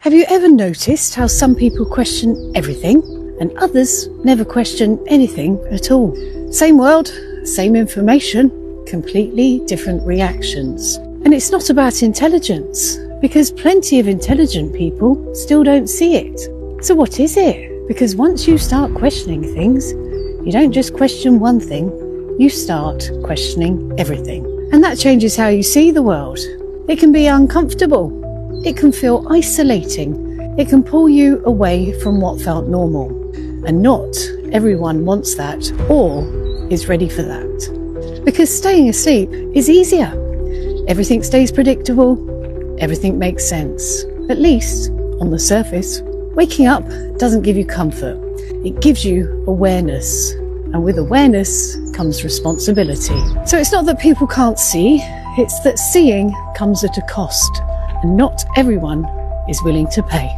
Have you ever noticed how some people question everything and others never question anything at all? Same world, same information, completely different reactions. And it's not about intelligence, because plenty of intelligent people still don't see it. So what is it? Because once you start questioning things, you don't just question one thing, you start questioning everything. And that changes how you see the world. It can be uncomfortable. It can feel isolating. It can pull you away from what felt normal. And not everyone wants that or is ready for that. Because staying asleep is easier. Everything stays predictable. Everything makes sense. At least on the surface. Waking up doesn't give you comfort. It gives you awareness. And with awareness comes responsibility. So it's not that people can't see. It's that seeing comes at a cost. And not everyone is willing to pay.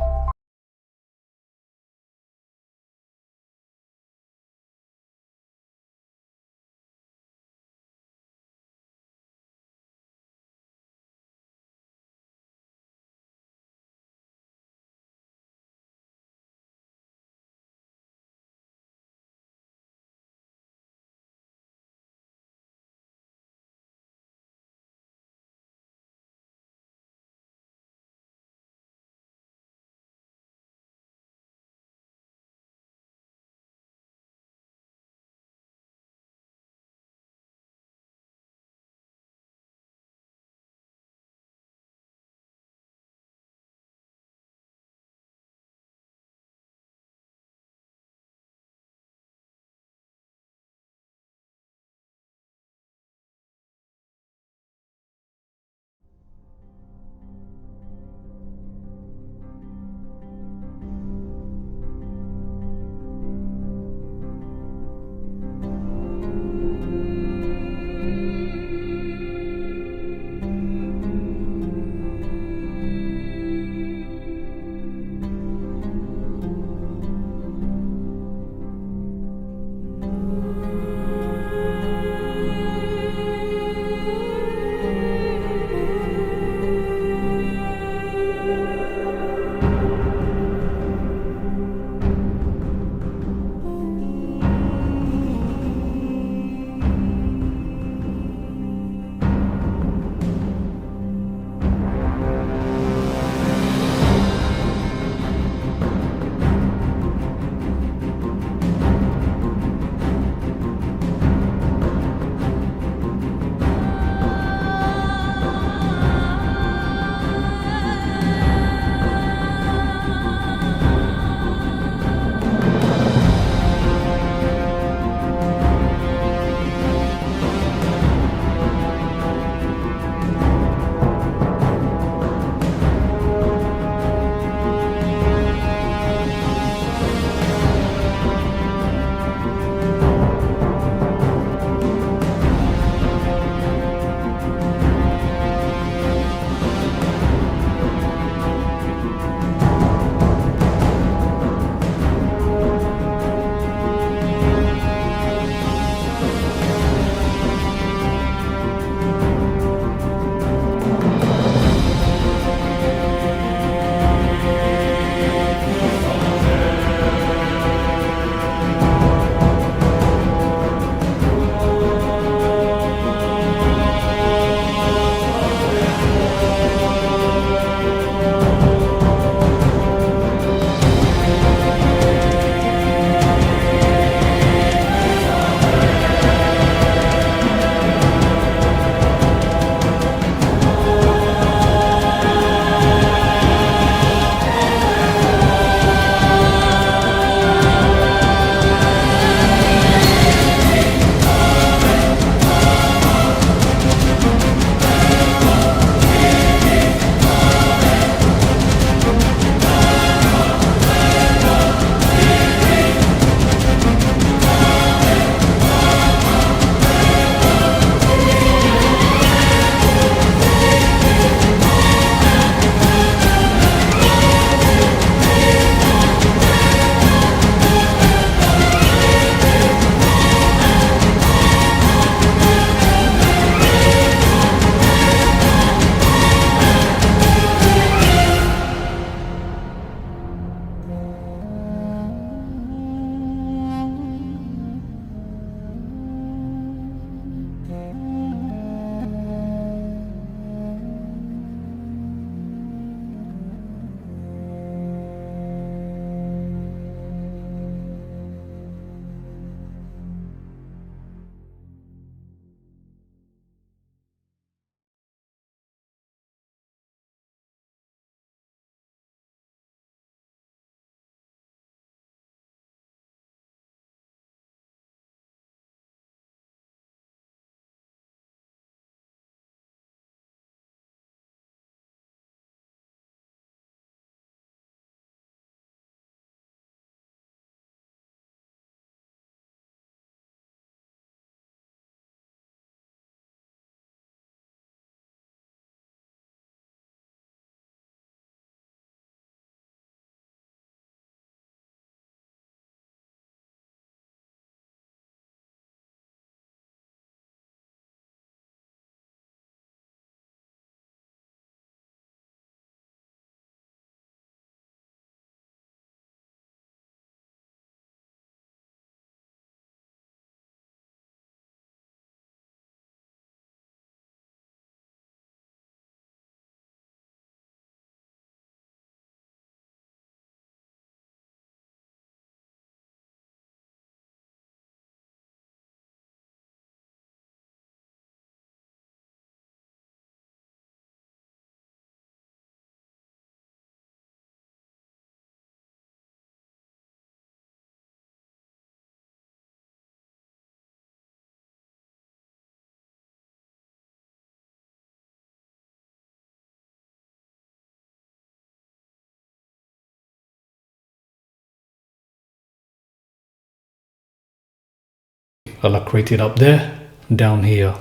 Allah created up there, down here.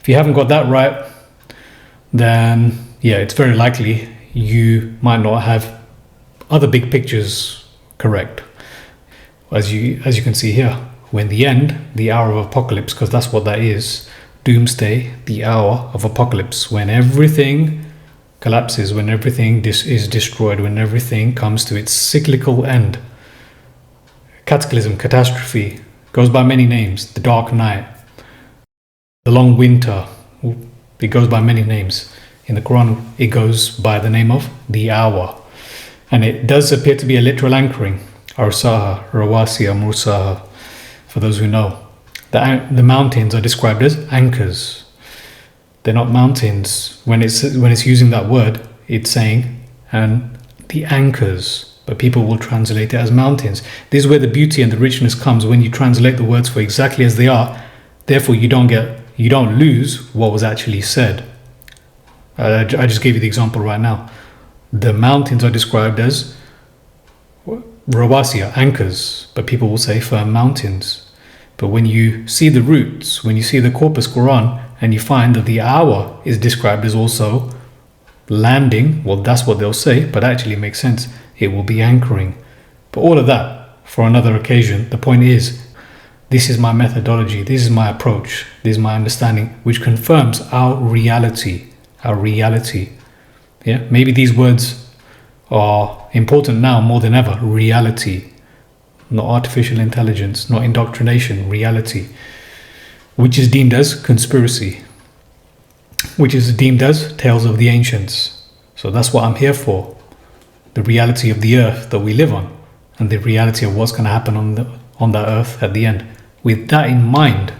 If you haven't got that right, then yeah, it's very likely you might not have other big pictures correct. As you can see here, when the end, the hour of apocalypse, because that's what that is, doomsday, the hour of apocalypse, when everything collapses, when everything is destroyed, when everything comes to its cyclical end. Cataclysm, catastrophe, goes by many names. The dark night, the long winter, it goes by many names. In the Quran, it goes by the name of the hour. And it does appear to be a literal anchoring. Arsaha, Rawasiya, Mursaha, for those who know. The mountains are described as anchors. They're not mountains. When it's using that word, it's saying, and the anchors. But people will translate it as mountains. This is where the beauty and the richness comes, when you translate the words for exactly as they are. Therefore, you don't lose what was actually said. I just gave you the example right now. The mountains are described as Rawasiya, anchors, but people will say firm mountains. But when you see the roots, when you see the corpus Quran, and you find that the hour is described as also landing, well, that's what they'll say, but actually it makes sense. It will be anchoring. But all of that for another occasion. The point is, this is my methodology, this is my approach, this is my understanding, which confirms our reality. Our reality. Yeah, maybe these words are important now more than ever. Reality, not artificial intelligence, not indoctrination. Reality, which is deemed as conspiracy, which is deemed as tales of the ancients. So that's what I'm here for. The reality of the earth that we live on, and the reality of what's going to happen on that earth at the end. With that in mind,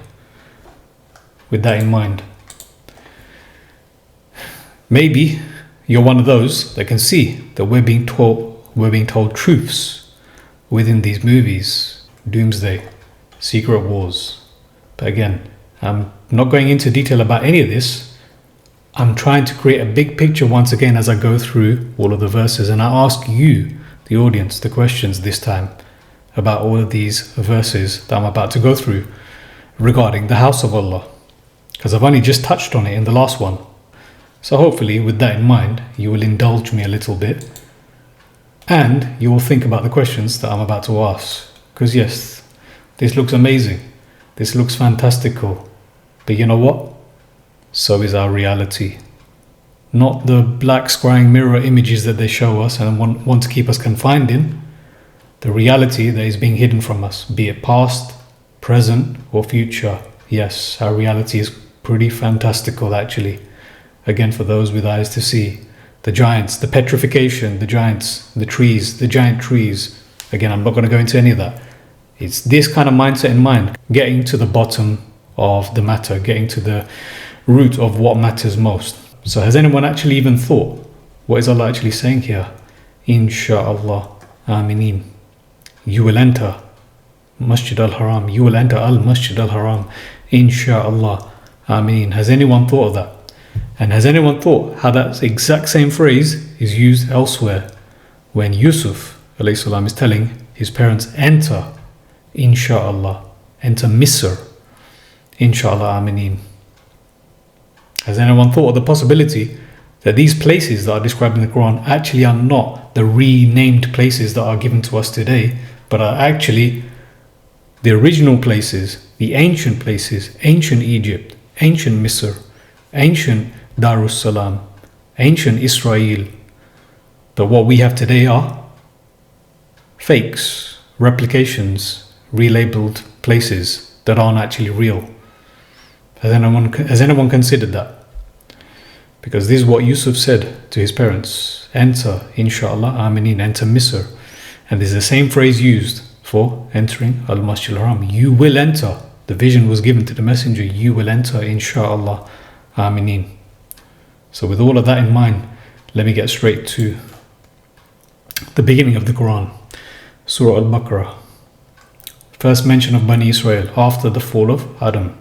maybe you're one of those that can see that we're being told truths within these movies. Doomsday, secret wars. But again, I'm not going into detail about any of this. I'm trying to create a big picture once again as I go through all of the verses, and I ask you, the audience, the questions this time about all of these verses that I'm about to go through regarding the house of Allah, because I've only just touched on it in the last one. So hopefully with that in mind, you will indulge me a little bit and you will think about the questions that I'm about to ask. Because yes, this looks amazing, this looks fantastical, but you know what? So is our reality. Not the black scrying mirror images that they show us and want to keep us confined in. The reality that is being hidden from us, be it past, present or future. Yes, our reality is pretty fantastical actually. Again, for those with eyes to see. The giants, the petrification, the giants, the trees, the giant trees. Again, I'm not going to go into any of that. It's this kind of mindset in mind, getting to the bottom of the matter, getting to the root of what matters most. So has anyone actually even thought, what is Allah actually saying here? Insha'Allah, Aminin. You will enter Masjid al-Haram. You will enter al-Masjid al-Haram. Insha'Allah, Aminin. Has anyone thought of that? And has anyone thought how that exact same phrase is used elsewhere when Yusuf alayhi salam is telling his parents, enter, Insha'Allah, enter Misr, Insha'Allah, Aminin. Has anyone thought of the possibility that these places that are described in the Quran actually are not the renamed places that are given to us today, but are actually the original places, the ancient places, ancient Egypt, ancient Misr, ancient Darus Salam, ancient Israel, but what we have today are fakes, replications, relabeled places that aren't actually real. Has anyone considered that? Because this is what Yusuf said to his parents, enter, Insha'Allah, Aminin, enter Misr. And this is the same phrase used for entering Al-Masjid al-Haram. You will enter. The vision was given to the messenger, you will enter, Insha'Allah, Aminin. So with all of that in mind, let me get straight to the beginning of the Quran. Surah Al-Baqarah. First mention of Bani Israel after the fall of Adam.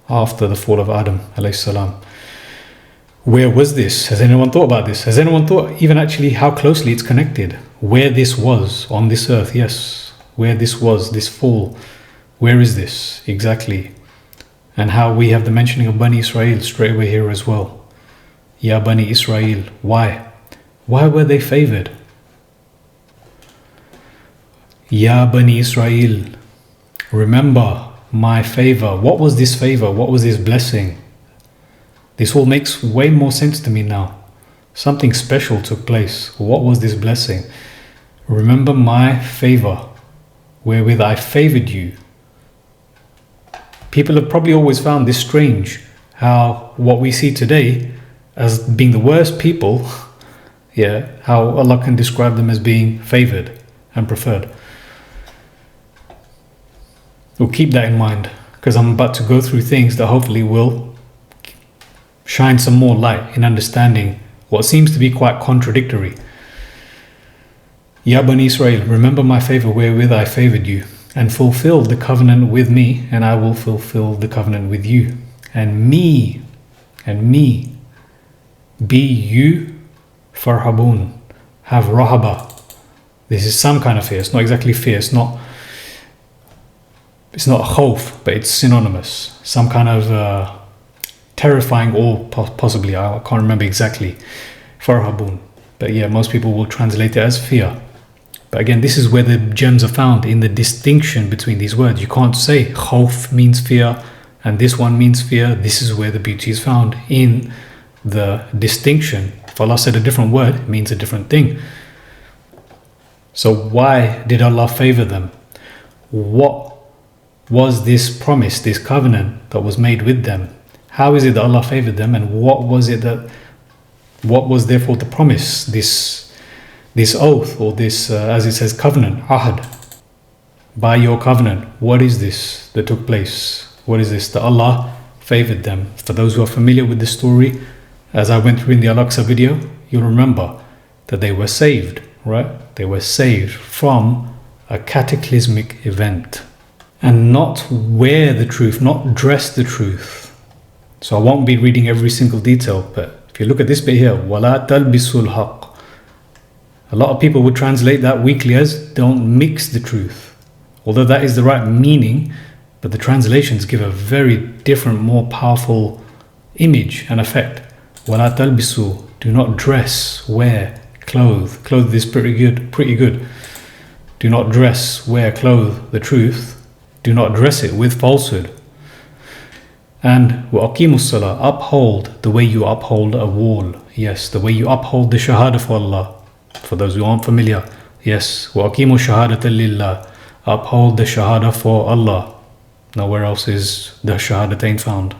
After the fall of Adam alayhi salam. Where was this? Has anyone thought about this? Has anyone thought even actually how closely it's connected? Where this was on this earth, yes. Where this was, this fall Where is this exactly? And how we have the mentioning of Bani Israel straight away here as well. Ya Bani Israel. Why? Why were they favored? Ya Bani Israel. Remember my favor. What was this favor? What was this blessing? This all makes way more sense to me now. Something special took place. What was this blessing? Remember my favor, wherewith I favored you. People have probably always found this strange, how what we see today as being the worst people, how Allah can describe them as being favored and preferred. We'll keep that in mind, because I'm about to go through things that hopefully will shine some more light in understanding what seems to be quite contradictory. Ya Bani Israel, remember my favor wherewith I favored you, and fulfill the covenant with me, and I will fulfill the covenant with you. And me, be you farhabun, have rahaba. This is some kind of fear. It's not exactly fear. It's not a khawf, but it's synonymous. Some kind of terrifying awe, possibly. I can't remember exactly. Farhabun. But yeah, most people will translate it as fear. But again, this is where the gems are found, in the distinction between these words. You can't say khawf means fear and this one means fear. This is where the beauty is found, in the distinction. If Allah said a different word, it means a different thing. So why did Allah favor them? What was this promise, this covenant that was made with them? How is it that Allah favored them, and what was therefore the promise, this oath, or this, as it says, covenant, ahad? By your covenant, what is this that took place? What is this that Allah favored them? For those who are familiar with the story, as I went through in the Al-Aqsa video, you'll remember that they were saved, right? They were saved from a cataclysmic event, and not wear the truth, not dress the truth. So I won't be reading every single detail, but if you look at this bit here, وَلَا تَلْبِسُوا الْحَقِّ. A lot of people would translate that weakly as don't mix the truth. Although that is the right meaning, but the translations give a very different, more powerful image and effect. وَلَا تَلْبِسُوا. Do not dress, wear, clothe. Clothe is pretty good. Do not dress, wear, clothe the truth. Do not dress it with falsehood. And وَأَقِيمُوا الصَّلَاةَ. Uphold the way you uphold a wall. Yes, the way you uphold the shahada for Allah. For those who aren't familiar, yes, وَأَقِيمُوا الشَّهَادَةَ لِلَّهِ. Uphold the shahada for Allah. Nowhere else is the shahadatain found.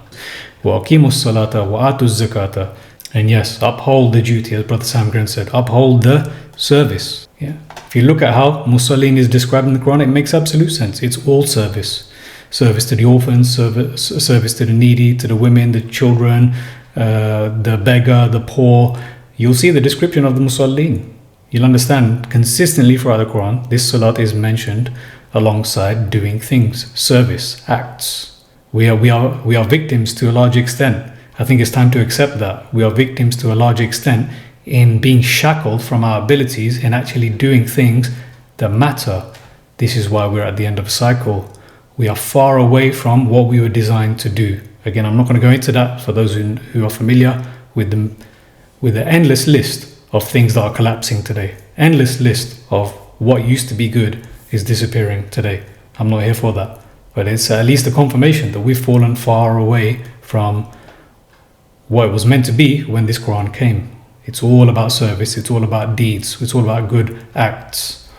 وَأَقِيمُوا الصَّلَاةَ وَآتُوا الزَّكَاةَ. And yes, uphold the duty, as Brother Sam Grant said, uphold the service. Yeah. If you look at how Musallin is described in the Quran, it makes absolute sense. It's all service. Service to the orphans, service to the needy, to the women, the children, the beggar, the poor. You'll see the description of the Musallin. You'll understand consistently throughout the Quran, this salat is mentioned alongside doing things, service, acts. We are victims to a large extent. I think it's time to accept that. We are victims to a large extent in being shackled from our abilities in actually doing things that matter. This is why we're at the end of a cycle. We are far away from what we were designed to do. Again, I'm not going to go into that for those who are familiar with the endless list of things that are collapsing today. Endless list of what used to be good is disappearing today. I'm not here for that. But it's at least a confirmation that we've fallen far away from what it was meant to be when this Quran came. It's all about service. It's all about deeds. It's all about good acts.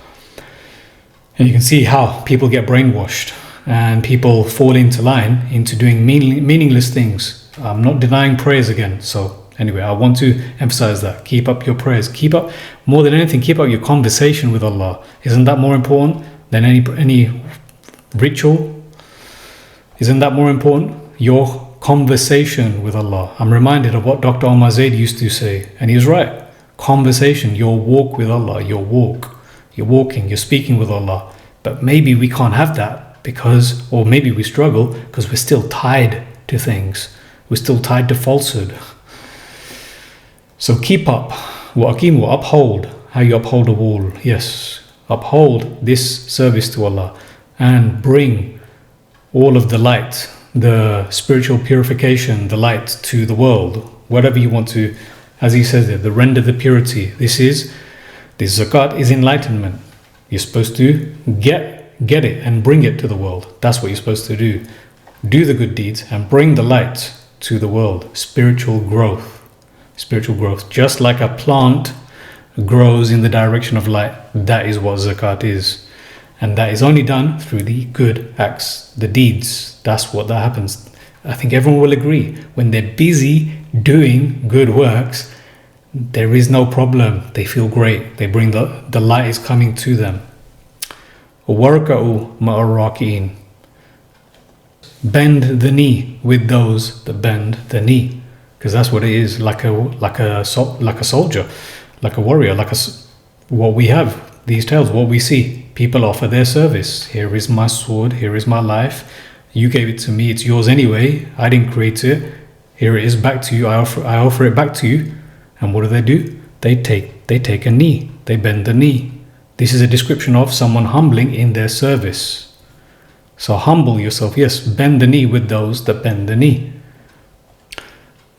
And you can see how people get brainwashed and people fall into line into doing meaningless things. I'm not denying prayers again. So anyway, I want to emphasize that. Keep up your prayers. More than anything, keep up your conversation with Allah. Isn't that more important than any ritual? Isn't that more important? Your conversation with Allah. I'm reminded of what Dr. Omar Zaid used to say, and he was right. Conversation, your walk with Allah, your walk. You're walking, you're speaking with Allah. But maybe we can't have that or maybe we struggle because we're still tied to things. We're still tied to falsehood. So keep up. Wa'aqimu, uphold. How you uphold a wall. Yes. Uphold this service to Allah and bring all of the light, the spiritual purification, the light to the world, whatever you want to, as he says there, the render the purity. This zakat is enlightenment. You're supposed to get it and bring it to the world. That's what you're supposed to do. Do the good deeds and bring the light to the world. Spiritual growth. Spiritual growth. Just like a plant grows in the direction of light, that is what zakat is. And that is only done through the good acts, the deeds. That's what that happens. I think everyone will agree. When they're busy doing good works, there is no problem. They feel great. They bring the light is coming to them. وَرْكَعُوا مَعَ الرَّاكِعِينَ. Bend the knee with those that bend the knee, because that's what it is. Like a soldier, like a warrior, what we have. These tales, what we see. People offer their service. Here is my sword. Here is my life. You gave it to me. It's yours anyway. I didn't create it. Here it is back to you. I offer it back to you. And what do? They take a knee. They bend the knee. This is a description of someone humbling in their service. So humble yourself. Yes, bend the knee with those that bend the knee.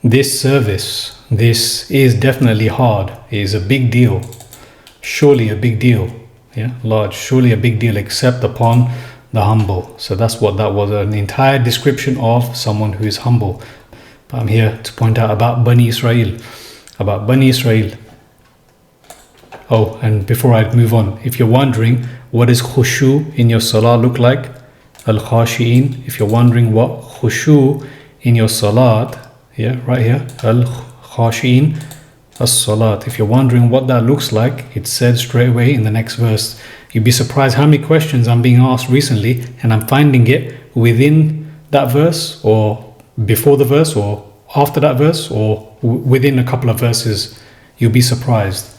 This service, this is definitely hard. It is a big deal. Surely a big deal. Yeah, large. Surely a big deal, except upon the humble. So that's what that was, an entire description of someone who is humble. But I'm here to point out about Bani Israel. About Bani Israel. Oh, and before I move on, if you're wondering what does khushu in your salah look like, al-khashi'in, if you're wondering what khushu in your salat, yeah, right here, al-khashi'in as-salat, if you're wondering what that looks like, it's said straight away in the next verse. You'd be surprised how many questions I'm being asked recently, and I'm finding it within that verse, or before the verse, or after that verse, or within a couple of verses. You'll be surprised.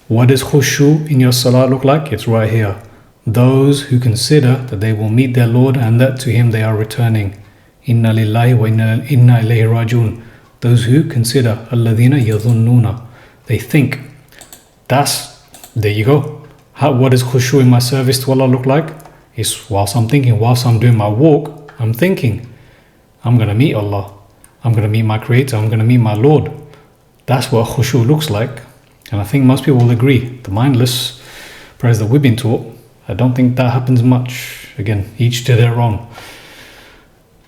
What does khushu in your salah look like? It's right here. Those who consider that they will meet their Lord and that to Him they are returning. Inna lillahi wa inna ilayhi rajiun. Those who consider alladhina yadhunnuna. They think. There you go. What does khushu in my service to Allah look like? It's whilst I'm thinking, whilst I'm doing my walk, I'm thinking, I'm going to meet Allah. I'm going to meet my Creator. I'm going to meet my Lord. That's what khushu looks like. And I think most people will agree. The mindless prayers that we've been taught, I don't think that happens much. Again, each to their own.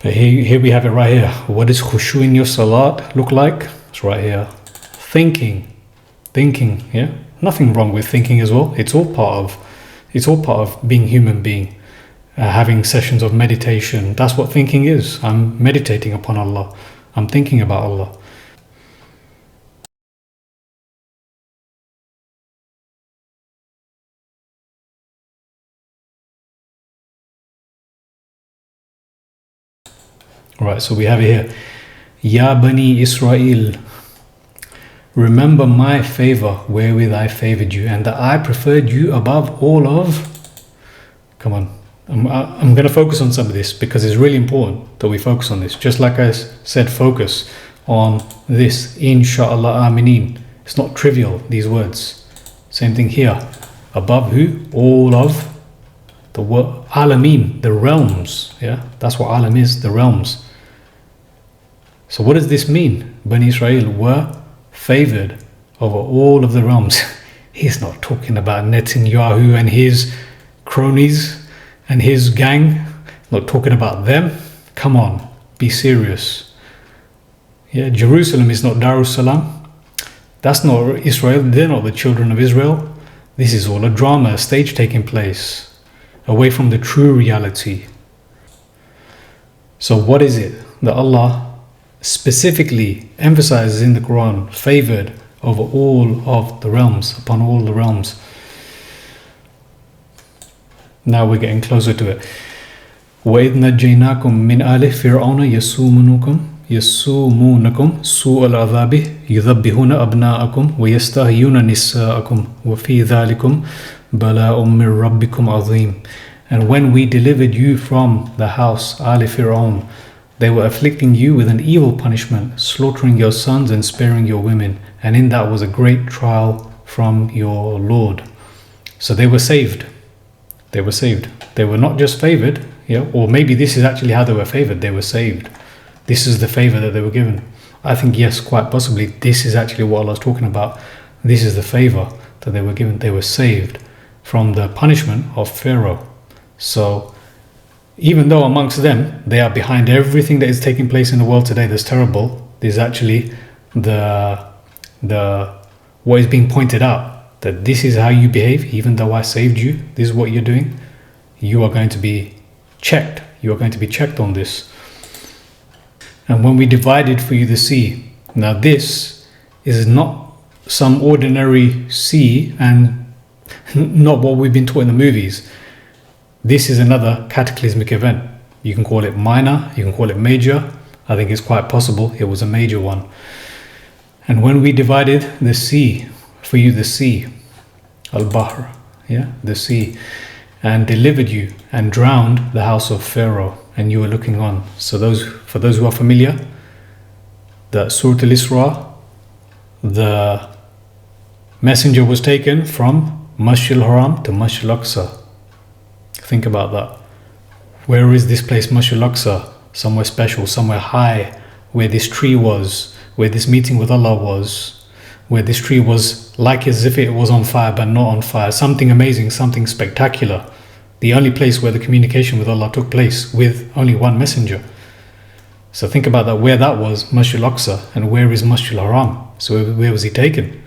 But here we have it right here. What does khushu in your salat look like? It's right here. Thinking, yeah. Nothing wrong with thinking as well. It's all part of being human being. Having sessions of meditation. That's what thinking is. I'm meditating upon Allah. I'm thinking about Allah. Right, so we have it here. Ya Bani Israel, remember my favor wherewith I favored you, and that I preferred you above all of... Come on, I'm going to focus on some of this because it's really important that we focus on this. Just like I said, focus on this. Insha'Allah aminin. It's not trivial, these words. Same thing here. Above who? All of the alamin, the realms. Yeah, that's what alam is, the realms. So what does this mean? Bani Israel were favored over all of the realms. He's not talking about Netanyahu and his cronies and his gang. Not talking about them. Come on, be serious. Yeah, Jerusalem is not Darussalam. That's not Israel. They're not the children of Israel. This is all a drama, a stage taking place, away from the true reality. So what is it that Allah specifically emphasizes in the Quran? Favored over all of the realms, upon all the realms. Now we're getting closer to it. وَإِذْ نَجَّيْنَاكُمْ مِنْ آلِ فِرْعَوْنَ يَسُومُونَكُمْ سُوءَ الْعَذَابِ يُذَبِّحُونَ أَبْنَاءَكُمْ وَيَسْتَحْيُونَ نِسَاءَكُمْ وَفِي ذَلِكُمْ بَلَاءٌ مِّن رَبِّكُمْ عَظِيمٌ. And when we delivered you from the house Ali Fir'aun, they were afflicting you with an evil punishment, slaughtering your sons and sparing your women, and in that was a great trial from your Lord. So they were saved. They were saved. They were not just favored. Yeah, or maybe this is actually how they were favored. They were saved. This is the favor that they were given. I think, yes, quite possibly, this is actually what Allah is talking about. This is the favor that they were given. They were saved from the punishment of Pharaoh. So, even though amongst them, they are behind everything that is taking place in the world today that's terrible, there's actually what is being pointed out, that this is how you behave, even though I saved you, this is what you're doing. You are going to be checked. You are going to be checked on this. And when we divided for you the sea, now this is not some ordinary sea and not what we've been taught in the movies. This is another cataclysmic event. You can call it minor, you can call it major. I think it's quite possible it was a major one. And when we divided the sea, for you the sea, Al-Bahr, yeah, the sea, and delivered you and drowned the house of Pharaoh, and you were looking on. So for those who are familiar, that Surah Al-Isra, the messenger was taken from Masjid al-Haram to Masjid al-Aqsa. Think about that. Where is this place, Masjid al-Aqsa? Somewhere special, somewhere high, where this tree was, where this meeting with Allah was, where this tree was like as if it was on fire but not on fire. Something amazing, something spectacular. The only place where the communication with Allah took place with only one messenger. So think about that, where that was, Masjid al-Aqsa, and where is Masjid al-Haram? So where was he taken?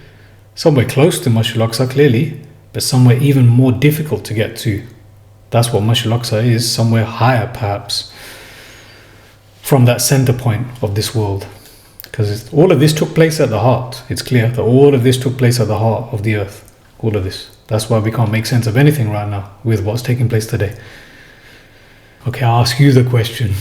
Somewhere close to Masjid al-Aqsa, clearly, but somewhere even more difficult to get to. That's what Masjid al-Aqsa is, somewhere higher perhaps, from that center point of this world. Because all of this took place at the heart. It's clear that all of this took place at the heart of the earth. All of this. That's why we can't make sense of anything right now with what's taking place today. Okay, I'll ask you the question.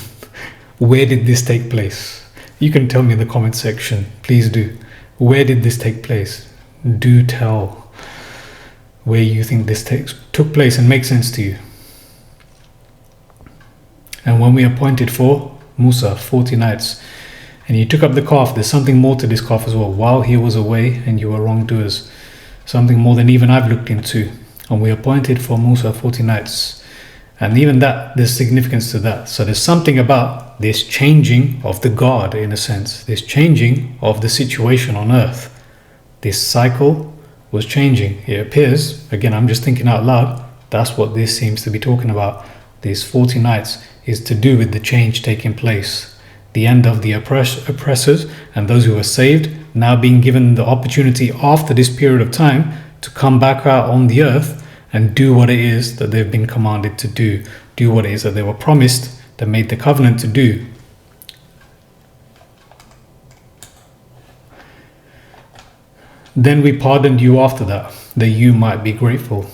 Where did this take place? You can tell me in the comment section. Please do. Where did this take place? Do tell where you think this took place and make sense to you. And when we appointed for Musa 40 nights, and you took up the calf, there's something more to this calf as well. While he was away and you were wrongdoers, something more than even I've looked into. And we appointed for Musa 40 nights. And even that, there's significance to that. So there's something about this changing of the guard, in a sense, this changing of the situation on earth. This cycle was changing. It appears, again, I'm just thinking out loud, that's what this seems to be talking about. These 40 nights is to do with the change taking place. The end of the oppressors and those who were saved now being given the opportunity after this period of time to come back out on the earth and do what it is that they've been commanded to do. Do what it is that they were promised, that made the covenant to do. Then we pardoned you after that you might be grateful.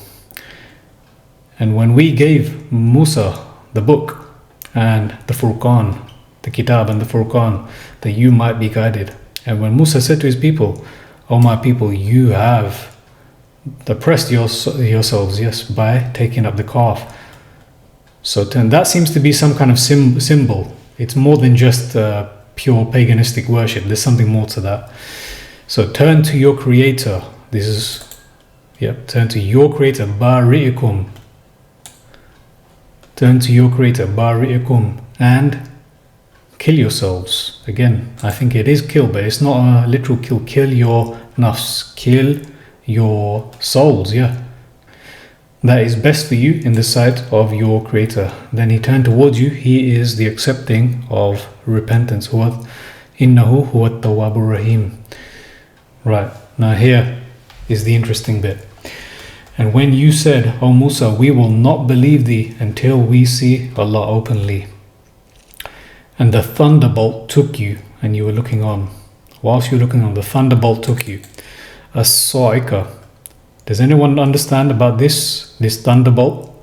And when we gave Musa the book and the Furqan, the Kitab and the Furqan, that you might be guided. And when Musa said to his people, "O my people, you have oppressed yourselves, yes, by taking up the calf." So that seems to be some kind of symbol. It's more than just pure paganistic worship. There's something more to that. So turn to your Creator. Turn to your Creator, Bari'ikum. Turn to your Creator, Bari'ikum, and kill yourselves. Again, I think it is kill, but it's not a literal kill. Kill your nafs, kill your souls, yeah. That is best for you in the sight of your Creator. Then he turned towards you. He is the accepting of repentance. Innahu huwa at-tawwabur rahim. Right, now here is the interesting bit. And when you said, "O Musa, we will not believe thee until we see Allah openly. And the thunderbolt took you," and you were looking on. Whilst you were looking on, the thunderbolt took you. As-sa'iqa. Does anyone understand about this thunderbolt?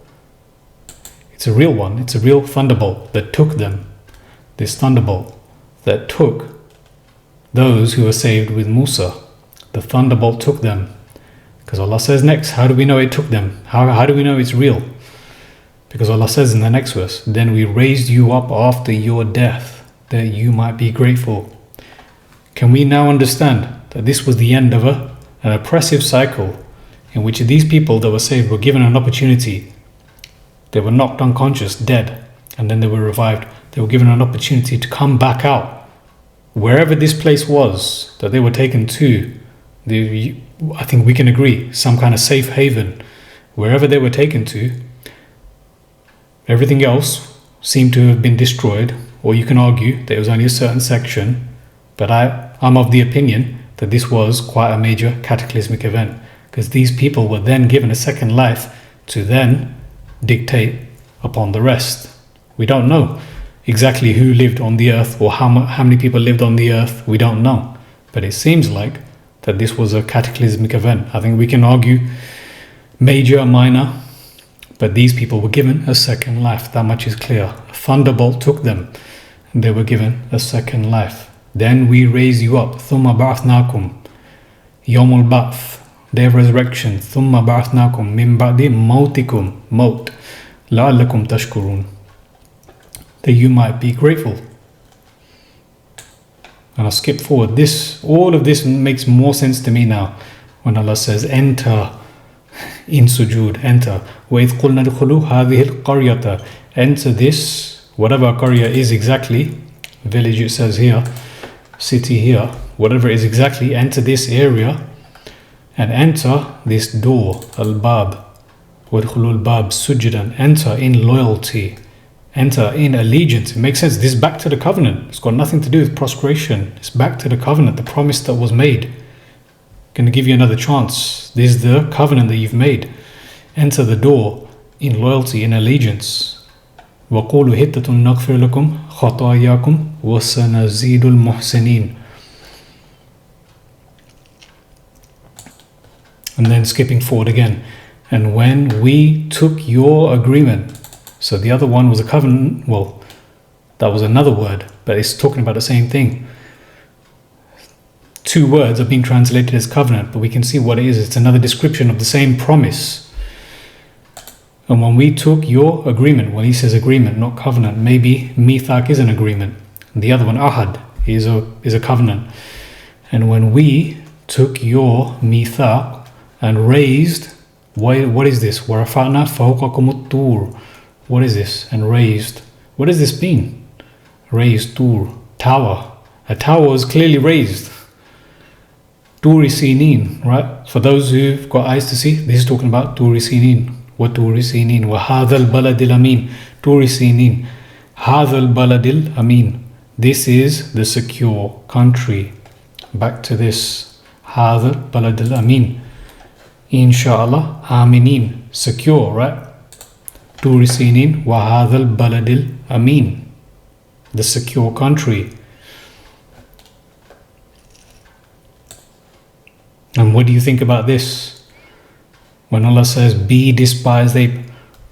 It's a real one. It's a real thunderbolt that took them. This thunderbolt that took those who were saved with Musa. The thunderbolt took them. Because Allah says next, how do we know it took them? How do we know it's real? Because Allah says in the next verse, "Then we raised you up after your death, that you might be grateful." Can we now understand that this was the end of an oppressive cycle in which these people that were saved were given an opportunity? They were knocked unconscious, dead. and then they were revived. They were given an opportunity to come back out. Wherever this place was that they were taken to, I think we can agree, some kind of safe haven. Wherever they were taken to, everything else seemed to have been destroyed, or you can argue that it was only a certain section. But I'm of the opinion that this was quite a major cataclysmic event, because these people were then given a second life to then dictate upon the rest. We don't know exactly who lived on the earth or how many people lived on the earth. We don't know. But it seems like that this was a cataclysmic event. I think we can argue major or minor, but these people were given a second life. That much is clear. A thunderbolt took them and they were given a second life. Then we raise you up. ثُمَّ بَعْثْنَاكُمْ يَوْمُ الْبَعْثِ, day of resurrection. ثُمَّ بَعْثْنَاكُمْ مِنْ بَعْدِ مَوْتِكُمْ, maut, لَعَلَّكُمْ تَشْكُرُونَ, that you might be grateful. And I'll skip forward. All of this makes more sense to me now when Allah says, enter in sujood, enter. وَإِذْ قُلْنَا دُخُلُوا هَذِهِ الْقَرْيَةَ, enter this, whatever qarya is exactly, village it says here, city here, whatever it is exactly, enter this area and enter this door, al-bab, وَدْخُلُوا الْبَاب سُجْدًا, enter in loyalty, enter in allegiance. It makes sense. This is back to the covenant. It's got nothing to do with prostration. It's back to the covenant, the promise that was made. Going to give you another chance. This is the covenant that you've made. Enter the door in loyalty, in allegiance. وَقُولُوا هِتَّةٌ نَغْفِرْ لَكُمْ خَطَايَاكُمْ وَسَنَزِيدُ الْمُحْسِنِينَ. And then skipping forward again. And when we took your agreement. So the other one was a covenant. Well, that was another word, but it's talking about the same thing. Two words are being translated as covenant, but we can see what it is. It's another description of the same promise. And when we took your agreement, well, he says agreement, not covenant. Maybe mithaq is an agreement. The other one, ahad, is a covenant. And when we took your mithaq and raised, what is this? وَرَفَعْنَا فَوْقَكُمُ الطُّورِ. What is this? And raised. What does this mean? Raised, tur, tower. A tower was clearly raised. Turi Sinin, right? For those who've got eyes to see, this is talking about Turi Sinin. What Turi Sinin? Wa hadhal baladil amin. Turi Sinin. Hadhal baladil amin. This is the secure country. Back to this. Hadhal baladil amin. Inshallah, aminin. Secure, right? Turi Sinin wa hadhal baladil amin. The secure country. And what do you think about this? When Allah says, be despised ape,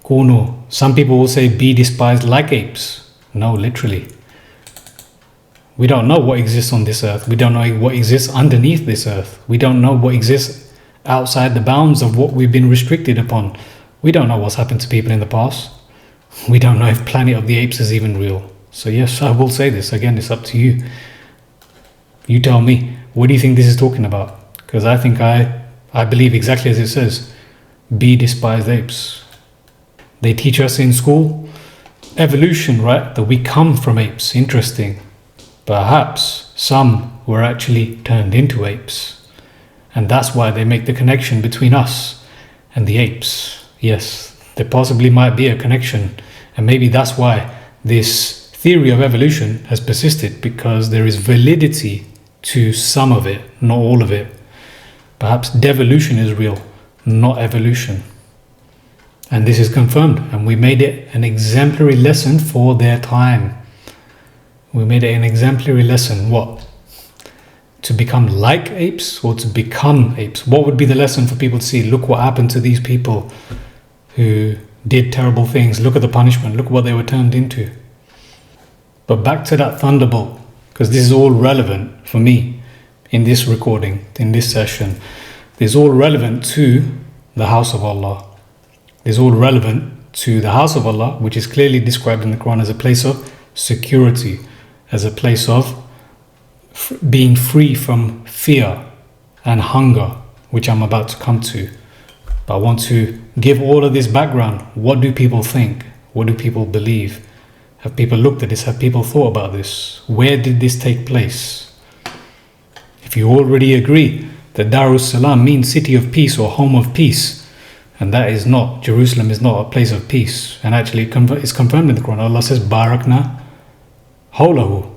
kunu. Some people will say, be despised like apes. No, literally. We don't know what exists on this earth. We don't know what exists underneath this earth. We don't know what exists outside the bounds of what we've been restricted upon. We don't know what's happened to people in the past. We don't know if Planet of the Apes is even real. So yes, I will say this. Again, it's up to you. You tell me, what do you think this is talking about? Because I think I believe exactly as it says. Be despised apes. They teach us in school evolution, right? That we come from apes. Interesting. Perhaps some were actually turned into apes. And that's why they make the connection between us and the apes. Yes, there possibly might be a connection. And maybe that's why this theory of evolution has persisted, because there is validity to some of it, not all of it. Perhaps devolution is real, not evolution. And this is confirmed, and we made it an exemplary lesson for their time. We made it an exemplary lesson. What? To become like apes or to become apes? What would be the lesson for people to see? Look what happened to these people who did terrible things. Look at the punishment. Look what they were turned into. But back to that thunderbolt, because this is all relevant for me in this recording, in this session. This is all relevant to the house of Allah. This is all relevant to the house of Allah, which is clearly described in the Quran as a place of security, as a place of being free from fear and hunger, which I'm about to come to. But I want to give all of this background. What do people think? What do people believe? Have people looked at this? Have people thought about this? Where did this take place? If you already agree that Darus Salam means city of peace or home of peace, and that is not, Jerusalem is not a place of peace, and actually it's confirmed in the Quran. Allah says, Barakna hawlahu,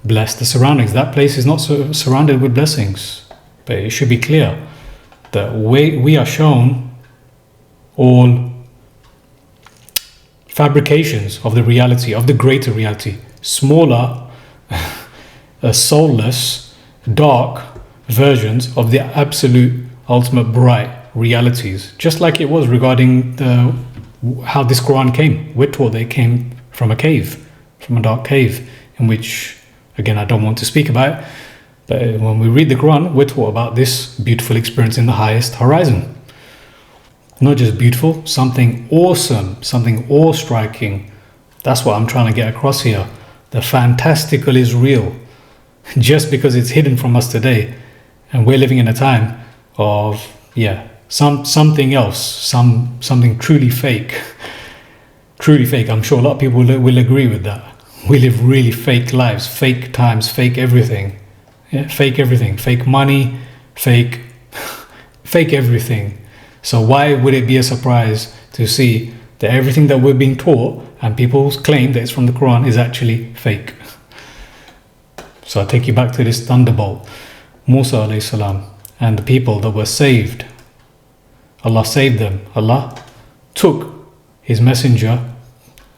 bless the surroundings. That place is not surrounded with blessings. But it should be clear that we are shown all fabrications of the reality, of the greater reality, smaller, soulless, dark versions of the absolute, ultimate, bright realities. Just like it was regarding how this Quran came. We're taught they came from a cave, from a dark cave, in which, again, I don't want to speak about it, but when we read the Quran, we're taught about this beautiful experience in the highest horizon. Not just beautiful, something awesome, something awe-striking. That's what I'm trying to get across here. The fantastical is real. Just because it's hidden from us today, and we're living in a time of, something else, something truly fake. Truly fake. I'm sure a lot of people will agree with that. We live really fake lives, fake times, fake everything. Yeah, fake everything. Fake money, fake everything. So why would it be a surprise to see that everything that we're being taught and people claim that it's from the Quran is actually fake? So I take you back to this thunderbolt, Musa alayhi salam, and the people that were saved. Allah saved them. Allah took his messenger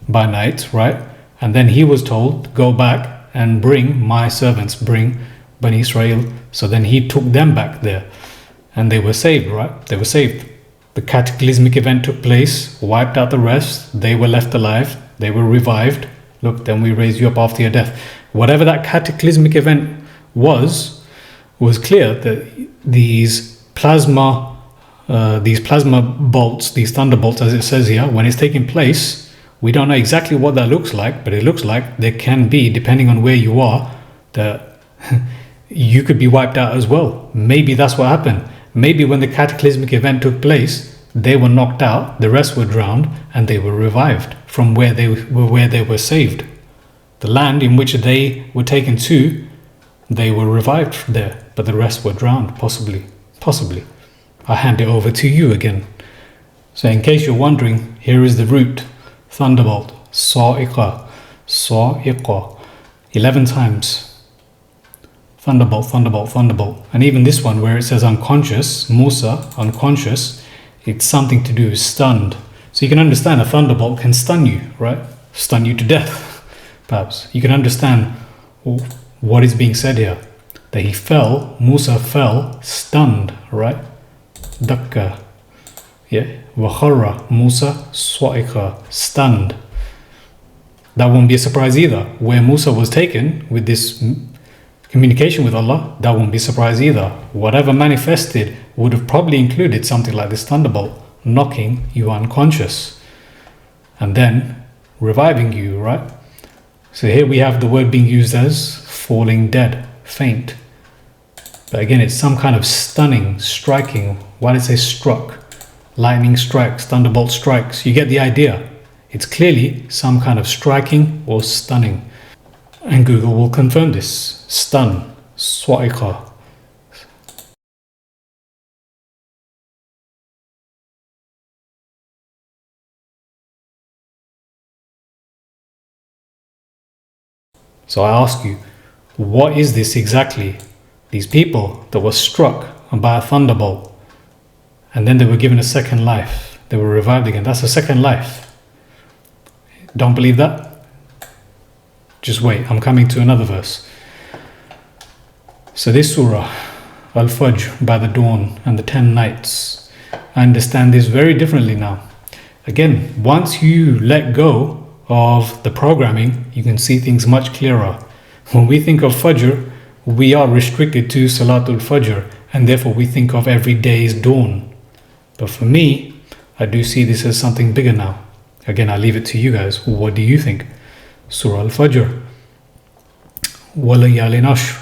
by night, right? And then he was told, go back and bring my servants, bring Bani Israel. So then he took them back there and they were saved, right? They were saved. The cataclysmic event took place, wiped out the rest. They were left alive. They were revived. Look, then we raise you up after your death. Whatever that cataclysmic event was clear that these plasma bolts, these thunderbolts, as it says here, when it's taking place, we don't know exactly what that looks like, but it looks like there can be, depending on where you are, that you could be wiped out as well. Maybe that's what happened. Maybe when the cataclysmic event took place, they were knocked out, the rest were drowned, and they were revived from where they were saved. The land in which they were taken to, they were revived there, but the rest were drowned, possibly. I hand it over to you again. So in case you're wondering, here is the root. Thunderbolt, sa'iqa, 11 times. Thunderbolt, thunderbolt, thunderbolt. And even this one where it says unconscious, Musa, unconscious, it's something to do with stunned. So you can understand a thunderbolt can stun you, right? Stun you to death, perhaps. You can understand what is being said here. That he fell, Musa fell, stunned, right? Dakka. Yeah. Wakharra, Musa, swa'iqa, stunned. That won't be a surprise either. Where Musa was taken with this communication with Allah, that won't be a surprise either. Whatever manifested would have probably included something like this thunderbolt, knocking you unconscious and then reviving you, right? So here we have the word being used as falling dead, faint. But again, it's some kind of stunning, striking. Why did it say struck? Lightning strikes, thunderbolt strikes. You get the idea. It's clearly some kind of striking or stunning. And Google will confirm this. Stun, swa'iqa. So I ask you, what is this exactly? These people that were struck by a thunderbolt and then they were given a second life. They were revived again. That's a second life. Don't believe that? Just wait, I'm coming to another verse. So this surah, Al-Fajr, by the dawn and the 10 nights, I understand this very differently now. Again, once you let go of the programming, you can see things much clearer. When we think of Fajr, we are restricted to Salatul Fajr, and therefore we think of every day's dawn. But for me, I do see this as something bigger now. Again, I leave it to you guys. What do you think? Surah Al-Fajr. Walayalin Ashr.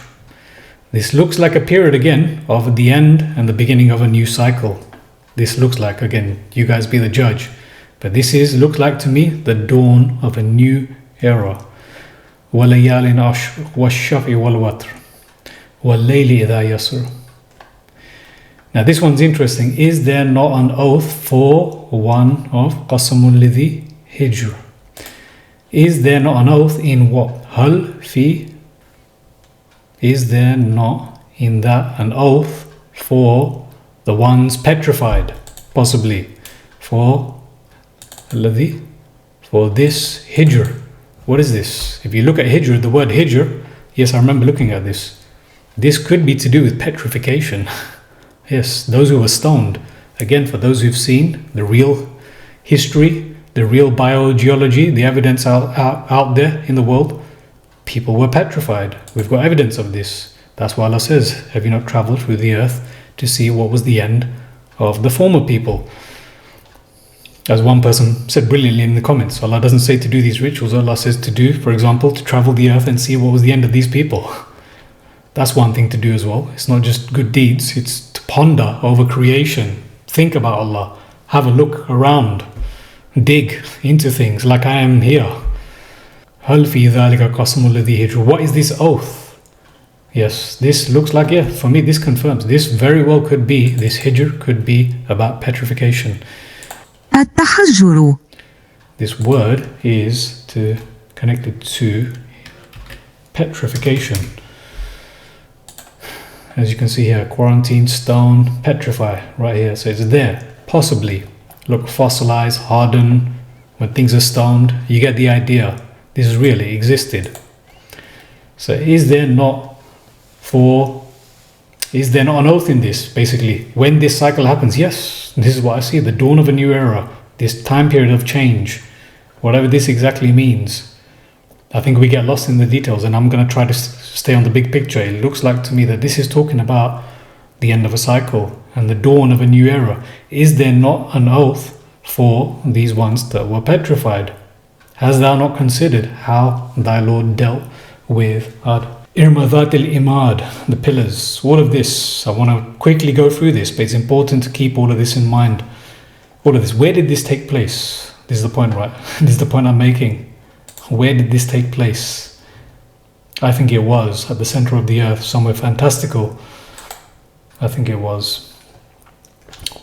This looks like a period again of the end and the beginning of a new cycle. This looks like, again, you guys be the judge. But this looks like to me the dawn of a new era. وَلَيَالٍ عَشْرٍ وَالشَّفْعِ وَالْوَتْرِ وَاللَّيْلِ إِذَا يَسْرِ. Now this one's interesting. Is there not an oath for one of قَسَمٌ لِذِي هِجْرٍ? Is there not an oath in what? هَلْ فِي. Is there not in that an oath for the ones petrified? Possibly. For الذي, for this hijr. What is this? If you look at hijr, the word hijr, yes, I remember looking at this. This could be to do with petrification. Yes, those who were stoned. Again, for those who've seen the real history, the real biogeology, the evidence out there in the world, people were petrified. We've got evidence of this. That's why Allah says, have you not traveled through the earth to see what was the end of the former people? As one person said brilliantly in the comments, Allah doesn't say to do these rituals. Allah says to do, for example, to travel the earth and see what was the end of these people. That's one thing to do as well. It's not just good deeds, it's to ponder over creation, think about Allah, have a look around, dig into things like I am here. هَلْ فِي ذَلِكَ قَسْمٌ الَّذِي هِجْرٌ. What is this oath? Yes, this looks like, yeah, for me this confirms. This very well could be, this hijr could be about petrification. التحجر. This word is connected to petrification. As you can see here, quarantine, stone, petrify, right here. So it's there, possibly. Look, fossilize, harden, when things are stoned, you get the idea. This really existed. So is there not an oath in this, basically? When this cycle happens, yes, this is what I see, the dawn of a new era, this time period of change, whatever this exactly means. I think we get lost in the details, and I'm going to try to stay on the big picture. It looks like to me that this is talking about the end of a cycle and the dawn of a new era. Is there not an oath for these ones that were petrified? Hast thou not considered how thy Lord dealt with Irmadhat al-Imad, the pillars? All of this, I want to quickly go through this, but it's important to keep all of this in mind. All of this, where did this take place? This is the point, right? This is the point I'm making. Where did this take place? I think it was at the center of the earth, somewhere fantastical. I think it was.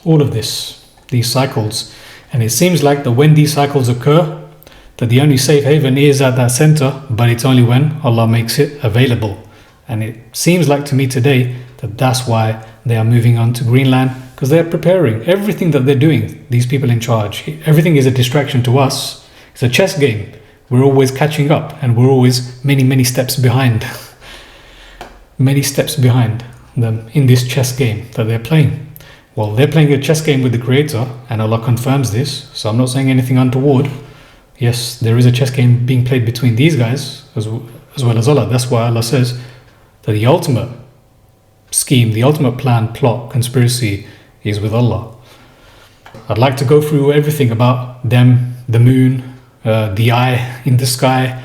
All of this, these cycles. And it seems like that when these cycles occur, that the only safe haven is at that center, but it's only when Allah makes it available. And it seems like to me today that that's why they are moving on to Greenland, because they're preparing everything that they're doing, these people in charge. Everything is a distraction to us. It's a chess game. We're always catching up, and we're always many steps behind. Many steps behind them in this chess game that they're playing. Well, they're playing a chess game with the Creator, and Allah confirms this, so I'm not saying anything untoward. Yes, there is a chess game being played between these guys as well as Allah. That's why Allah says that the ultimate scheme, the ultimate plan, plot, conspiracy is with Allah. I'd like to go through everything about them, the moon, the eye in the sky,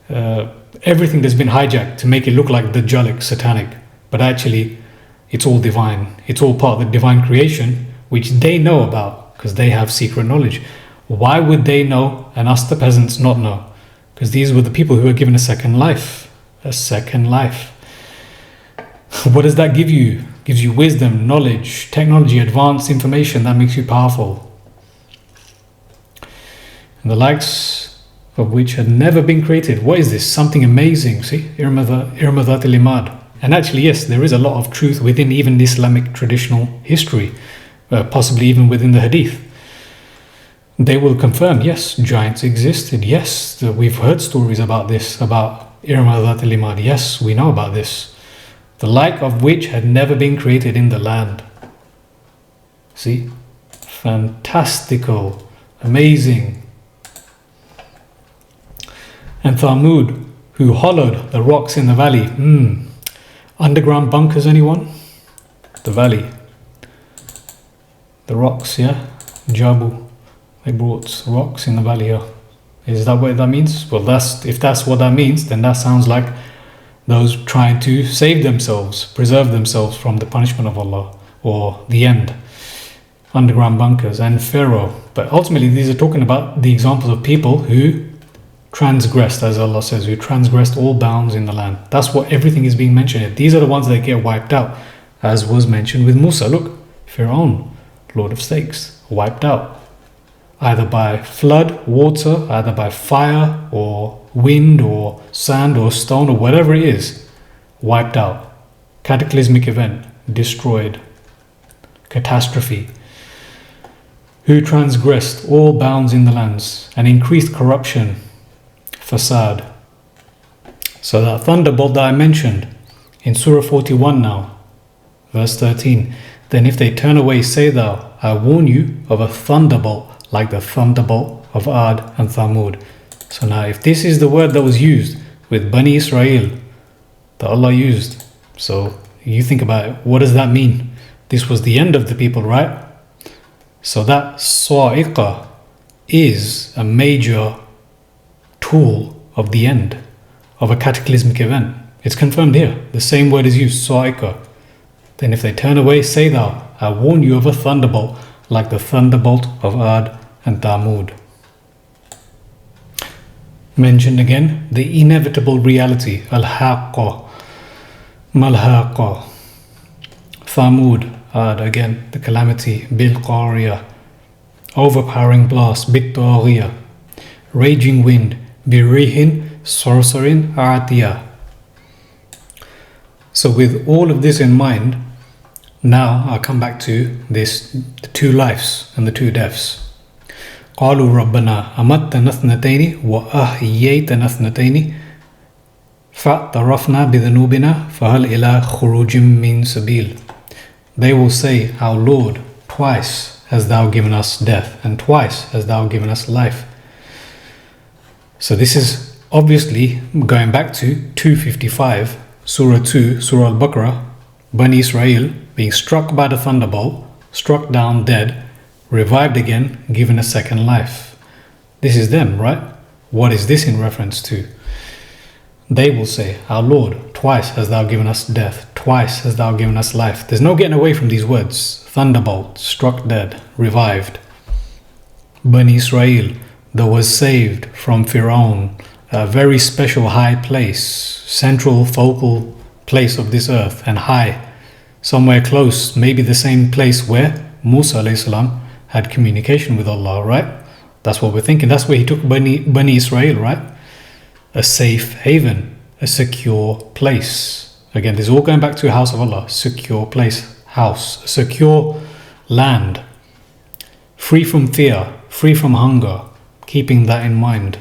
everything that's been hijacked to make it look like Dajjalic, satanic, but actually it's all divine. It's all part of the divine creation, which they know about because they have secret knowledge. Why would they know and us, the peasants, not know? Because these were the people who were given a second life. A second life. What does that give you? Gives you wisdom, knowledge, technology, advanced information that makes you powerful. And the likes of which had never been created. What is this? Something amazing. See? Irmadhat al-Imad. And actually, yes, there is a lot of truth within even Islamic traditional history, possibly even within the Hadith. They will confirm, yes, giants existed. Yes, we've heard stories about this, about Irmadhat al-Imad. Yes, we know about this. The like of which had never been created in the land. See? Fantastical. Amazing. And Thamud, who hollowed the rocks in the valley. Underground bunkers, anyone? The valley. The rocks, yeah? Jabu. They brought rocks in the valley here. Is that what that means? Well, if that's what that means, then that sounds like those trying to save themselves, preserve themselves from the punishment of Allah, or the end. Underground bunkers and Pharaoh. But ultimately, these are talking about the examples of people who transgressed, as Allah says, who transgressed all bounds in the land. That's what everything is being mentioned here. These are the ones that get wiped out, as was mentioned with Musa. Look, Fir'aun, Lord of Snakes, wiped out. Either by flood, water, either by fire or wind or sand or stone or whatever it is, wiped out. Cataclysmic event, destroyed. Catastrophe. Who transgressed all bounds in the lands and increased corruption, fasad. So that thunderbolt that I mentioned in Surah 41 now, verse 13, then if they turn away, say thou, I warn you of a thunderbolt like the thunderbolt of Ad and Thamud. So now if this is the word that was used with Bani Israel, that Allah used, so you think about it, what does that mean? This was the end of the people, right? So that sa'iqah is a major tool of the end of a cataclysmic event. It's confirmed here. The same word is used, sa'iqah. Then if they turn away, say thou, I warn you of a thunderbolt like the thunderbolt of Ad and Thamud. Mentioned again, the inevitable reality, al-haqqa, mal-haqqa. Thamud, Ad, again, the calamity, bil-qariya, overpowering blast, bit-taghiya, raging wind, birihin, sorcerin, atiya. So with all of this in mind, now I'll come back to this, the two lives and the two deaths. قالوا ربنا أمتنا اثنتين وأحييتنا اثنتين فاعترفنا بذنوبنا فهل إلى خروج من سبيل. They will say, Our Lord, twice hast thou given us death and twice hast thou given us life. So this is obviously going back to 255, Surah 2, Surah Al-Baqarah, Bani Israel being struck by the thunderbolt, struck down dead, revived again, given a second life. This is them, right? What is this in reference to? They will say, Our Lord, twice hast thou given us death, twice hast thou given us life. There's no getting away from these words. Thunderbolt, struck dead, revived. Bani Israel, that was saved from Fir'aun, a very special high place, central focal place of this earth, and high, somewhere close, maybe the same place where Musa alayhi salam had communication with Allah, right? That's what we're thinking. That's where he took Bani Israel, right? A safe haven, a secure place. Again, this is all going back to a house of Allah, secure place, house, a secure land, free from fear, free from hunger, keeping that in mind.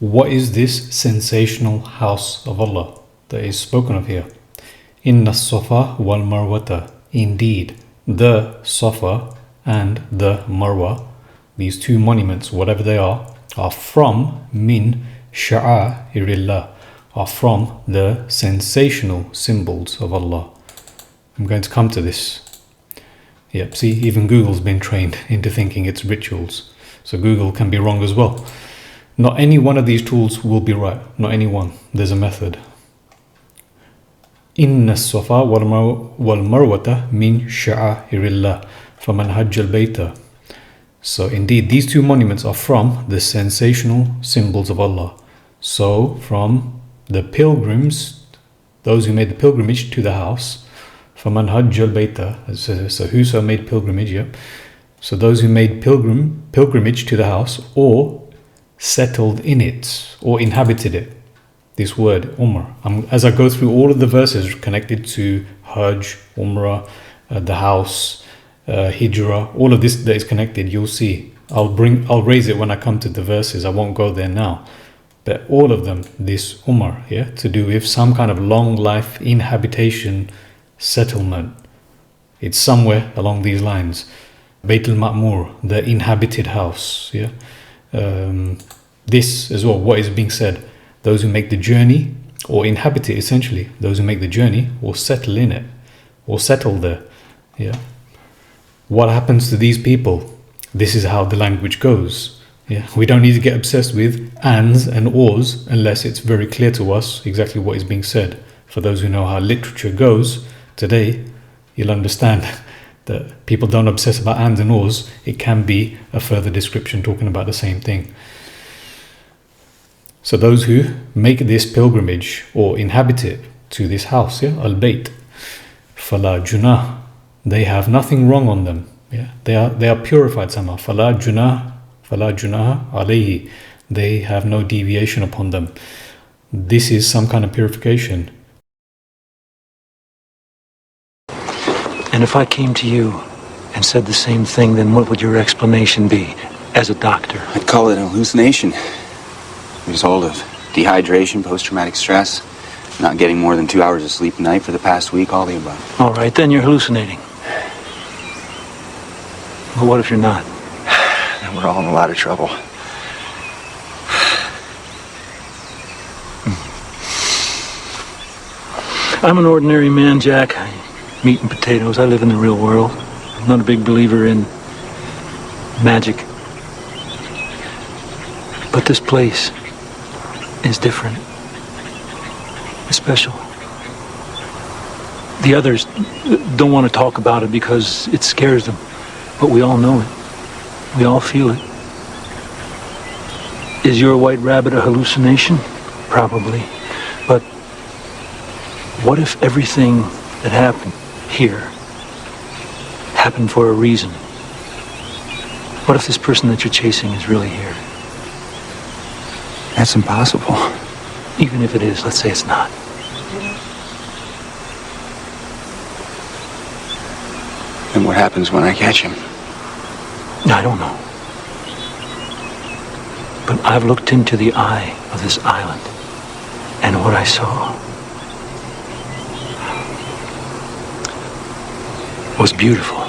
What is this sensational house of Allah that is spoken of here? Inna Safa wal Marwata. Indeed, the Safa and the Marwa, these two monuments, whatever they are from min sha'airillah, are from the sensational symbols of Allah. I'm going to come to this. Yep, see, even Google's been trained into thinking it's rituals. So Google can be wrong as well. Not any one of these tools will be right. Not any one. There's a method. Inna Safa wal Marwata min sha'airillah faman hajj al-bayta. So indeed, these two monuments are from the sensational symbols of Allah. So from the pilgrims, those who made the pilgrimage to the house, faman hajj al-bayta, so whoso made pilgrimage, yeah. So those who made pilgrimage to the house, or settled in it, or inhabited it. This word, Umrah. As I go through all of the verses connected to Hajj, Umrah, the house, Hijrah, all of this that is connected, you'll see. I'll raise it when I come to the verses. I won't go there now. But all of them, this Umrah, yeah, to do with some kind of long life inhabitation settlement. It's somewhere along these lines. Bayt al-Ma'mur, the inhabited house, yeah. This as well, what is being said? Those who make the journey or inhabit it, essentially. Those who make the journey or settle in it or settle there. Yeah. What happens to these people? This is how the language goes. Yeah. We don't need to get obsessed with ands and ors unless it's very clear to us exactly what is being said. For those who know how literature goes today, you'll understand that people don't obsess about ands and ors. It can be a further description talking about the same thing. So those who make this pilgrimage or inhabit it to this house, yeah, al-bayt, fala junah, they have nothing wrong on them. Yeah, they are purified somehow. Fala junah alayhi, they have no deviation upon them. This is some kind of purification. And if I came to you and said the same thing, then what would your explanation be as a doctor? I'd call it an hallucination. Result of dehydration, post-traumatic stress, not getting more than 2 hours of sleep a night for the past week, all the above. All right, then you're hallucinating. Well, what if you're not? Then we're all in a lot of trouble. I'm an ordinary man, Jack. I eat meat and potatoes. I live in the real world. I'm not a big believer in magic. But this place is different. It's special. The others don't want to talk about it because it scares them. But we all know it. We all feel it. Is your white rabbit a hallucination? Probably. But what if everything that happened here happened for a reason? What if this person that you're chasing is really here? That's impossible. Even if it is, let's say it's not. And what happens when I catch him? I don't know. But I've looked into the eye of this island, and what I saw was beautiful.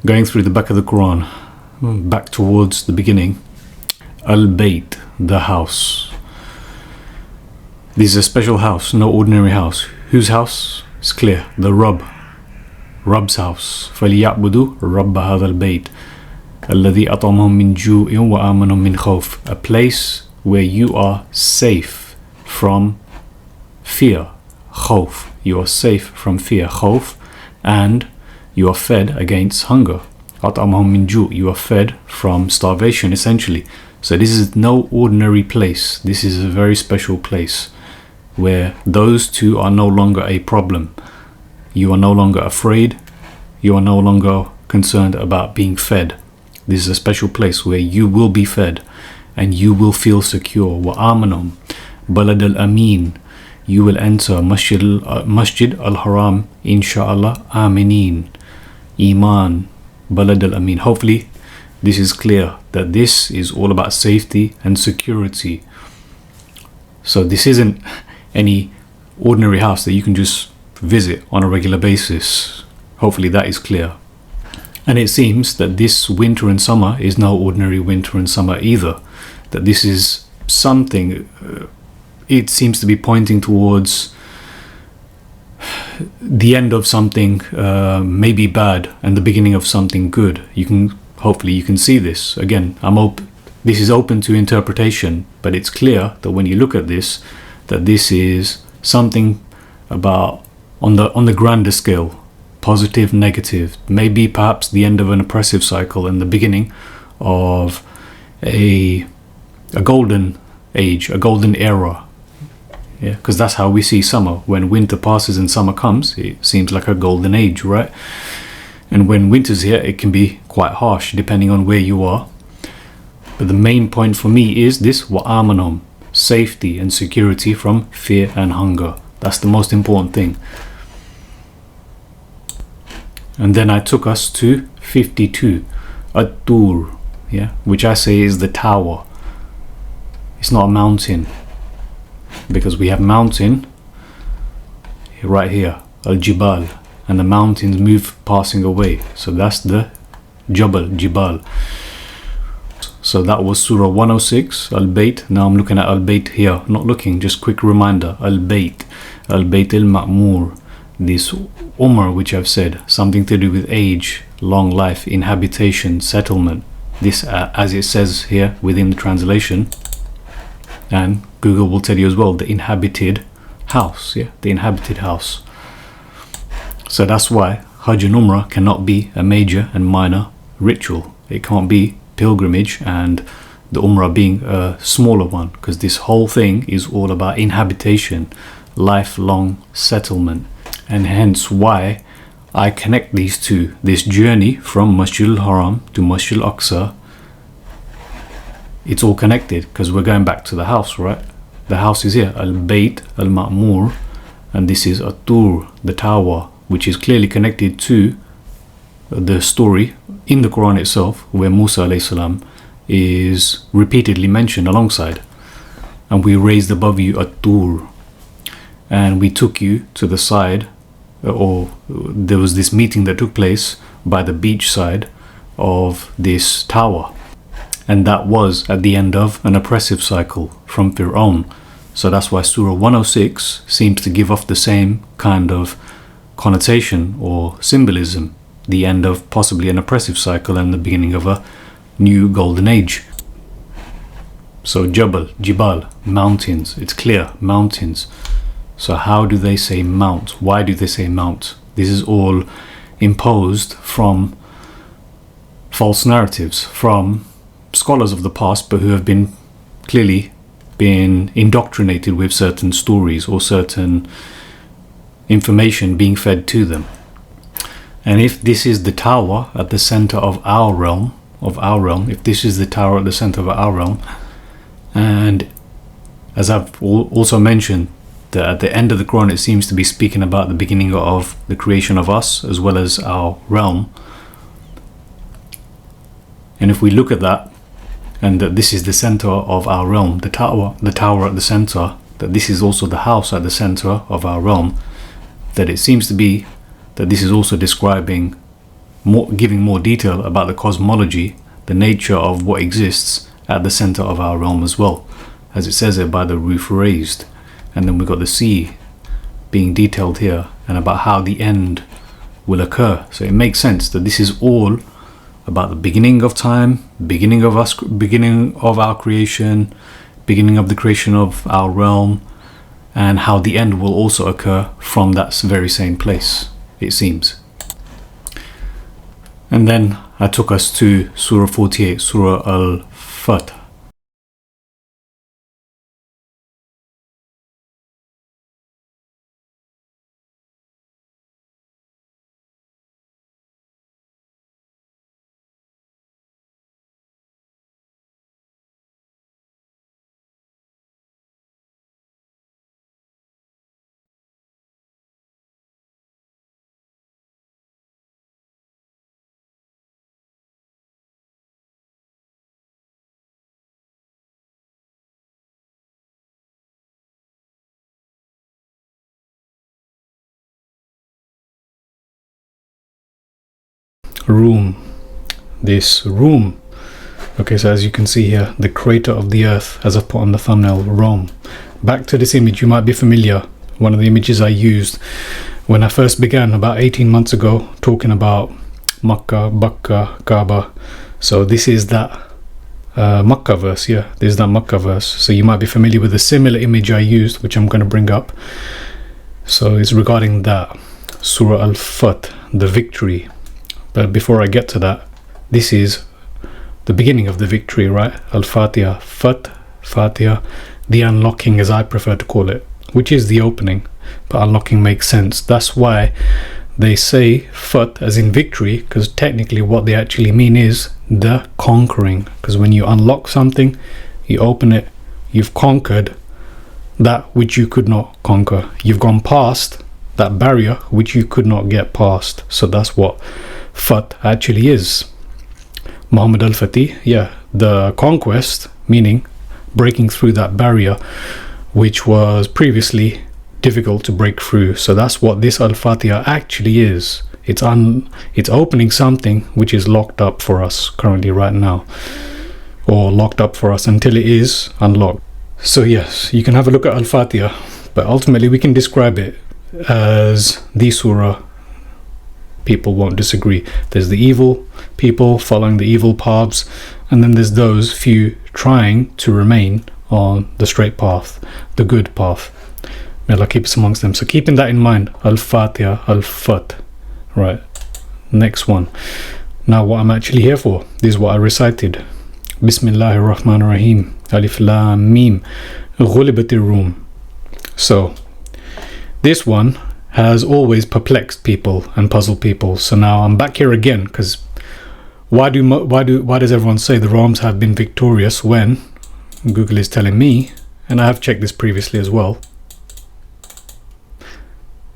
Going through the back of the Quran, back towards the beginning. Al-Bayt, the house. This is a special house, no ordinary house. Whose house? It's clear. The Rabb's house. فَلْيَعْبُدُوا رَبَّ هَذَا الْبَيْتِ الَّذِي أَطْعَمَهُم مِّن جُوعٍ وَآمَنَهُم مِّن خَوْفٍ. A place where you are safe from fear. Khawf. You are safe from fear. Khawf. And you are fed against hunger. أَطْعَمَهُم مِّن جُوعٍ. You are fed from starvation, essentially. So this is no ordinary place. This is a very special place where those two are no longer a problem. You are no longer afraid. You are no longer concerned about being fed. This is a special place where you will be fed and you will feel secure. Wa amanum balad al-amin. You will enter Masjid al-Haram, inshallah, aminin. Iman, balad al-amin. Hopefully this is clear that this is all about safety and security. So this isn't any ordinary house that you can just visit on a regular basis. Hopefully that is clear. And it seems that this winter and summer is no ordinary winter and summer either. That this is something, it seems to be pointing towards the end of something maybe bad and the beginning of something good. Hopefully you can see this. Again, this is open to interpretation, but it's clear that when you look at this, that this is something about on the grander scale, positive, negative, maybe perhaps the end of an oppressive cycle and the beginning of a golden age, a golden era. Yeah, because that's how we see summer. When winter passes and summer comes, it seems like a golden age, right? And when winter's here, it can be quite harsh depending on where you are. But the main point for me is this: wa amanum, safety and security from fear and hunger. That's the most important thing. And then I took us to 52, At-Tur, yeah, which I say is the tower. It's not a mountain, because we have mountain right here, Al-Jibal, and the mountains move passing away. So that's the Jibal. So that was Surah 106, Al-Bayt. Now I'm looking at Al-Bayt here, not looking, just quick reminder, Al-Bayt al-Ma'mur. This Umar, which I've said, something to do with age, long life, inhabitation, settlement. This as it says here within the translation, and Google will tell you as well, the inhabited house. Yeah, the inhabited house. So that's why Hajj and Umrah cannot be a major and minor ritual. It can't be pilgrimage and the Umrah being a smaller one, because this whole thing is all about inhabitation, lifelong settlement. And hence why I connect these two. This journey from Masjid al-Haram to Masjid al-Aqsa, it's all connected because we're going back to the house, right? The house is here, Al-Bayt al-Ma'mur, and this is At-Tur, the tower, which is clearly connected to the story in the Quran itself, where Musa alayhi salam is repeatedly mentioned alongside. And we raised above you At-Tur, and we took you to the side, or there was this meeting that took place by the beach side of this tower, and that was at the end of an oppressive cycle from Fir'aun. So that's why Surah 106 seems to give off the same kind of connotation or symbolism, the end of possibly an oppressive cycle and the beginning of a new golden age. So Jibal, mountains, it's clear, mountains. So how do they say mount? Why do they say mount? This is all imposed from false narratives, from scholars of the past, but who have been clearly been indoctrinated with certain stories or certain information being fed to them. And if this is the tower at the center of our realm, if this is the tower at the center of our realm, and as I've also mentioned, that at the end of the Quran it seems to be speaking about the beginning of the creation of us as well as our realm. And if we look at that, and that this is the center of our realm, the tower at the center, that this is also the house at the center of our realm, that it seems to be that this is also describing giving more detail about the cosmology, the nature of what exists at the center of our realm as well, as it says here, by the roof raised. And then we've got the sea being detailed here, and about how the end will occur. So it makes sense that this is all about the beginning of time, beginning of us, beginning of our creation, beginning of the creation of our realm, and how the end will also occur from that very same place, it seems. And then I took us to Surah 48, Surah Al-Fatiha. room. This room. Okay, so as you can see here, the creator of the earth, as I've put on the thumbnail, Rome. Back to this image, you might be familiar. One of the images I used when I first began about 18 months ago, talking about Makkah, Bakka, Kaaba. So this is that Makkah verse, yeah, this is that Makkah verse. So you might be familiar with a similar image I used, which I'm going to bring up. So it's regarding that Surah Al-Fath, the victory. But before I get to that, this is the beginning of the victory, right? Al-Fatiha, Fath, Fatiha, the unlocking, as I prefer to call it, which is the opening, but unlocking makes sense. That's why they say Fath as in victory, because technically what they actually mean is the conquering. Because when you unlock something, you open it, you've conquered that which you could not conquer. You've gone past that barrier which you could not get past. So that's what Fath actually is. Muhammad Al-Fatih, yeah, the conquest, meaning breaking through that barrier which was previously difficult to break through. So that's what this Al-Fatiha actually is. It's opening something which is locked up for us currently right now, or locked up for us until it is unlocked. So yes, you can have a look at Al-Fatiha, but ultimately we can describe it as the surah. People won't disagree. There's the evil people following the evil paths, and then there's those few trying to remain on the straight path, the good path. May Allah keep us amongst them. So keeping that in mind, Al-Fatiha, Al-Fath. Right, next one. Now what I'm actually here for, this is what I recited. Bismillahir Rahmanir Rahim, Alif Lam Mim, Ghulibatir Rum. So this one has always perplexed people and puzzled people. So now I'm back here again, because why does everyone say the Romans have been victorious when Google is telling me, and I have checked this previously as well,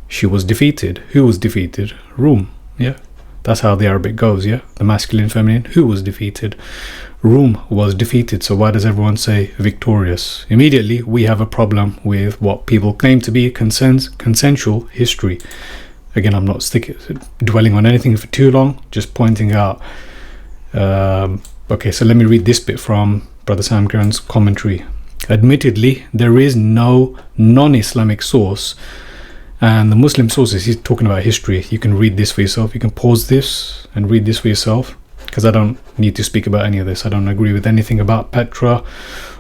she was defeated. Who was defeated? Rome. Yeah, that's how the Arabic goes. Yeah, the masculine, feminine. Who was defeated? Rome was defeated. So why does everyone say victorious? Immediately we have a problem with what people claim to be consensual history. Again, I'm not dwelling on anything for too long, just pointing out. Okay, so let me read this bit from Brother Sam Karen's commentary. Admittedly, there is no non-Islamic source, and the Muslim sources, he's talking about history. You can read this for yourself. You can pause this and read this for yourself, because I don't need to speak about any of this. I don't agree with anything about Petra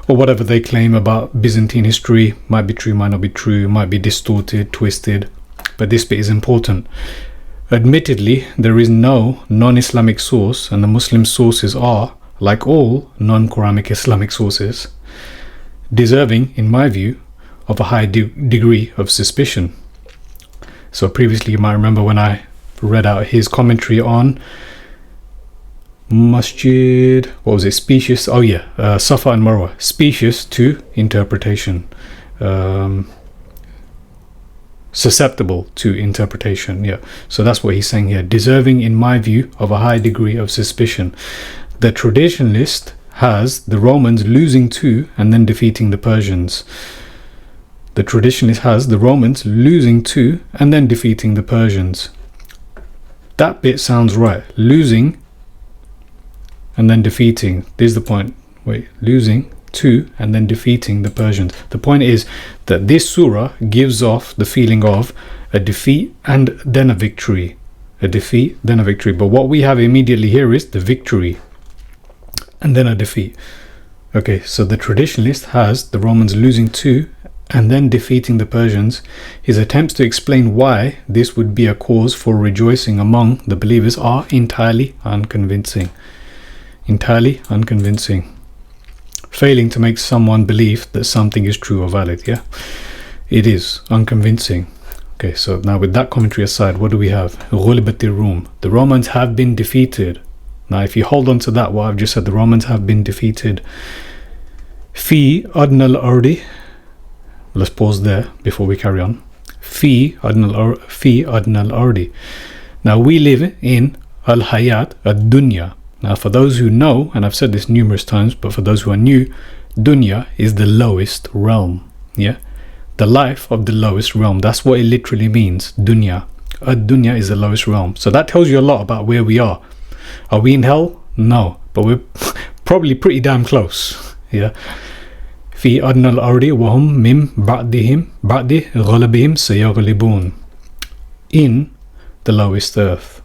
or whatever they claim about Byzantine history. Might be true, might not be true, might be distorted, twisted, but this bit is important. Admittedly, there is no non-Islamic source, and the Muslim sources are, like all non-Quranic Islamic sources, deserving, in my view, of a high degree of suspicion. So previously you might remember when I read out his commentary on Masjid, what was it, specious, oh yeah, Safa and Marwa, specious to interpretation, susceptible to interpretation. Yeah, so that's what he's saying here, deserving, in my view, of a high degree of suspicion. The traditionalist has the Romans losing to and then defeating the Persians. The traditionalist has the Romans losing to and then defeating the Persians. That bit sounds right. Losing and then defeating. This is the point. Wait, losing to and then defeating the Persians. The point is that this surah gives off the feeling of a defeat and then a victory. A defeat, then a victory. But what we have immediately here is the victory and then a defeat. Okay, so the traditionalist has the Romans losing to and then defeating the Persians. His attempts to explain why this would be a cause for rejoicing among the believers are entirely unconvincing. Entirely unconvincing. Failing to make someone believe that something is true or valid. Yeah, it is unconvincing. Okay, so now with that commentary aside, what do we have? Ghulibatir Rum. The Romans have been defeated. Now if you hold on to that, what I've just said, the Romans have been defeated. Fi adna al-ardi. Let's pause there before we carry on. Fi adna al-ardi. Now we live in al-hayat ad-dunya. Now for those who know, and I've said this numerous times, but for those who are new, dunya is the lowest realm. Yeah, the life of the lowest realm. That's what it literally means. Dunya. Ad-dunya is the lowest realm. So that tells you a lot about where we are. Are we in hell? No, but we're probably pretty damn close. Yeah. في أدنى الأرض وهم من بعد غلبهم سيغلبون. In the lowest earth.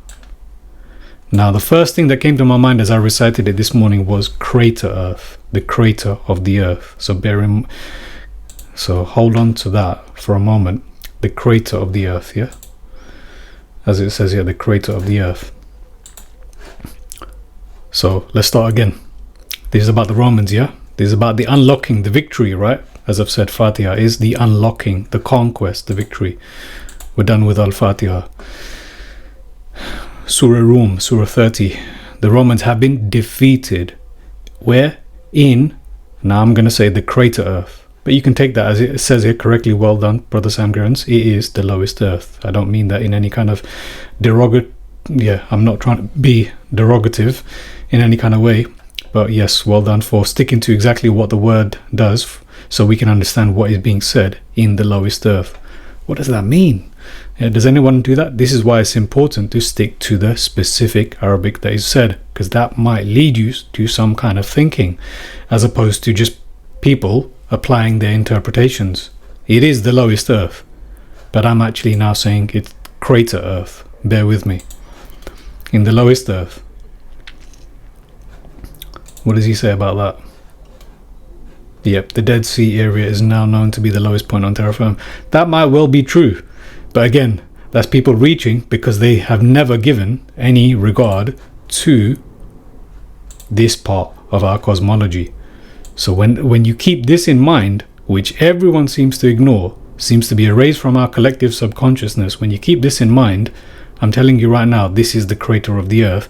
Now, the first thing that came to my mind as I recited it this morning was crater earth, the crater of the earth. So hold on to that for a moment. The crater of the earth, yeah? As it says here, the crater of the earth. So let's start again. This is about the Romans, yeah? This is about the unlocking, the victory, right? As I've said, Fatiha is the unlocking, the conquest, the victory. We're done with Al-Fatiha. Surah Rum, Surah 30. The Romans have been defeated. Where? In, now I'm going to say the crater earth. But you can take that as it says here correctly. Well done, Brother Sam Gerrans. It is the lowest earth. I don't mean that in any kind of I'm not trying to be derogative in any kind of way. But yes, well done for sticking to exactly what the word does so we can understand what is being said in the lowest earth. What does that mean? Does anyone do that? This is why it's important to stick to the specific Arabic that is said, because that might lead you to some kind of thinking as opposed to just people applying their interpretations. It is the lowest earth, but I'm actually now saying it's crater earth. Bear with me. In the lowest earth. What does he say about that? Yep, the Dead Sea area is now known to be the lowest point on terra firma. That might well be true. But again, that's people reaching because they have never given any regard to this part of our cosmology. So when you keep this in mind, which everyone seems to ignore, seems to be erased from our collective subconsciousness, when you keep this in mind, I'm telling you right now, this is the crater of the earth,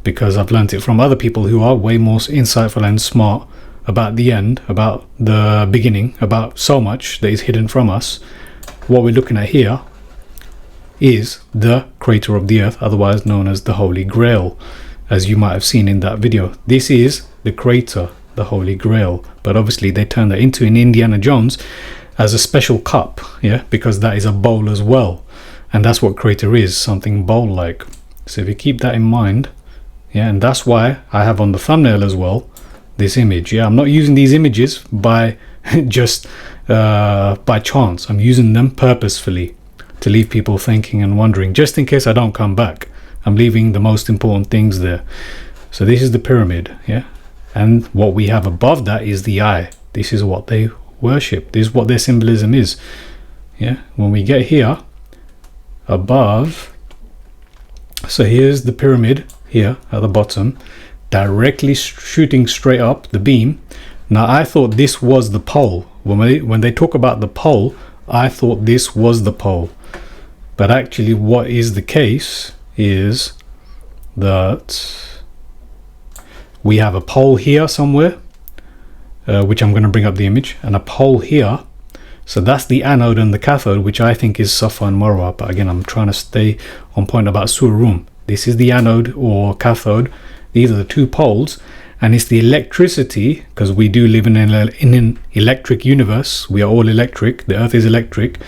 because I've learnt it from other people who are way more insightful and smart about the end, about the beginning, about so much that is hidden from us. What we're looking at here is the crater of the earth, otherwise known as the Holy Grail, as you might have seen in that video. This is the crater, the Holy Grail, but obviously they turned that into in Indiana Jones as a special cup, yeah, because that is a bowl as well, and that's what crater is, something bowl-like. So if you keep that in mind, yeah, and that's why I have on the thumbnail as well this image. Yeah, I'm not using these images by just by chance. I'm using them purposefully to leave people thinking and wondering, just in case I don't come back. I'm leaving the most important things there. So this is the pyramid, yeah, and what we have above that is the eye. This is what they worship. This is what their symbolism is. Yeah, when we get here above, so here's the pyramid here at the bottom, directly shooting straight up the beam. Now I thought this was the pole. When they talk about the pole, I thought this was the pole, but actually what is the case is that we have a pole here somewhere, which I'm going to bring up the image, and a pole here. So that's the anode and the cathode, which I think is Safa and Marwa. But again, I'm trying to stay on point about Surah Rum. This is the anode or cathode. These are the two poles, and it's the electricity, because we do live in an electric universe. We are all electric. The earth is electric.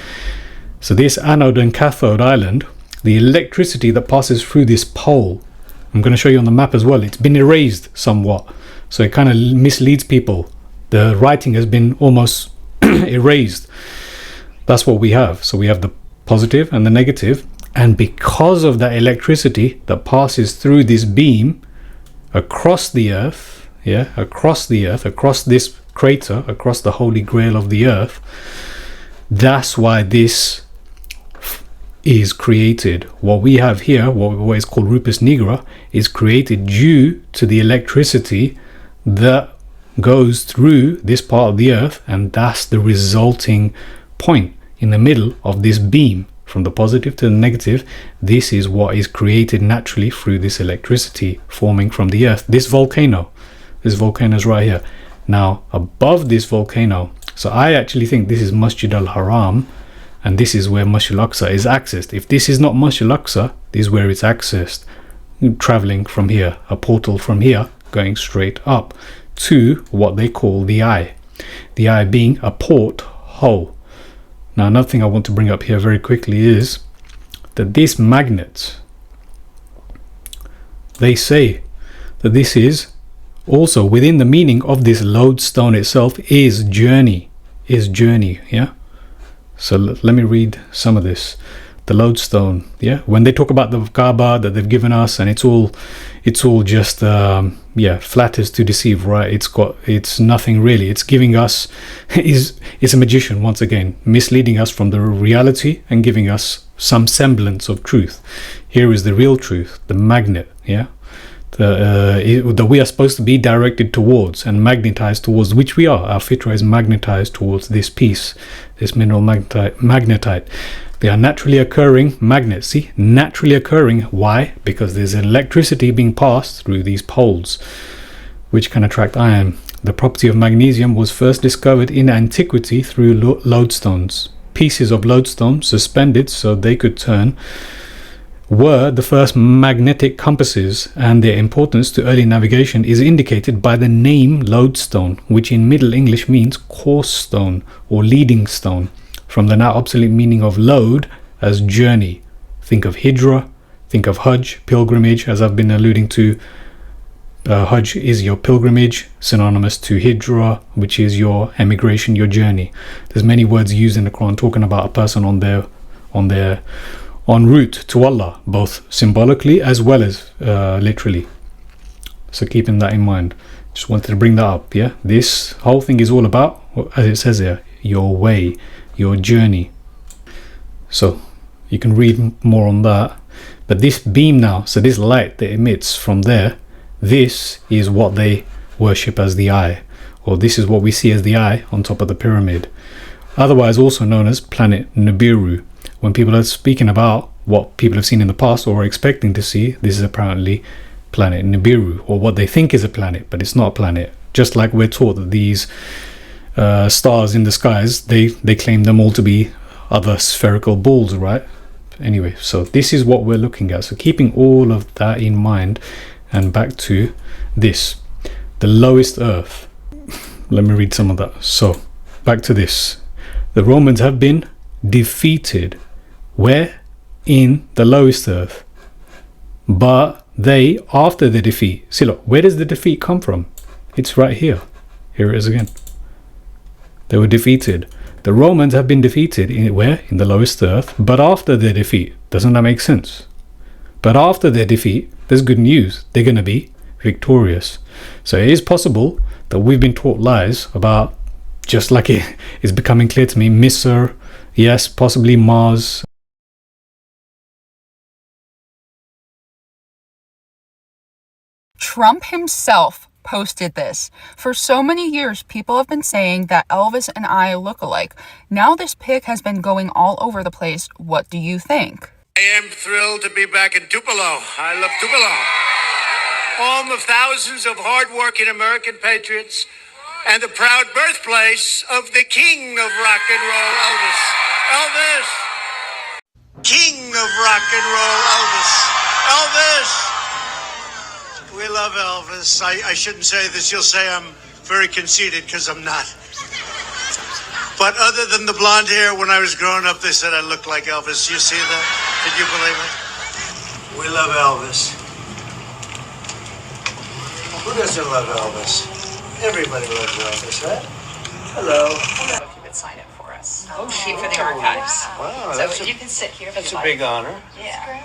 So this anode and cathode island, the electricity that passes through this pole, I'm going to show you on the map as well. It's been erased somewhat, so it kind of misleads people. The writing has been almost erased. That's what we have. So we have the positive and the negative, and because of that electricity that passes through this beam across the earth, yeah, across the earth, across this crater, across the Holy Grail of the earth, that's why this is created. What we have here, what is called Rupus Nigra, is created due to the electricity that goes through this part of the earth, and that's the resulting point in the middle of this beam. From the positive to the negative, this is what is created naturally through this electricity forming from the earth. This volcano is right here. Now above this volcano, so I actually think this is Masjid al-Haram, and this is where Masjid al-Aqsa is accessed. If this is not Masjid al-Aqsa, this is where it's accessed, traveling from here, a portal from here going straight up to what they call the eye being a porthole. Now another thing I want to bring up here very quickly is that this magnet, they say that this is also within the meaning of this lodestone itself is journey, yeah. So let me read some of this. The lodestone, yeah, when they talk about the Kaaba that they've given us, and it's all just flatters to deceive, right? It's nothing really. It's giving us it's a magician once again, misleading us from the reality and giving us some semblance of truth. Here is the real truth, the magnet, yeah, that we are supposed to be directed towards and magnetized towards, which we are. Our fitra is magnetized towards this piece, this mineral magnetite. They are naturally occurring magnets. See, naturally occurring. Why? Because there's electricity being passed through these poles, which can attract iron. The property of magnesium was first discovered in antiquity through lodestones. Pieces of lodestone suspended so they could turn were the first magnetic compasses, and their importance to early navigation is indicated by the name lodestone, which in Middle English means course stone or leading stone, from the now obsolete meaning of load as journey. Think of hijra, think of hajj, pilgrimage, as I've been alluding to. Hajj is your pilgrimage, synonymous to hijra, which is your emigration, your journey. There's many words used in the Quran talking about a person en route to Allah, both symbolically as well as literally. So keeping that in mind, just wanted to bring that up. Yeah, this whole thing is all about, as it says here, your way, your journey. So you can read more on that. But this beam now, so this light that emits from there, this is what they worship as the eye, or this is what we see as the eye on top of the pyramid, otherwise also known as planet Nibiru. When people are speaking about what people have seen in the past or are expecting to see, this is apparently planet Nibiru, or what they think is a planet, but it's not a planet. Just like we're taught that these stars in the skies, they claim them all to be other spherical balls, right? Anyway, so this is what we're looking at. So keeping all of that in mind, and back to this, the lowest earth. Let me read some of that. So back to this. The Romans have been defeated. Where? In the lowest earth. But they, after the defeat, see, look, where does the defeat come from? It's right here. Here it is again. They were defeated. The Romans have been defeated where? In the lowest earth. But after their defeat, doesn't that make sense? But after their defeat, there's good news. They're going to be victorious. So it is possible that we've been taught lies about, just like it is becoming clear to me, Misr, yes, possibly Mars. Trump himself posted this. For so many years, people have been saying that Elvis and I look alike. Now this pic has been going all over the place. What do you think? I am thrilled to be back in Tupelo. I love Tupelo. Home of thousands of hard-working American patriots and the proud birthplace of the king of rock and roll, Elvis. Elvis! King of rock and roll, Elvis. Elvis! We love Elvis. I shouldn't say this. You'll say I'm very conceited, because I'm not. But other than the blonde hair, when I was growing up, they said I looked like Elvis. You see that? Did you believe it? We love Elvis. Who doesn't love Elvis? Everybody loves Elvis, right? Hello. If you would sign it for us. Oh, sheet for the archives. Wow, So you can sit here if that's you a like. big honor. Yeah.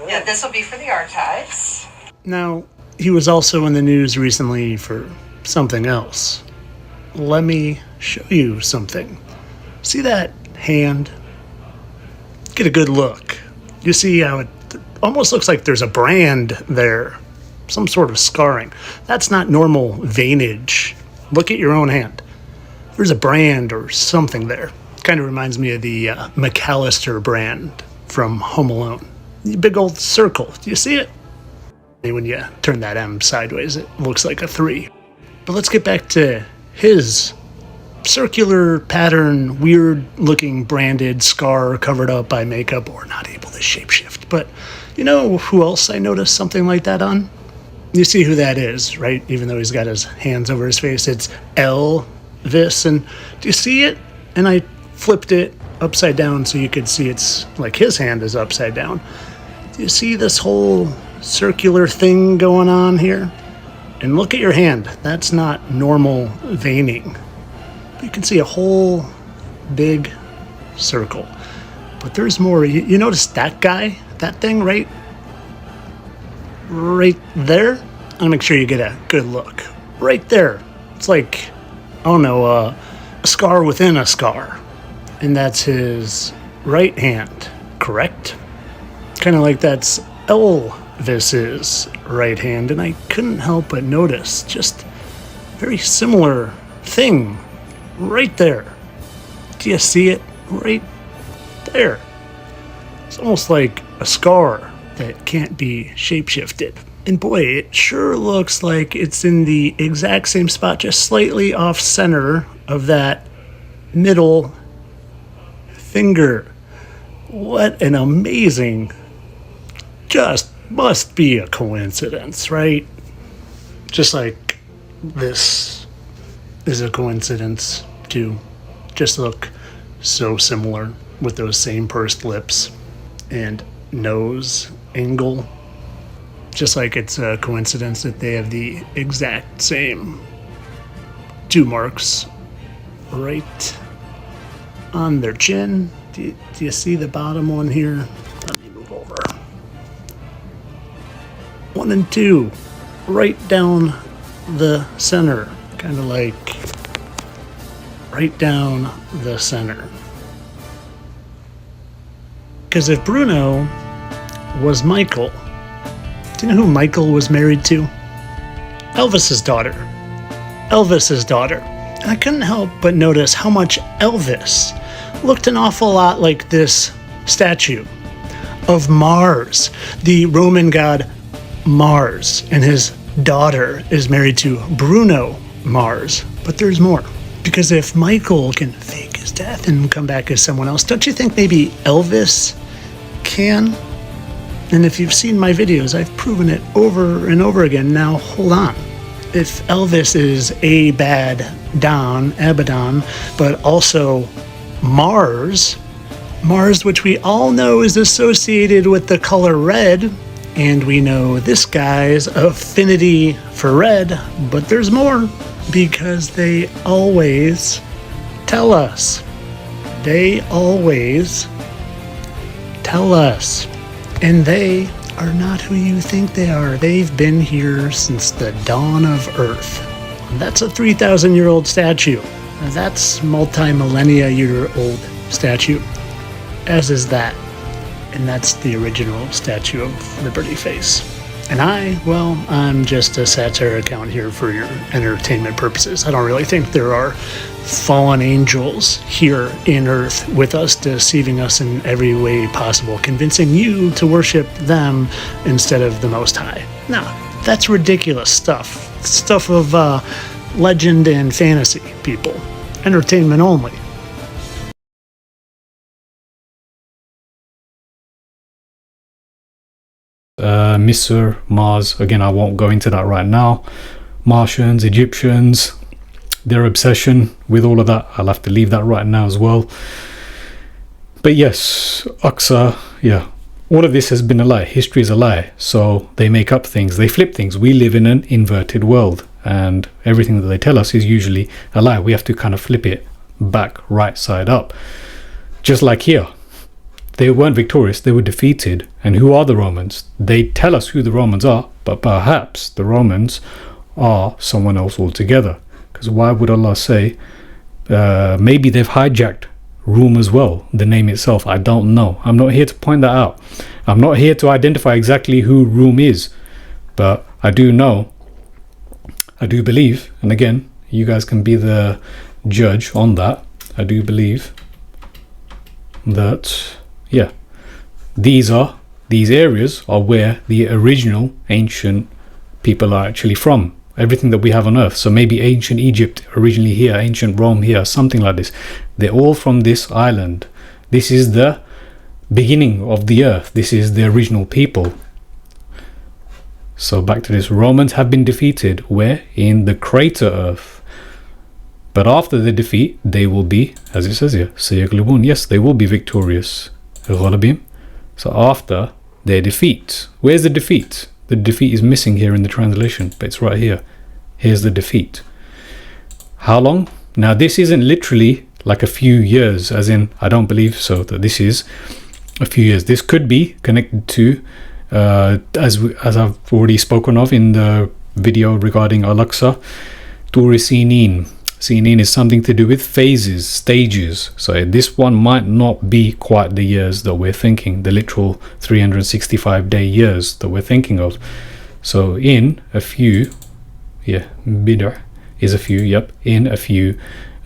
Yeah, this will be for the archives. Now, he was also in the news recently for something else. Let me show you something. See that hand? Get a good look. You see how it almost looks like there's a brand there. Some sort of scarring. That's not normal veinage. Look at your own hand. There's a brand or something there. Kind of reminds me of the McAllister brand from Home Alone. The big old circle. Do you see it? When you turn that M sideways, it looks like a 3. But let's get back to his circular pattern, weird looking branded scar covered up by makeup, or not able to shapeshift. But you know who else I noticed something like that on? You see who that is, right? Even though he's got his hands over his face, it's Elvis. And do you see it? And I flipped it upside down so you could see it's like his hand is upside down. Do you see this whole circular thing going on here. And look at your hand. That's not normal veining. You can see a whole big circle. But there's more. You notice that guy? That thing right there? I'll make sure you get a good look. Right there. It's like, I don't know, a scar within a scar. And that's his right hand, correct? Kind of like that's Elvis's right hand. And I couldn't help but notice just very similar thing right there. Do you see it? Right there. It's almost like a scar that can't be shapeshifted. And boy, it sure looks like it's in the exact same spot, just slightly off center of that middle finger. What an amazing, just must be a coincidence, right? Just like this is a coincidence too. Just look so similar with those same pursed lips and nose angle. Just like it's a coincidence that they have the exact same 2 marks right on their chin. Do you see the bottom one here? Let me move over. 1 and 2 right down the center. Kind of like right down the center. Because if Bruno was Michael, do you know who Michael was married to? Elvis's daughter. Elvis's daughter. And I couldn't help but notice how much Elvis looked an awful lot like this statue of Mars, the Roman god Mars, and his daughter is married to Bruno Mars. But there's more. Because if Michael can fake his death and come back as someone else, don't you think maybe Elvis can? And if you've seen my videos, I've proven it over and over again. Now, hold on. If Elvis is Abaddon, but also Mars, which we all know is associated with the color red, and we know this guy's affinity for red, but there's more, because they always tell us. They always tell us. And they are not who you think they are. They've been here since the dawn of Earth. That's a 3,000-year-old statue. That's multi-millennia-year-old statue. As is that. And that's the original Statue of Liberty face. And I'm just a satire account here for your entertainment purposes. I don't really think there are fallen angels here in Earth with us, deceiving us in every way possible, convincing you to worship them instead of the Most High. No, that's ridiculous stuff. Stuff of legend and fantasy, people. Entertainment only. Mr. Mars, again, I won't go into that right now. Martians, Egyptians, their obsession with all of that, I'll have to leave that right now as well. But yes, Aqsa, yeah, all of this has been a lie. History is a lie. So they make up things, they flip things. We live in an inverted world, and everything that they tell us is usually a lie. We have to kind of flip it back right side up. Just like here. They weren't victorious, they were defeated. And who are the Romans? They tell us who the Romans are, but perhaps the Romans are someone else altogether. Because why would Allah say, maybe they've hijacked Rome as well, the name itself? I don't know. I'm not here to point that out. I'm not here to identify exactly who Rome is. But I do know, I do believe, and again, you guys can be the judge on that. I do believe that, yeah, these areas are where the original ancient people are actually from. Everything that we have on Earth. So maybe ancient Egypt originally here, ancient Rome here, something like this. They're all from this island. This is the beginning of the Earth. This is the original people. So back to this. Romans have been defeated. Where? In the crater Earth. But after the defeat, they will be, as it says here, سيغلبون. Yes, they will be victorious. غالبين. So after their defeat, where's the defeat? The defeat is missing here in the translation, but it's right here. Here's the defeat. How long? Now this isn't literally like a few years, as in, I don't believe so that this is a few years. This could be connected to, as I've already spoken of in the video regarding Al-Aqsa, Turi Sinin. Sinin is something to do with phases, stages. So this one might not be quite the years that we're thinking, the literal 365-day years that we're thinking of. So in a few, bid'ah is a few, in a few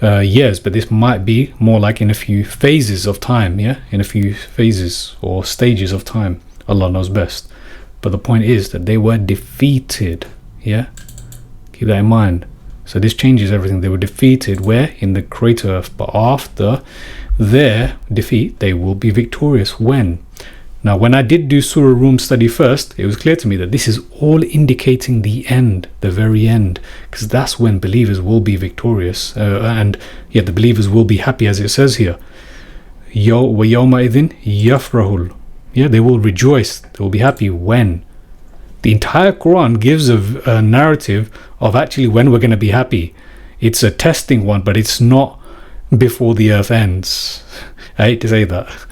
years, but this might be more like in a few phases of time, in a few phases or stages of time. Allah knows best. But the point is that they were defeated, keep that in mind. So this changes everything. They were defeated where? In the crater Earth. But after their defeat, they will be victorious. When? Now, when I did do Surah Rum study first, it was clear to me that this is all indicating the end, the very end, because that's when believers will be victorious, and the believers will be happy, as it says here. وَيَوْمَئِذٍ يَفْرَهُ. They will rejoice. They will be happy when. The entire Quran gives a narrative of actually when we're going to be happy. It's a testing one, but it's not before the earth ends. I hate to say that.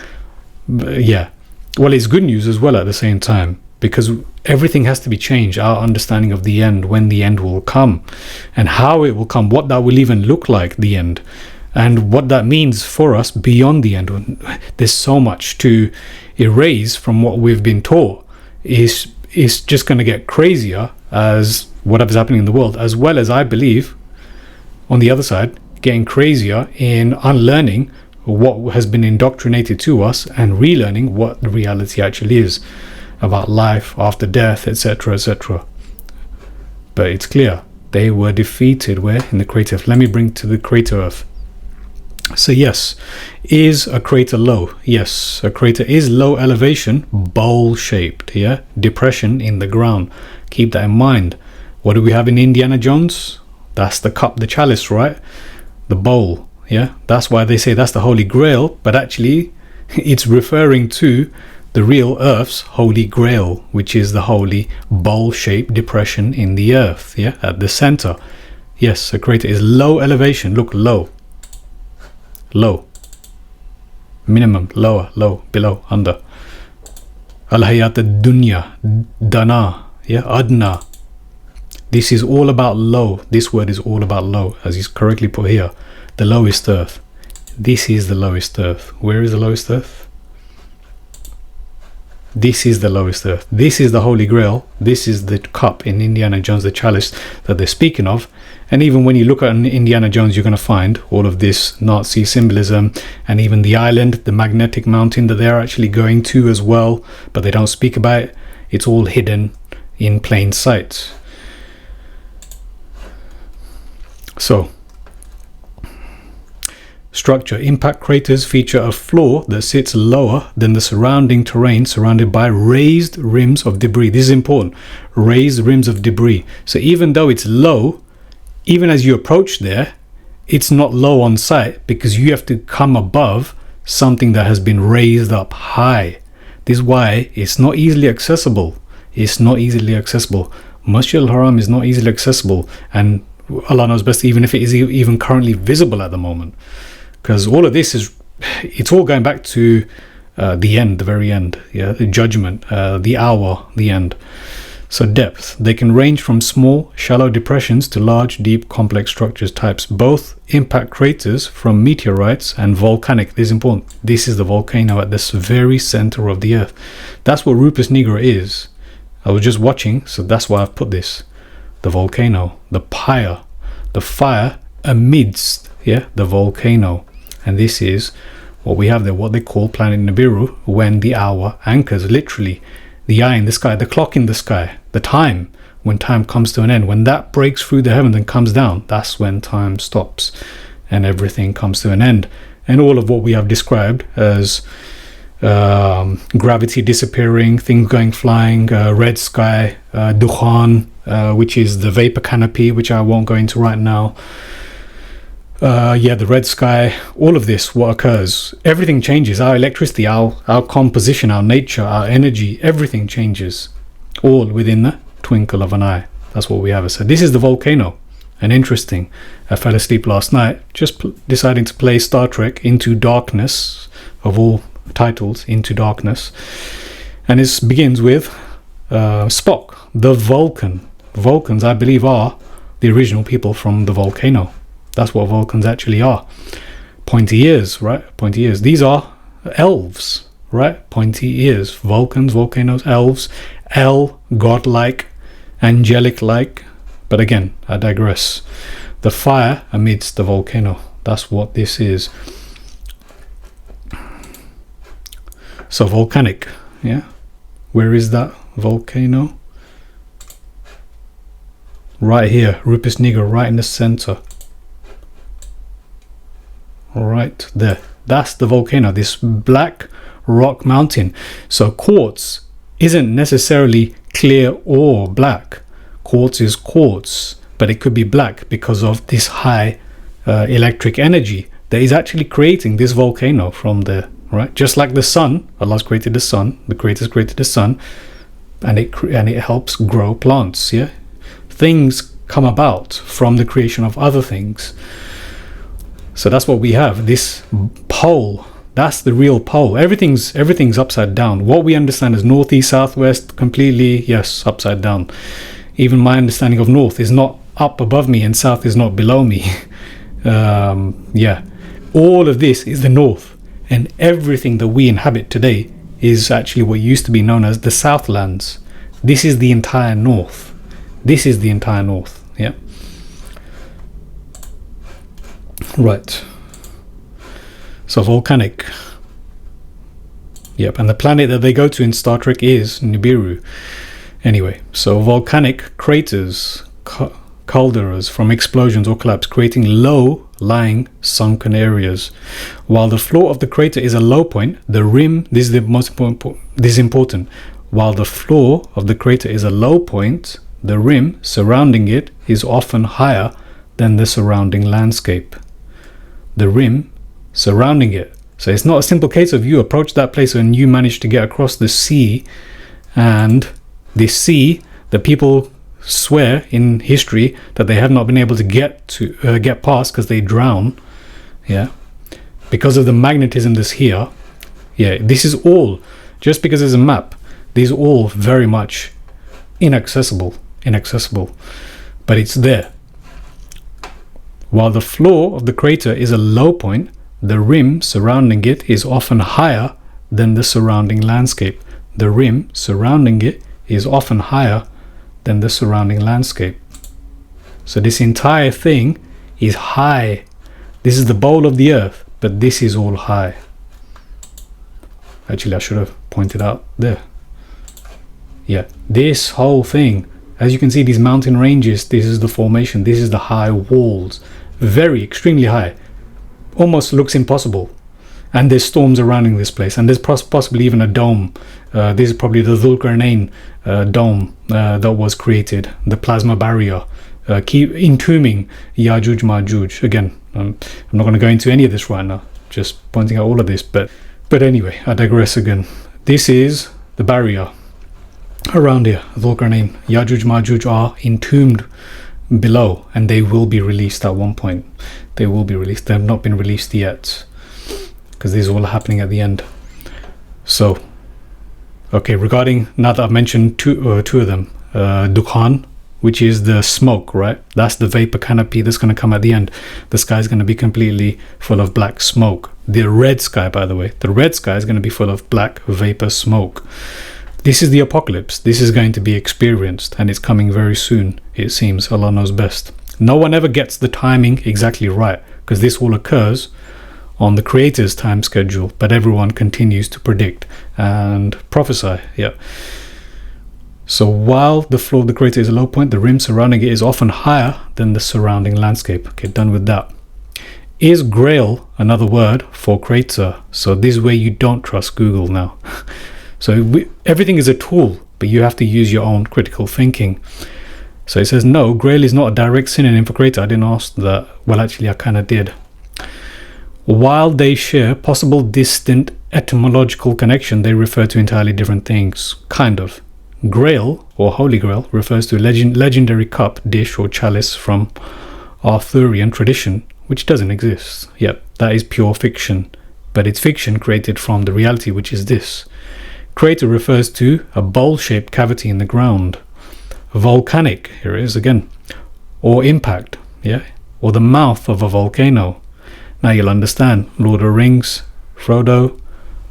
But well, it's good news as well at the same time, because everything has to be changed. Our understanding of the end, when the end will come, and how it will come, what that will even look like, the end, and what that means for us beyond the end. There's so much to erase from what we've been taught. It's just going to get crazier as whatever's happening in the world, as well as, I believe, on the other side, getting crazier in unlearning what has been indoctrinated to us and relearning what the reality actually is about life after death, etc., etc. But it's clear they were defeated where? In the crater Earth. Let me bring to the crater Earth. So yes, is a crater low? Yes, a crater is low elevation, bowl shaped, depression in the ground. Keep that in mind. What do we have in Indiana Jones? That's the cup, the chalice, right? The bowl. That's why they say that's the Holy Grail, but actually it's referring to the real Earth's Holy Grail, which is the holy bowl-shaped depression in the Earth, at the center. Yes, a crater is low elevation. Look, low, minimum, lower, low, below, under. Al-Hayat ad-Dunya, Dana, Adna. This is all about low. This word is all about low, as is correctly put here. The lowest earth. This is the lowest earth. Where is the lowest earth? This is the lowest earth. This is the Holy Grail. This is the cup in Indiana Jones, the chalice that they're speaking of. And even when you look at Indiana Jones, you're going to find all of this Nazi symbolism, and even the island, the magnetic mountain that they're actually going to as well, but they don't speak about it. It's all hidden in plain sight. So, structure. Impact craters feature a floor that sits lower than the surrounding terrain, surrounded by raised rims of debris. This is important. Raised rims of debris. So even though it's low, even as you approach there, it's not low on sight, because you have to come above something that has been raised up high. This is why it's not easily accessible. It's not easily accessible. Masjid al-Haram is not easily accessible, and Allah knows best, even if it is even currently visible at the moment. Because all of this it's all going back to the end, the very end, the judgment, the hour, the end. So depth. They can range from small, shallow depressions to large, deep, complex structures types. Both impact craters from meteorites and volcanic. This is important. This is the volcano at this very center of the earth. That's what Rupus Nigra is. I was just watching, so that's why I've put this. The volcano, the pyre, the fire amidst the volcano. And this is what we have there, what they call planet Nibiru, when the hour anchors, literally the eye in the sky, the clock in the sky, the time, when time comes to an end. When that breaks through the heavens and comes down, that's when time stops and everything comes to an end. And all of what we have described as gravity disappearing, things going flying, red sky, dukhan, which is the vapor canopy, which I won't go into right now. The red sky, all of this, what occurs, everything changes. Our electricity, our composition, our nature, our energy, everything changes. all within the twinkle of an eye. That's what we have. So this is the volcano. And interesting, I fell asleep last night just deciding to play Star Trek Into Darkness, of all titles, Into Darkness, and it begins with Spock, the Vulcan. Vulcans, I believe, are the original people from the volcano. That's what Vulcans actually are. Pointy ears, right? Pointy ears. These are elves, right? Pointy ears. Vulcans, volcanoes, elves. El, godlike, angelic-like. But again, I digress. The fire amidst the volcano. That's what this is. So volcanic, yeah. Where is that volcano? Right here, Rupes Niger, right in the center. Right there. That's the volcano, this black rock mountain. So quartz isn't necessarily clear or black. Quartz is quartz, but it could be black because of this high electric energy that is actually creating this volcano from there, right? Just like the sun, Allah's created the sun, the creators created the sun, and it helps grow plants, yeah? Things come about from the creation of other things. So that's what we have, this pole. That's the real pole. Everything's upside down. What we understand as northeast, southwest, completely, yes, upside down. Even my understanding of north is not up above me and south is not below me. Yeah, all of this is the north, and everything that we inhabit today is actually what used to be known as the Southlands. This is the entire north. This is the entire north. Yeah. Right. So volcanic. Yep, and the planet that they go to in Star Trek is Nibiru. Anyway, so volcanic craters, calderas from explosions or collapse, creating low-lying sunken areas. While the floor of the crater is a low point, the rim, this is the most important, this is important. While the floor of the crater is a low point, the rim surrounding it is often higher than the surrounding landscape. The rim surrounding it. So it's not a simple case of you approach that place and you manage to get across the sea, and this sea that people swear in history that they have not been able to get past because they drown, yeah, because of the magnetism that's here. Yeah, this is all just because there's a map. These are all very much inaccessible, but it's there. While the floor of the crater is a low point, the rim surrounding it is often higher than the surrounding landscape. The rim surrounding it is often higher than the surrounding landscape. So this entire thing is high. This is the bowl of the earth, but this is all high. Actually, I should have pointed out there. Yeah, this whole thing, as you can see, these mountain ranges, this is the formation, this is the high walls, very extremely high, almost looks impossible. And there's storms surrounding this place, and there's possibly even a dome. This is probably the Dhul-Qarnayn dome that was created, the plasma barrier, keep entombing Yajuj Majuj. Again, I'm not going to go into any of this right now, just pointing out all of this, but anyway, I digress again. This is the barrier around here, Dhul-Qarnayn. Yajuj Majuj are entombed below, and they will be released at one point. They will be released. They have not been released yet, because these are all happening at the end. So, okay, regarding, now that I've mentioned two of them, Dukhan, which is the smoke, right? That's the vapor canopy that's going to come at the end. The sky is going to be completely full of black smoke. The red sky, by the way, the red sky is going to be full of black vapor smoke. This is the apocalypse. This is going to be experienced, and it's coming very soon, it seems. Allah knows best. No one ever gets the timing exactly right, because this all occurs on the creator's time schedule, but everyone continues to predict and prophesy. Yeah. So while the floor of the crater is a low point, the rim surrounding it is often higher than the surrounding landscape. Okay, done with that. Is Grail another word for crater? So this is where you don't trust Google now. So everything is a tool, but you have to use your own critical thinking. So it says, no, Grail is not a direct synonym for crater. I didn't ask that. Well, actually, I kind of did. While they share possible distant etymological connection, they refer to entirely different things. Kind of. Grail or Holy Grail refers to a legendary cup, dish or chalice from Arthurian tradition, which doesn't exist. Yep, that is pure fiction, but it's fiction created from the reality, which is this. Crater refers to a bowl-shaped cavity in the ground. Volcanic, here it is again, or impact, yeah, or the mouth of a volcano. Now you'll understand, Lord of the Rings, Frodo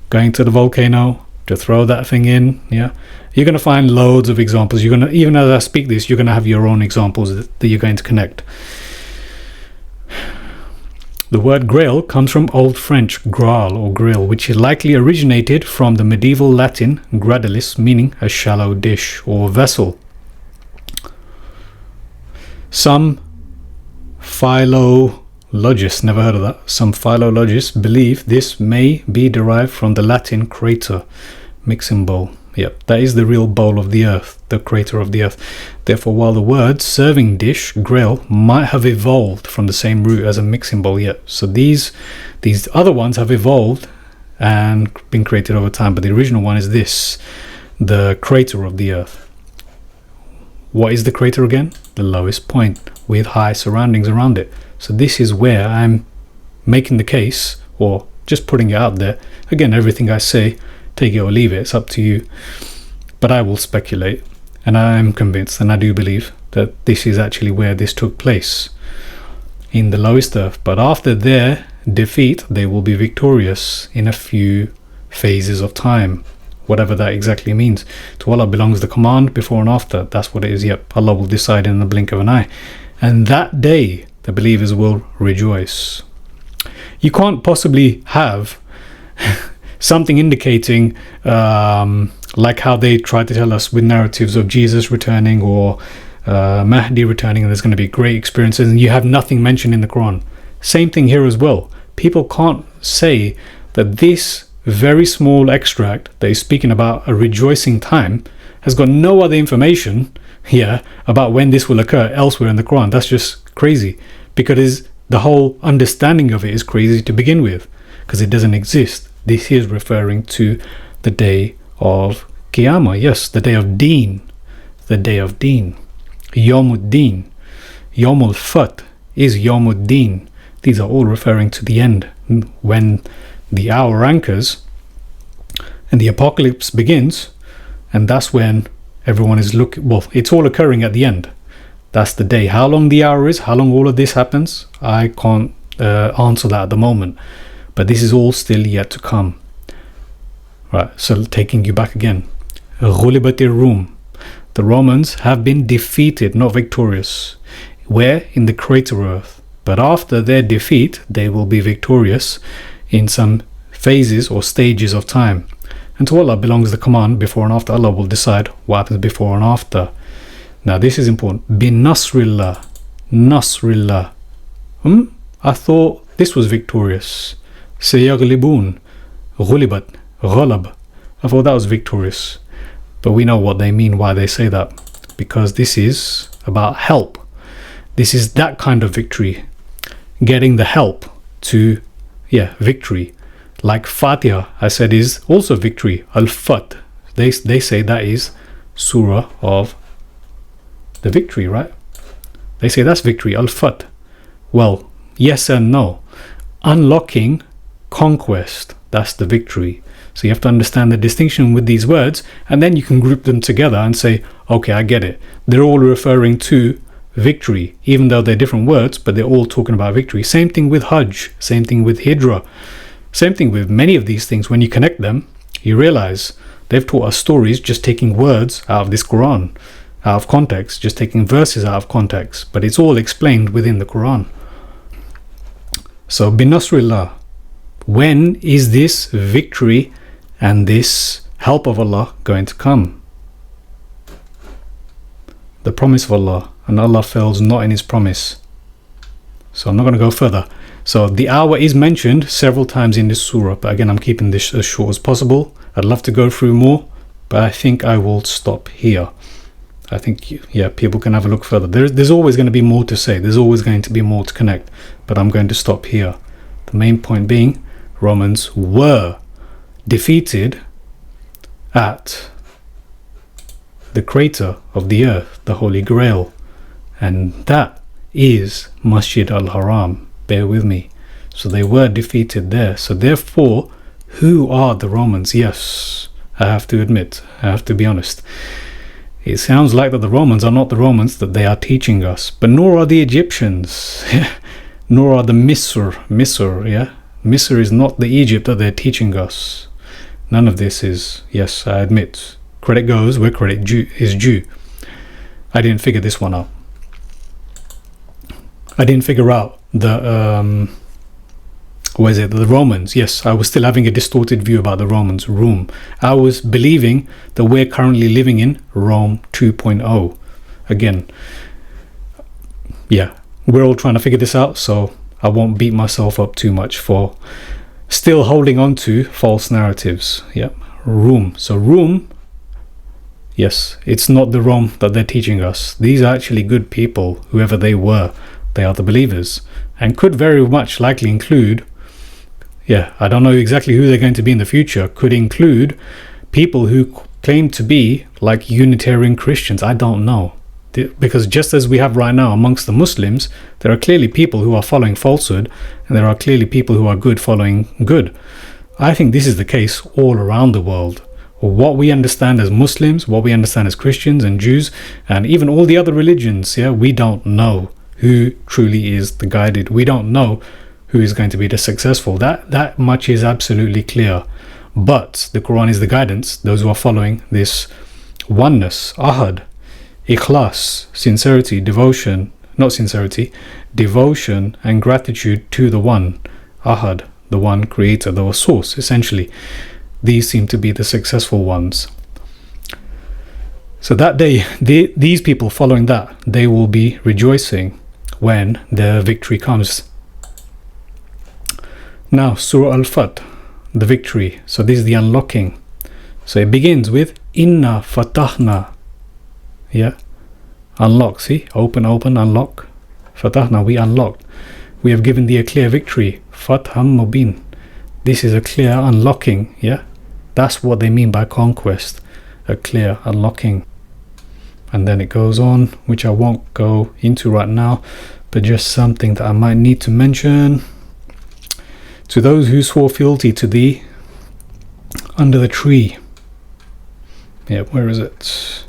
going to the volcano to throw that thing in, yeah. You're going to find loads of examples. You're going to, even as I speak this, you're going to have your own examples that you're going to connect. The word grail comes from Old French graal or grill, which likely originated from the medieval Latin gradalis, meaning a shallow dish or vessel. Some philologists, never heard of that, some philologists believe this may be derived from the Latin crater, mixing bowl. Yep, that is the real bowl of the earth, the crater of the earth. Therefore, while the word serving dish, grail, might have evolved from the same root as a mixing bowl, yet. So these other ones have evolved and been created over time, but the original one is this, the crater of the earth. What is the crater again? The lowest point with high surroundings around it. So this is where I'm making the case, or just putting it out there. Again, everything I say, take it or leave it, it's up to you. But I will speculate, and I am convinced, and I do believe, that this is actually where this took place, in the lowest earth. But after their defeat, they will be victorious in a few phases of time, whatever that exactly means. To Allah belongs the command before and after. That's what it is. Yep, Allah will decide in the blink of an eye, and that day the believers will rejoice. You can't possibly have something indicating like how they try to tell us with narratives of Jesus returning or Mahdi returning, and there's going to be great experiences, and you have nothing mentioned in the Quran. Same thing here as well. People can't say that this very small extract that is speaking about a rejoicing time has got no other information here about when this will occur elsewhere in the Quran. That's just crazy, because the whole understanding of it is crazy to begin with, because it doesn't exist. This is referring to the day of Qiyamah. Yes, the day of Deen. The day of Deen. Yawmud Deen. Yawmul Fat is Yawmud Deen. These are all referring to the end, when the hour anchors and the apocalypse begins, and that's when everyone is looking. Well, it's all occurring at the end. That's the day. How long the hour is, how long all of this happens, I can't answer that at the moment. But this is all still yet to come. Right, so taking you back again. Ghulibatir Rum. The Romans have been defeated, not victorious. Where? In the crater earth. But after their defeat, they will be victorious in some phases or stages of time. And to Allah belongs the command before and after. Allah will decide what happens before and after. Now this is important. Bin Nasrillah. Nasrillah. I thought this was victorious. Sayaglibun. Ghulibat. Ghalab. I thought that was victorious. But we know what they mean, why they say that. Because this is about help. This is that kind of victory. Getting the help to, victory. Like Fatiha, I said, is also victory. Al-Fat. They say that is surah of the victory, right? They say that's victory. Al-Fat. Well, yes and no. Unlocking conquest, that's the victory. So you have to understand the distinction with these words, and then you can group them together and say, okay, I get it. They're all referring to victory, even though they're different words, but they're all talking about victory. Same thing with Hajj, same thing with Hijrah, same thing with many of these things. When you connect them, you realize they've taught us stories just taking words out of this Quran, out of context, just taking verses out of context, but it's all explained within the Quran. So, binasrillah, when is this victory and this help of Allah going to come? The promise of Allah, and Allah fails not in His promise. So I'm not going to go further. So the hour is mentioned several times in this surah, but again, I'm keeping this as short as possible. I'd love to go through more, but I think I will stop here. I think, people can have a look further. There's always going to be more to say. There's always going to be more to connect, but I'm going to stop here. The main point being, Romans were defeated at the creator of the earth, the Holy Grail. And that is Masjid al-Haram. Bear with me. So they were defeated there. So therefore, who are the Romans? Yes, I have to admit, I have to be honest. It sounds like that the Romans are not the Romans that they are teaching us, but nor are the Egyptians, nor are the Misr, yeah? Misr is not the Egypt that they're teaching us. None of this is, yes, I admit. Credit goes where credit is due. I didn't figure this one out. I didn't figure out the the Romans. Yes, I was still having a distorted view about the Romans. Rome. I was believing that we're currently living in Rome 2.0. Again, yeah, we're all trying to figure this out, so I won't beat myself up too much for still holding on to false narratives. Yeah, Rome. So Rome, yes, it's not the Rome that they're teaching us. These are actually good people, whoever they were. They are the believers, and could very much likely include, yeah, I don't know exactly who they're going to be in the future, could include people who claim to be like Unitarian Christians. I don't know. Because just as we have right now amongst the Muslims, there are clearly people who are following falsehood, and there are clearly people who are good following good. I think this is the case all around the world. What we understand as Muslims, what we understand as Christians and Jews, and even all the other religions, yeah, we don't know who truly is the guided. We don't know who is going to be the successful. That much is absolutely clear. But the Quran is the guidance. Those who are following this oneness, ahad, ikhlas, sincerity, devotion, not sincerity, devotion and gratitude to the one, ahad, the one creator, the source, essentially. These seem to be the successful ones. So that day, these people following that, they will be rejoicing when the victory comes. Now, Surah Al-Fat, the victory. So this is the unlocking. So it begins with Inna Fatahna. Yeah, unlock. See, open, unlock. Fatahna, we unlocked. We have given thee a clear victory. Fatham Mubin. This is a clear unlocking. Yeah, that's what they mean by conquest. A clear unlocking. And then it goes on, which I won't go into right now, but just something that I might need to mention. To those who swore fealty to thee under the tree. Yeah, where is it?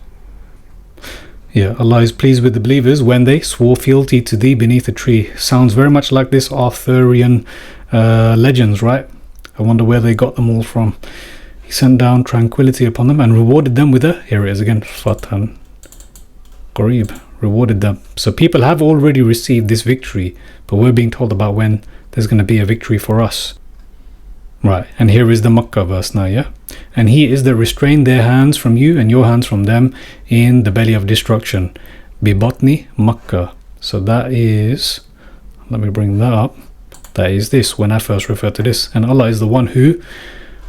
Yeah, Allah is pleased with the believers when they swore fealty to thee beneath a tree. Sounds very much like this Arthurian legends, right? I wonder where they got them all from. He sent down tranquility upon them and rewarded them with a, here it is again, Fatan Qarib, rewarded them. So people have already received this victory, but we're being told about when there's going to be a victory for us. Right, and here is the Makkah verse now, yeah? And he is that restrained their hands from you and your hands from them in the belly of destruction. Bibotni Makkah. So that is, let me bring that up. That is this, when I first referred to this. And Allah is the one who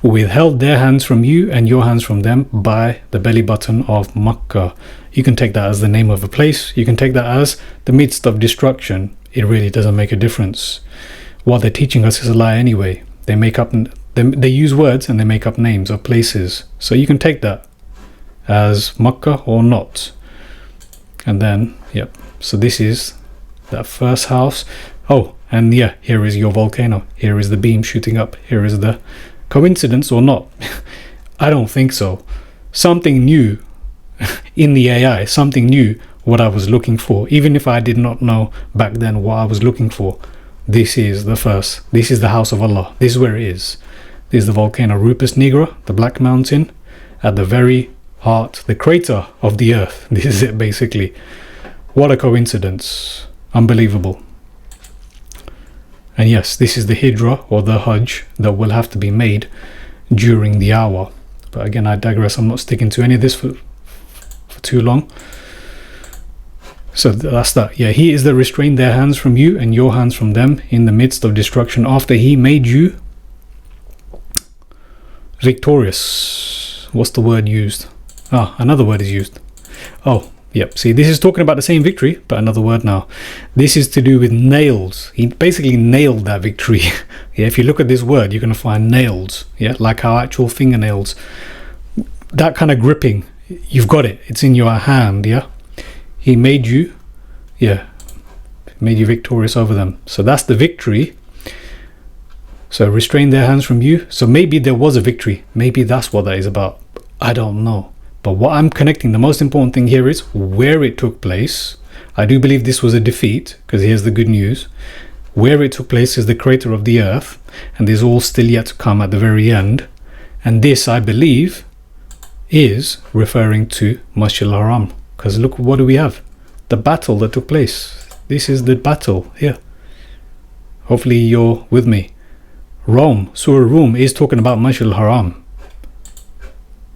withheld their hands from you and your hands from them by the belly button of Makkah. You can take that as the name of a place. You can take that as the midst of destruction. It really doesn't make a difference. What they're teaching us is a lie anyway. They make up, they use words and they make up names of places. So you can take that as Makkah or not. And then, yep. So this is that first house. Oh, and yeah, here is your volcano. Here is the beam shooting up. Here is the coincidence or not. I don't think so. Something new in the AI, something new what I was looking for. Even if I did not know back then what I was looking for. This is the first. This is the house of Allah. This is where it is. This is the volcano Rupus Nigra, the Black Mountain, at the very heart, the crater of the earth. This is it basically. What a coincidence. Unbelievable. And yes, this is the Hijra or the Hajj that will have to be made during the hour. But again, I digress. I'm not sticking to any of this for too long. So that's that. Yeah, he is that restrained their hands from you and your hands from them in the midst of destruction after he made you victorious. What's the word used? Ah, another word is used. Oh, yep. See, this is talking about the same victory, but another word now. This is to do with nails. He basically nailed that victory. Yeah, if you look at this word, you're going to find nails. Yeah, like our actual fingernails. That kind of gripping. you've got it. It's in your hand, yeah? He made you, made you victorious over them. So that's the victory. So restrain their hands from you. So maybe there was a victory. Maybe that's what that is about. I don't know. But what I'm connecting, the most important thing here is where it took place. I do believe this was a defeat, because here's the good news. Where it took place is the creator of the earth, and there's all still yet to come at the very end. And this, I believe, is referring to Masjid al-Haram. Because look, what do we have? The battle that took place. This is the battle here. Hopefully you're with me. Rome, Surah Rum is talking about Masjid al-Haram.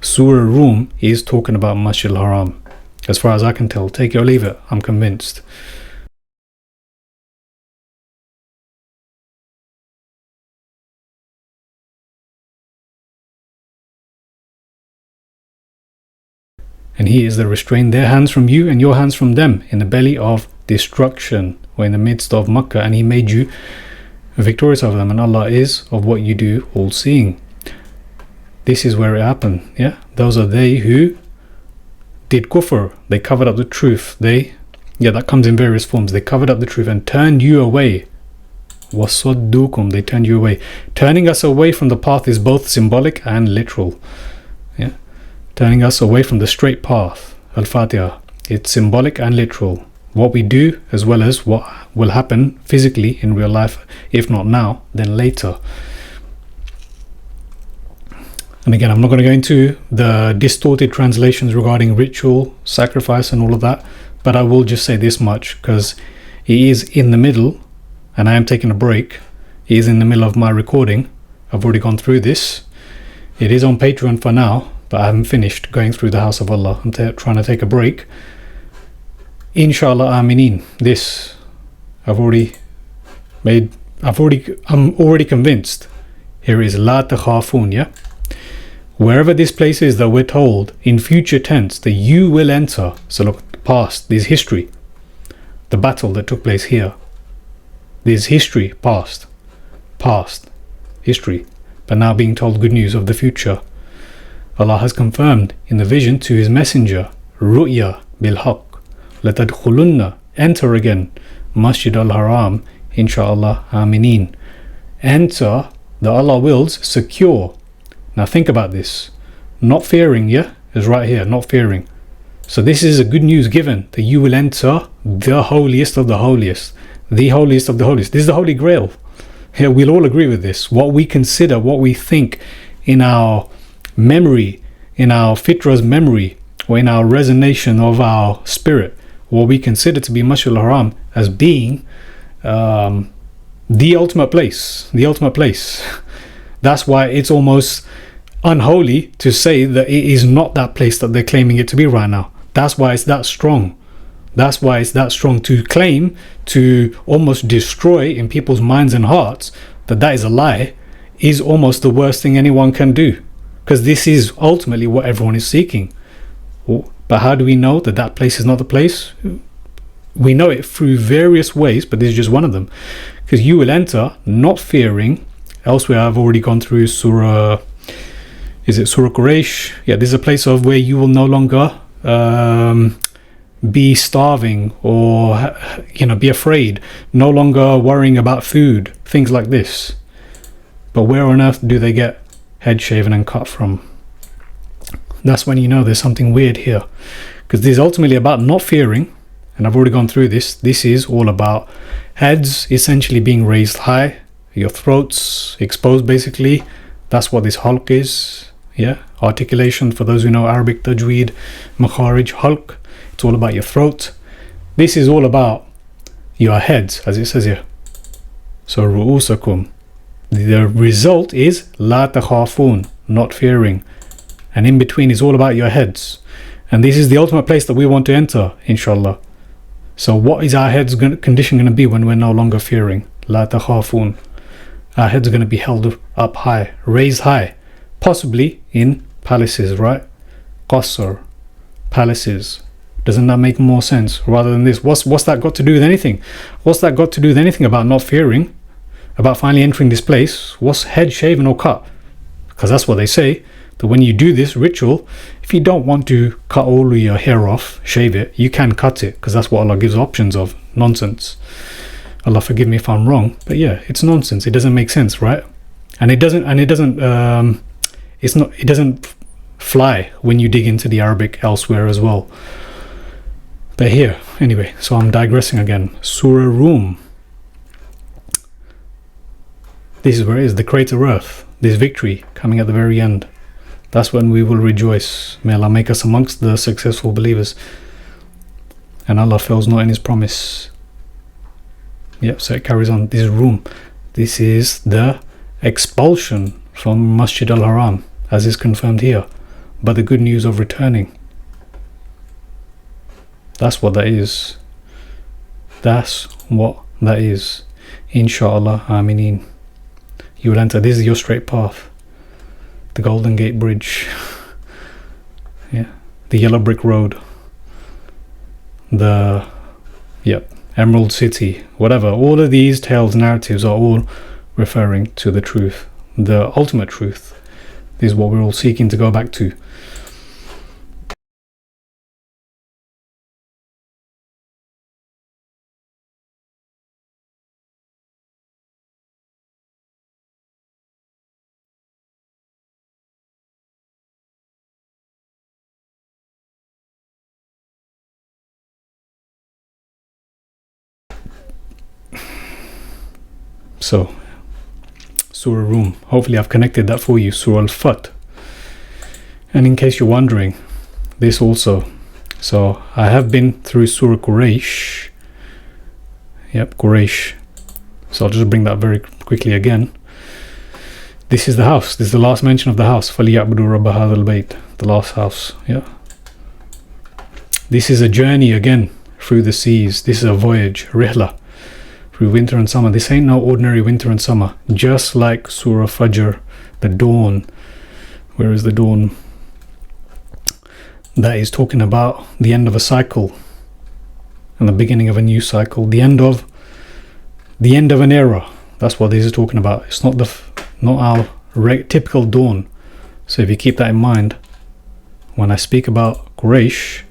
Surah Rum is talking about Masjid al-Haram. As far as I can tell. Take it or leave it. I'm convinced. And he is the restrain their hands from you and your hands from them in the belly of destruction, or in the midst of Makkah, and he made you victorious over them, and Allah is of what you do all seeing. This is where it happened, yeah? Those are they who did kufr. They covered up the truth. That comes in various forms. They covered up the truth and turned you away. Wasaddukum, they turned you away. Turning us away from the path is both symbolic and literal. Yeah, turning us away from the straight path. Al-Fatiha. It's symbolic and literal. What we do, as well as what will happen physically in real life, if not now, then later. And again, I'm not going to go into the distorted translations regarding ritual, sacrifice and all of that, but I will just say this much, because he is in the middle, and I am taking a break. He is in the middle of my recording. I've already gone through this. It is on Patreon for now, but I haven't finished going through the House of Allah. I'm trying to take a break. Inshallah aminin. This I'm already convinced. Here is La takhafun, yeah? Wherever this place is that we're told in future tense that you will enter. So look, past, there's history. The battle that took place here. There's history, past, history. But now being told good news of the future. Allah has confirmed in the vision to his messenger, Ru'ya bil haqq, latadkhulunna, enter again, Masjid al-Haram, inshallah, aminin. Enter, the Allah wills, secure. Now think about this. Not fearing, yeah, is right here, not fearing. So this is a good news given that you will enter the holiest of the holiest. The holiest of the holiest. This is the Holy Grail. Here, we'll all agree with this. What we consider, what we think in our memory, in our fitra's memory, or in our resonation of our spirit, what we consider to be Masjid al-Haram as being the ultimate place. The ultimate place. That's why it's almost unholy to say that it is not that place that they're claiming it to be right now. That's why it's that strong. That's why it's that strong to claim, to almost destroy in people's minds and hearts that that is a lie, is almost the worst thing anyone can do. Because this is ultimately what everyone is seeking. But how do we know that that place is not the place? We know it through various ways, but this is just one of them. Because you will enter not fearing. Elsewhere I've already gone through Surah, is it Surah Quraysh? Yeah, this is a place of where you will no longer be starving or be afraid, no longer worrying about food, things like this. But where on earth do they get head shaven and cut from? That's when you know there's something weird here, because this is ultimately about not fearing, and I've already gone through this. This is all about heads essentially being raised high, your throats exposed basically. That's what this halq is. Yeah, articulation for those who know Arabic, tajweed, makharij, halq. It's all about your throat. This is all about your heads, as it says here. So ru'usakum. The result is la takhafun, not fearing. And in between is all about your heads. And this is the ultimate place that we want to enter, inshallah. So what is our heads condition going to be when we're no longer fearing? La takhafun. Our heads are going to be held up high, raised high, possibly in palaces, right? Qasr, palaces. Doesn't that make more sense rather than this? What's that got to do with anything? What's that got to do with anything about not fearing, about finally entering this place? What's head shaven or cut? Because that's what they say. But when you do this ritual, if you don't want to cut all of your hair off, shave it, you can cut it, because that's what Allah gives options of. Nonsense. Allah forgive me if I'm wrong, but yeah, it's nonsense. It doesn't make sense, right? And it doesn't fly when you dig into the Arabic elsewhere as well. But here, anyway, so I'm digressing again. Surah Rum. This is where it is, the crater earth, this victory coming at the very end. That's when we will rejoice. May Allah make us amongst the successful believers. And Allah fails not in His promise. Yep, so it carries on. This is Rum. This is the expulsion from Masjid al-Haram, as is confirmed here. But the good news of returning. That's what that is. That's what that is. Inshallah, Aminin. You will enter. This is your straight path. The Golden Gate Bridge. Yeah. The Yellow Brick Road. The Emerald City. Whatever. All of these tales, narratives are all referring to the truth. The ultimate truth. This is what we're all seeking to go back to. So, Surah Rum. Hopefully I've connected that for you. Surah Al-Fat. And in case you're wondering, this also. So, I have been through Surah Quraysh. Yep, Quraysh. So I'll just bring that very quickly again. This is the house. This is the last mention of the house. فَلْيَعْبُدُوا رَبَّ هَذَا الْبَيْتِ. The last house. Yeah. This is a journey again through the seas. This is a voyage. Rihla. Through winter and summer. This ain't no ordinary winter and summer. Just like Surah Fajr, the dawn. Where is the dawn? That is talking about the end of a cycle and the beginning of a new cycle. The end of an era. That's what this is talking about. It's not our typical dawn. So if you keep that in mind, when I speak about Quraysh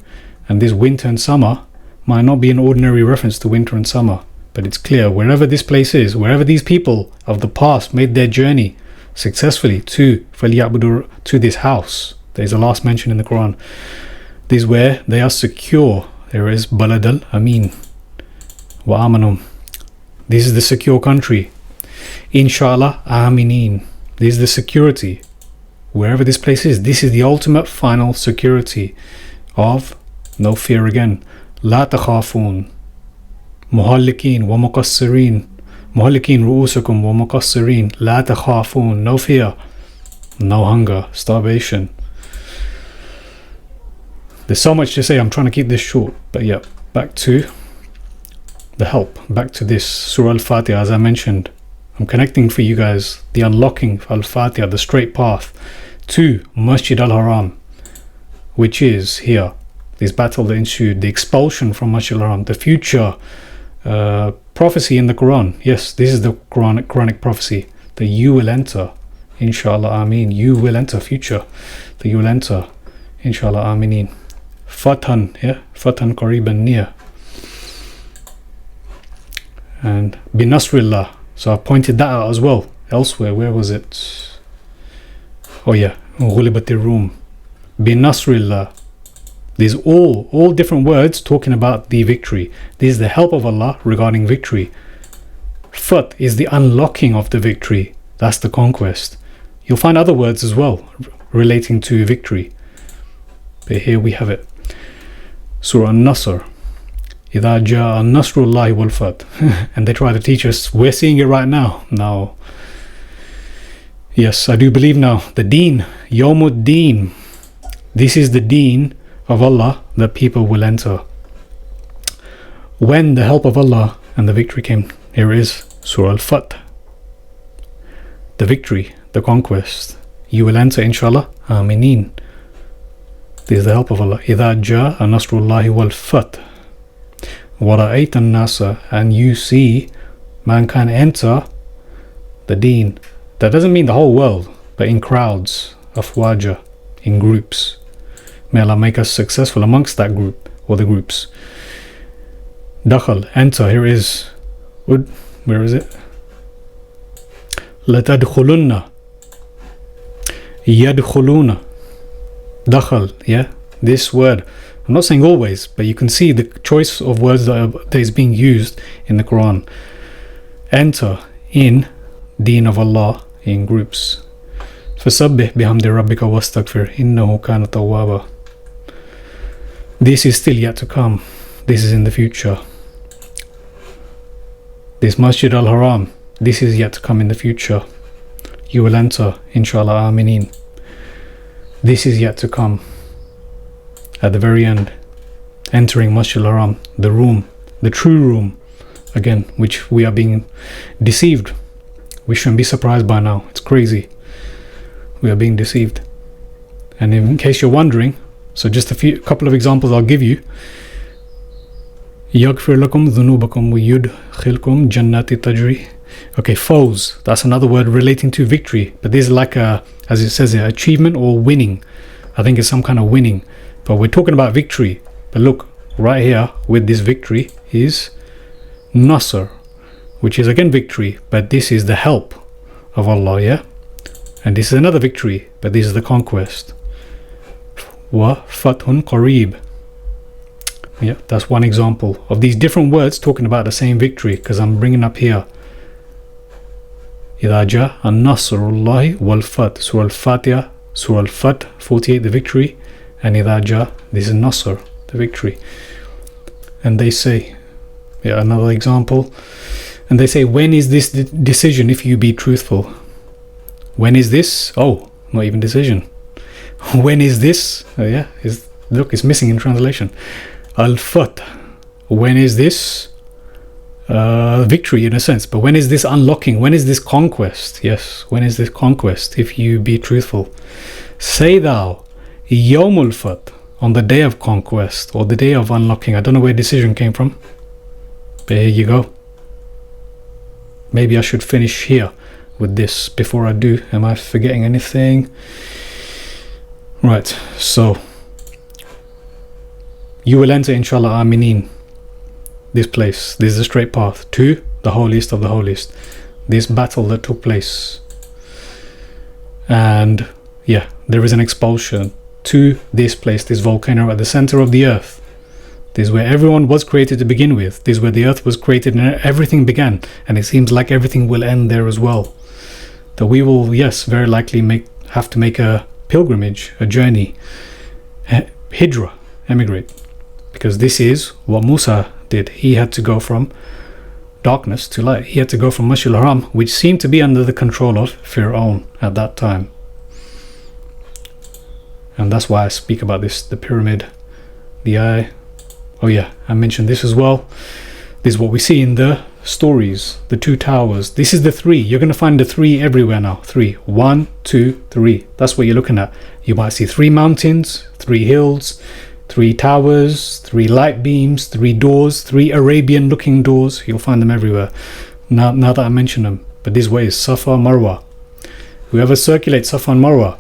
and this winter and summer, might not be an ordinary reference to winter and summer. But it's clear, wherever this place is, wherever these people of the past made their journey successfully to this house, there is a last mention in the Quran. This is where they are secure. There is Balad al-Amin wa amanum. This is the secure country. Inshallah, Aminin. This is the security. Wherever this place is, this is the ultimate final security of no fear again. La takhafun. Muhallikin wa muqassirin. Muhallikin ru'usakum wa muqassirin. La takhafun. No fear. No hunger. Starvation. There's so much to say. I'm trying to keep this short. But yeah, back to the help. Back to this Surah Al-Fatiha, as I mentioned. I'm connecting for you guys the unlocking of Al-Fatiha, the straight path to Masjid al-Haram, which is here. This battle that ensued, the expulsion from Masjid al-Haram, the future prophecy in the Quran. Yes, this is the Quranic prophecy that you will enter, inshallah, ameen. You will enter future, that you will enter, inshallah, ameenin. Fatan, yeah, Fatan qariban, near. And binasrillah. So I pointed that out as well elsewhere. Where was it? Oh yeah, ghulibatir Rum. Binasrillah. These all different words talking about the victory. This is the help of Allah regarding victory. Fat is the unlocking of the victory. That's the conquest. You'll find other words as well relating to victory. But here we have it. Surah An-Nasr. إِذَا جَاءَ نَصْرُ اللَّهِ وَالْفَتْحُ. And they try to teach us. We're seeing it right now. Now, yes, I do believe now. The deen. Yawmud Deen. This is the deen of Allah that people will enter. When the help of Allah and the victory came. Here is Surah Al-Fat. The victory, the conquest. You will enter, inshallah. Aminin. This is the help of Allah. إِذَا جَاءَ نَصْرُ اللَّهِ وَالْفَتْحُ. وَرَأَيْتَ النَّاسَ. And you see mankind enter the deen. That doesn't mean the whole world, but in crowds. afwaja, in groups. May Allah make us successful amongst that group or the groups. Dakhal, enter. Here is where is it? لَتَدْخُلُنَّ يَدْخُلُونَ Dakhal, yeah, this word. I'm not saying always, but you can see the choice of words that is being used in the Quran. Enter in deen of Allah in groups. فَسَبِّحْ بِحَمْدِ رَبِّكَ وَاسْتَغْفِرْ إِنَّهُ كَانَ تَوَّابًا. This is still yet to come. This is in the future. This Masjid al-Haram, this is yet to come in the future. You will enter, inshallah, aminin. This is yet to come. At the very end, entering Masjid al-Haram, the room, the true room, again, which we are being deceived. We shouldn't be surprised by now. It's crazy. We are being deceived. And in case you're wondering, so just a couple of examples I'll give you. يَغْفِرْ لَكُمْ ذُنُوبَكُمْ وَيُدْخِلْكُمْ جَنَّاتِ تَجْرِي. Okay, foes. That's another word relating to victory. But this is like a, as it says here, achievement or winning. I think it's some kind of winning. But we're talking about victory. But look, right here with this victory is Nasr, which is again victory. But this is the help of Allah, yeah? And this is another victory. But this is the conquest. Wa fathun qarib. Yeah, that's one example of these different words talking about the same victory, because I'm bringing up here إِذَا جَاءَ النَّصْرُ اللَّهِ وَالْفَتْحُ Surah Al-Fatiha, Surah Al-Fath 48, the victory, and إِذَا جَاءَ, this is Nasr, the victory. And they say, yeah, another example, and they say, when is this decision if you be truthful? When is this? Oh, not even decision. When is this? Yeah, look, it's missing in translation. Al-Fath, when is this? Victory in a sense, but when is this unlocking? When is this conquest? Yes, when is this conquest if you be truthful? Say thou, Yawmul Fath, on the day of conquest or the day of unlocking. I don't know where decision came from, but here you go. Maybe I should finish here with this before I do. Am I forgetting anything? Right, so you will enter, inshallah, aminin, this place. This is the straight path to the holiest of the holiest. This battle that took place. And yeah, there is an expulsion to this place, this volcano at the center of the earth. This is where everyone was created to begin with. This is where the earth was created and everything began. And it seems like everything will end there as well. That we will, yes, very likely have to make a pilgrimage, a journey, hijrah, emigrate. Because this is what Musa did. He had to go from darkness to light. He had to go from Masjid al-Haram, which seemed to be under the control of Fir'aun at that time. And that's why I speak about this, the pyramid, the eye. Oh yeah, I mentioned this as well. This is what we see in the stories, the two towers. This is the three. You're going to find the three everywhere now. Three. 1, 2, 3. That's what you're looking at. You might see 3 mountains, 3 hills, 3 towers, 3 light beams, 3 doors, 3 Arabian looking doors. You'll find them everywhere. Now that I mention them. But this way is Safa, Marwa. Whoever circulates Safa and Marwa,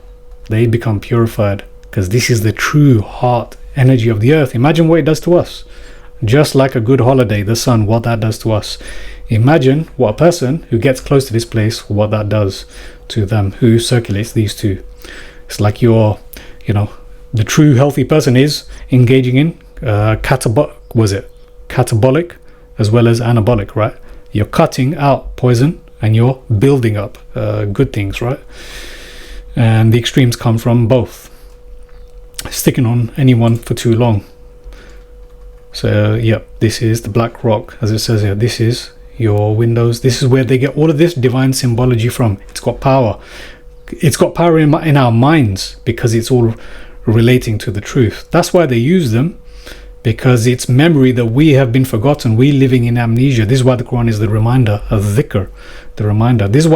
they become purified. Because this is the true heart energy of the earth. Imagine what it does to us. Just like a good holiday, the sun, what that does to us. Imagine what a person who gets close to this place, what that does to them, who circulates these two. It's like you're, the true healthy person is engaging in catabolic as well as anabolic, right? You're cutting out poison and you're building up good things, right? And the extremes come from both. Sticking on anyone for too long. So yeah, this is the black rock, as it says here. This is your windows. This is where they get all of this divine symbology from. It's got power. It's got power in our minds because it's all relating to the truth. That's why they use them, because it's memory that we have been forgotten. We living in amnesia. This is why the Quran is the reminder, of dhikr, the reminder. This is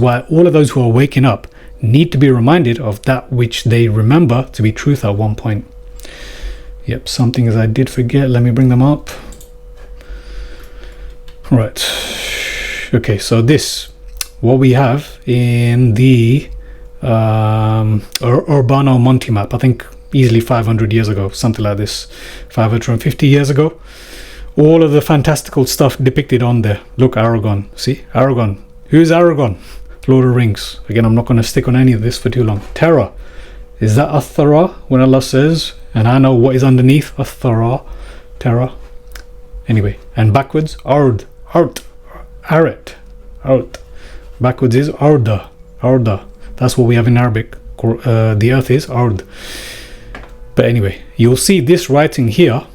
why all of those who are waking up need to be reminded of that which they remember to be truth at one point. Yep, some things I did forget. Let me bring them up. Right. Okay, so this, what we have in the Urbano Monte map. I think easily 500 years ago, something like this, 550 years ago. All of the fantastical stuff depicted on there. Look, Aragon. See, Aragon. Who's Aragon? Lord of the Rings. Again, I'm not going to stick on any of this for too long. Terror. Is that Athara when Allah says, and I know what is underneath Athara, terror. Anyway, and backwards, Ard, Art, Aret, Art. Backwards is Arda, Arda. That's what we have in Arabic. The earth is Ard. But anyway, you'll see this writing here.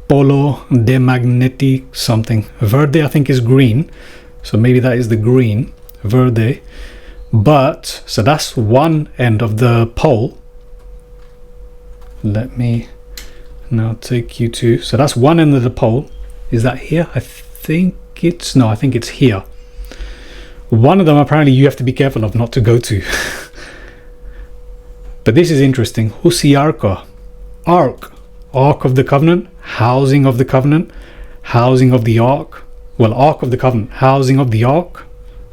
Polo de magnetic something. Verde, I think, is green. So maybe that is the green. Verde. But, so that's one end of the pole. Let me now take you to, so that's one end of the pole. Is that here? I think it's, no, I think it's here. One of them apparently you have to be careful of not to go to. But this is interesting. Husiarka. Ark. Ark of the Covenant. Housing of the Covenant. Housing of the Ark. Well, Ark of the Covenant. Housing of the Ark.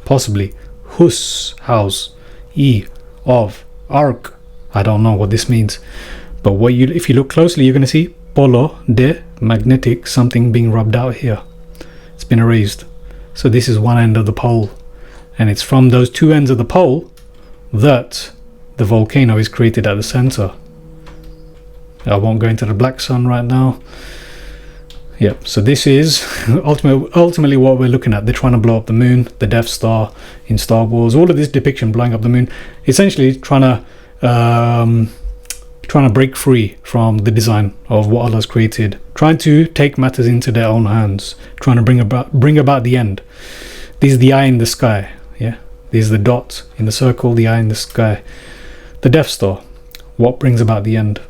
Possibly. Hus. House. E. Of. Ark. I don't know what this means. But what you, if you look closely, you're going to see polo de magnetic, something being rubbed out here. It's been erased. So this is one end of the pole. And it's from those two ends of the pole that the volcano is created at the center. I won't go into the black sun right now. Yep, so this is ultimately what we're looking at. They're trying to blow up the moon, the Death Star in Star Wars. All of this depiction blowing up the moon, essentially trying to break free from the design of what Allah's created, trying to take matters into their own hands, trying to bring about the end. This is the eye in the sky. Yeah, this is the dot in the circle, the eye in the sky. The Death Star, what brings about the end.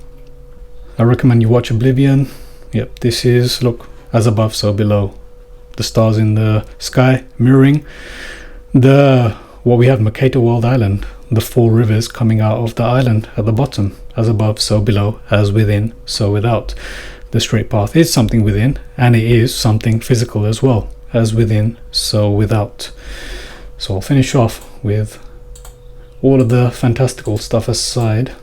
I recommend you watch Oblivion. Yep, this is, look, as above so below. The stars in the sky mirroring what we have, Mercator World Island, the 4 rivers coming out of the island at the bottom. As above so below, as within so without. The straight path is something within, and it is something physical as well. As within so without. So I'll finish off with all of the fantastical stuff aside.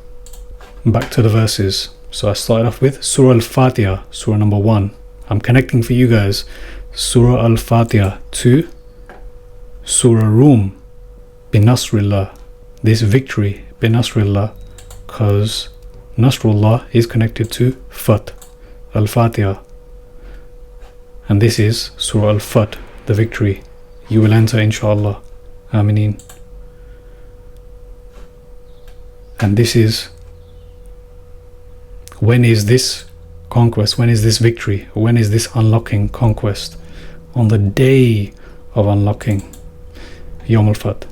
Back to the verses. So I started off with Surah Al-Fatiha, Surah number 1. I'm connecting for you guys. Surah Al-Fatiha to Surah Rum, Binasrillah. This victory, Binasrillah, because Nasrullah is connected to Fat, Al-Fatiha. And this is Surah Al-Fat, the victory. You will enter, inshallah. Ameen. And this is, when is this conquest? When is this victory? When is this unlocking conquest? On the day of unlocking, Yawm al-Fat.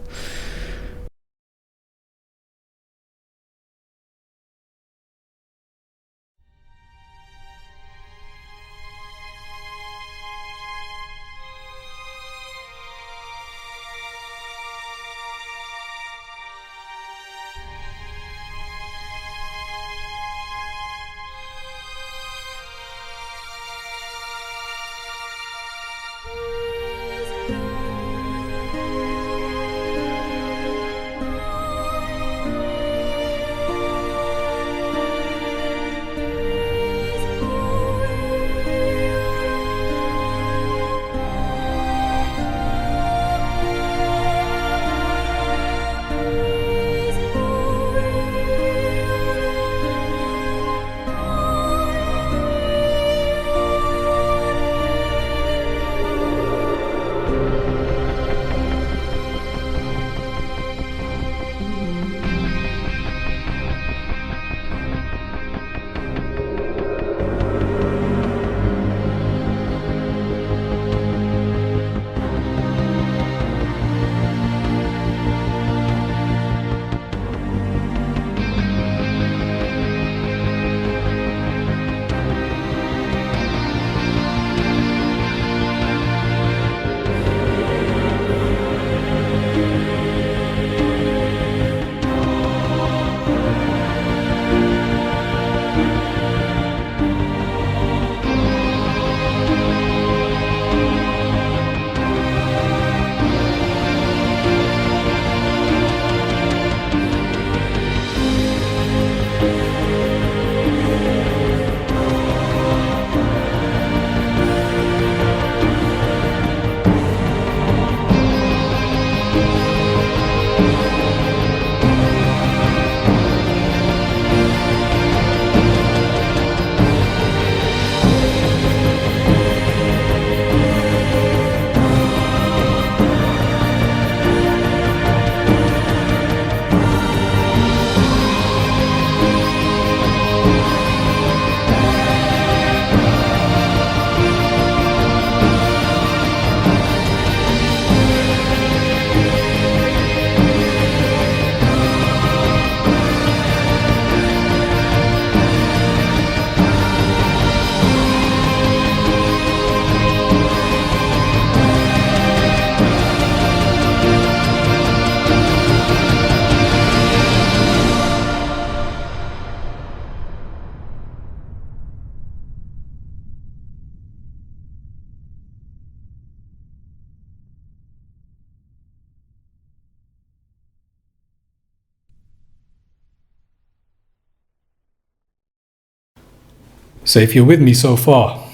So if you're with me so far,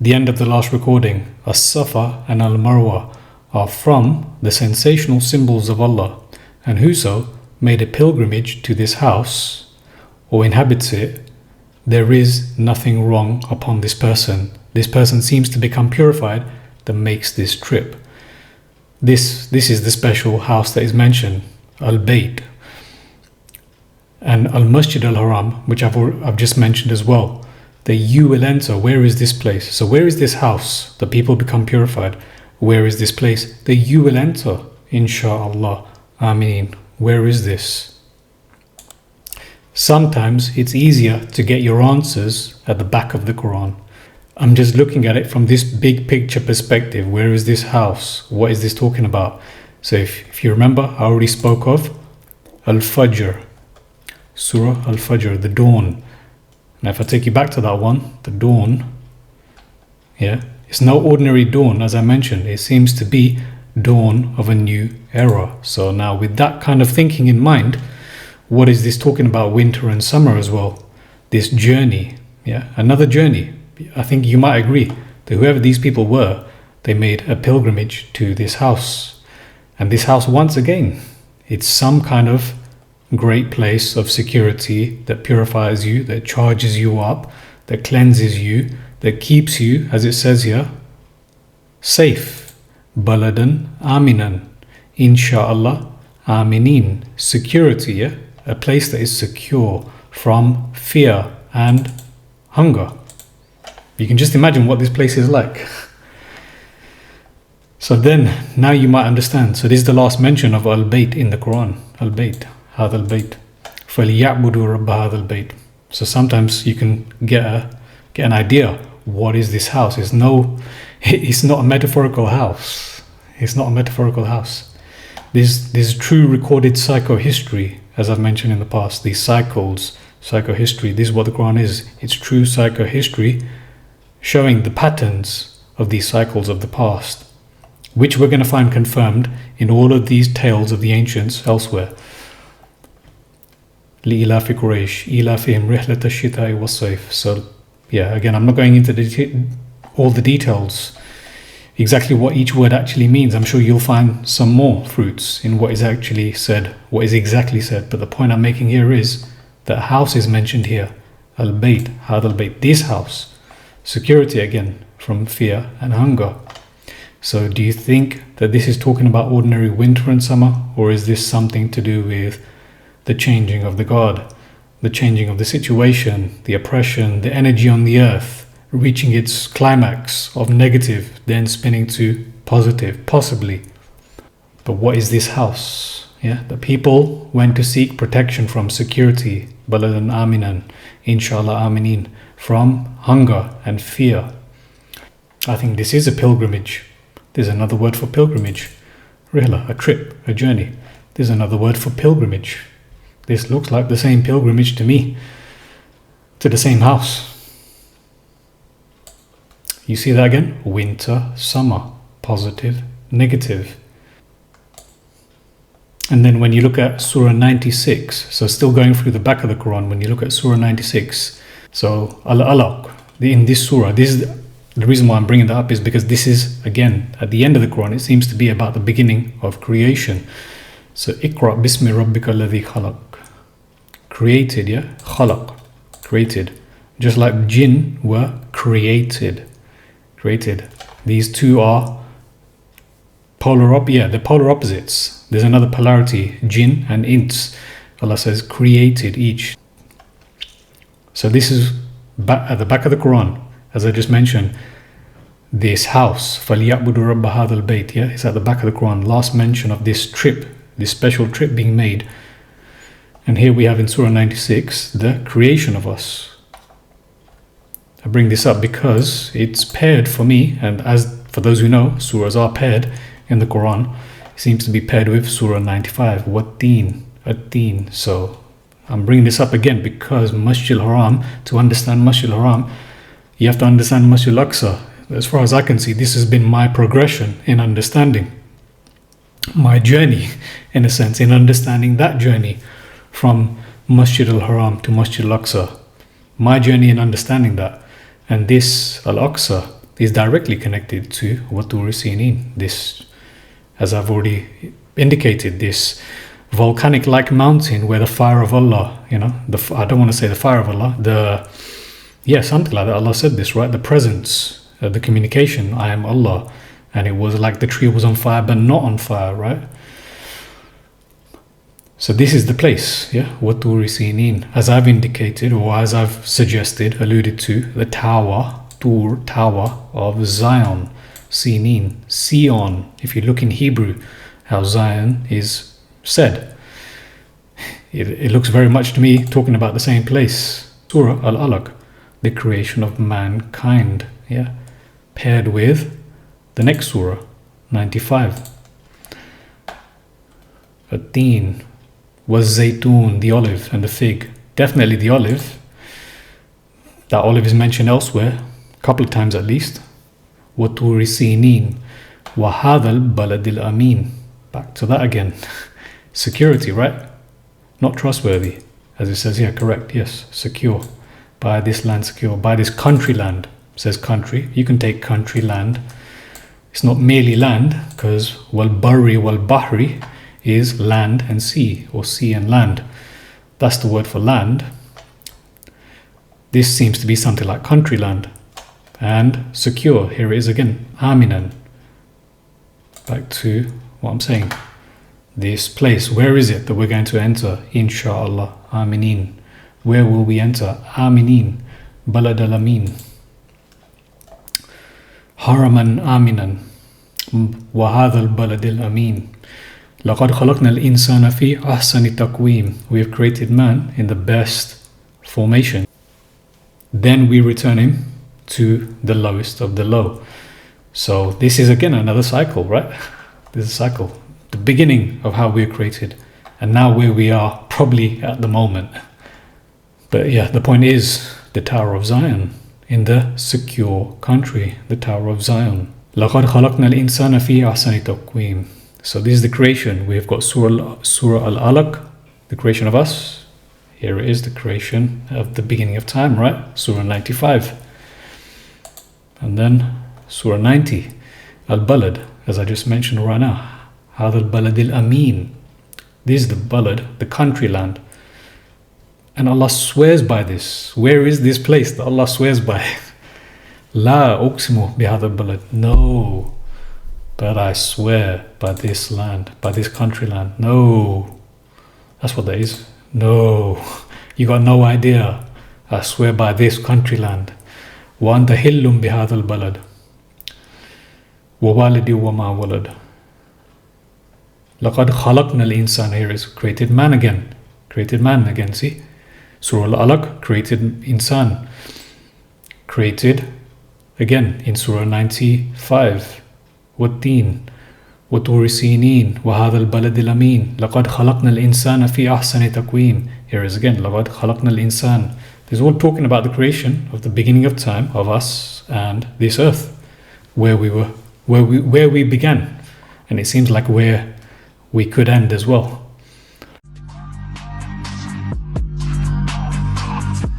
the end of the last recording, As-Safa and Al-Marwa are from the sensational symbols of Allah, and whoso made a pilgrimage to this house or inhabits it, there is nothing wrong upon this person. This person seems to become purified that makes this trip. This is the special house that is mentioned, Al-Bayt. And Al-Masjid Al-Haram, which I've just mentioned as well, that you will enter. Where is this place? So where is this house that people become purified? Where is this place that you will enter? Insha'Allah. Ameen. Where is this? Sometimes it's easier to get your answers at the back of the Quran. I'm just looking at it from this big picture perspective. Where is this house? What is this talking about? So if you remember, I already spoke of Al-Fajr, Surah Al-Fajr, the dawn. Now if I take you back to that one, the dawn, yeah, it's no ordinary dawn, as I mentioned. It seems to be dawn of a new era. So now with that kind of thinking in mind, what is this talking about? Winter and summer as well. This journey, yeah, another journey. I think you might agree that whoever these people were, they made a pilgrimage to this house. And this house, once again, it's some kind of great place of security that purifies you, that charges you up, that cleanses you, that keeps you, as it says here, safe. Baladan aminan. Insha'Allah aminin. Security, yeah? A place that is secure from fear and hunger. You can just imagine what this place is like. So then, now you might understand. So this is the last mention of Al-Bayt in the Quran. Al-Bayt, Hadha Al-Bayt. فَلْيَعْبُدُوا رَبَّ هَذَا الْبَيْتِ. So sometimes you can get an idea. What is this house? It's not a metaphorical house. It's not a metaphorical house. This true recorded psychohistory, as I've mentioned in the past. These cycles, psychohistory. This is what the Quran is. It's true psychohistory, showing the patterns of these cycles of the past, which we're going to find confirmed in all of these tales of the ancients elsewhere. لِإِلَافِ قُرَيْشٍ إِلَافِهِمْ رِحْلَةَ الشِّتَاءِ وَالصَّيْفِ. So yeah, again, I'm not going into all the details, exactly what each word actually means. I'm sure you'll find some more fruits in what is actually said, what is exactly said. But the point I'm making here is that house is mentioned here. Al-Bayt, Hadha Al-Bayt, this house. Security again from fear and hunger. So do you think that this is talking about ordinary winter and summer, or is this something to do with the changing of the God, the changing of the situation, the oppression, the energy on the earth, reaching its climax of negative, then spinning to positive, possibly? But what is this house? Yeah, the people went to seek protection from security, baladan aminan, inshallah aminin, from hunger and fear. I think this is a pilgrimage. There's another word for pilgrimage. Rihla, a trip, a journey. There's another word for pilgrimage. This looks like the same pilgrimage to me, to the same house. You see that again? Winter, summer, positive, negative. And then when you look at Surah 96, so still going through the back of the Quran, when you look at Surah 96, so Al-Alaq, in this surah, this is the reason why I'm bringing that up is because this is, again, at the end of the Quran, it seems to be about the beginning of creation. So Iqra bismi rabbika alladhi khalaq. Created, yeah? Khalaq, created. Just like jinn were created. Created. These two are they're polar opposites. There's another polarity, jinn and ins. Allah says created each. So this is at the back of the Quran, as I just mentioned, this house, فَلْيَعْبُدُوا رَبَّ هَذَا الْبَيْتِ, yeah, it's at the back of the Quran, last mention of this trip, this special trip being made. And here we have in Surah 96, the creation of us. I bring this up because it's paired for me, and as for those who know, surahs are paired in the Quran. It seems to be paired with Surah 95, Wat-Teen, At-Teen. So I'm bringing this up again because Masjid al-Haram, to understand Masjid al-Haram, you have to understand Masjid al-Aqsa. As far as I can see, this has been my progression in understanding. My journey, in a sense, in understanding that journey from Masjid al-Haram to Masjid al-Aqsa. My journey in understanding that. And this Al-Aqsa is directly connected to Watur Sinin. This, as I've already indicated, this volcanic-like mountain where the fire of Allah, I don't want to say the fire of Allah, something like that. Allah said this, right? The presence, the communication, I am Allah. And it was like the tree was on fire, but not on fire, right? So this is the place, Watur Sinin, as I've indicated, or as I've suggested, alluded to, the tower of Zion, Sinin, Sion. If you look in Hebrew, how Zion is said, it looks very much to me talking about the same place. Surah Al-Alaq, the creation of mankind, paired with the next surah, 95. Ad-Din was Zaytun, the olive, and the fig. Definitely the olive. That olive is mentioned elsewhere, a couple of times at least. وَطُورِ سِينِينَ وَهَذَا الْبَلَدِ الْأَمِينَ. Back to that again. Security, right? Not trustworthy. As it says here, correct, yes, secure. By this land secure. By this country land. It says country. You can take country land. It's not merely land, because wal-barri wal-bahri is land and sea, or sea and land. That's the word for land. This seems to be something like country land. And secure, here it is again, aminan. Back to what I'm saying. This place, where is it that we're going to enter? Insha'Allah, aminin. Where will we enter? Aminin, balad al-amin. Haraman aminan. وهذا البلد الأمين. لقد خلقنا الإنسان في أحسن تقويم. We have created man in the best formation. Then we return him to the lowest of the low. So this is again another cycle, right? This is a cycle. The beginning of how we are created. And now where we are probably at the moment. But the point is the Tower of Zion. In the secure country, the Tower of Zion. لقد خلقنا الإنسان في أحسن تقويم. So this is the creation. We've got Surah Al-Alaq, the creation of us. Here it is, the creation of the beginning of time, right? Surah 95. And then Surah 90, Al-Balad, as I just mentioned right now. هذا البلد الأمين. This is the balad, the country land. And Allah swears by this. Where is this place that Allah swears by? لا أقسم بهذا البلد. No. But I swear by this land, by this country land. No. That's what that is. No. You got no idea. I swear by this country land. وأنت حل بهذا البلد. ووالد وما ولد. لقد خلقنا الإنسان. Here is created man again. Created man again, see? Surah Al-Alaq, created insan. Created again in Surah 95. والتين وطور سينين وهذا البلد الأمين لقد خلقنا الإنسان في أحسن تقويم. Here is again لقد خلقنا الإنسان. This is all talking about the creation of the beginning of time of us and this earth, where we began, and it seems like where we could end as well.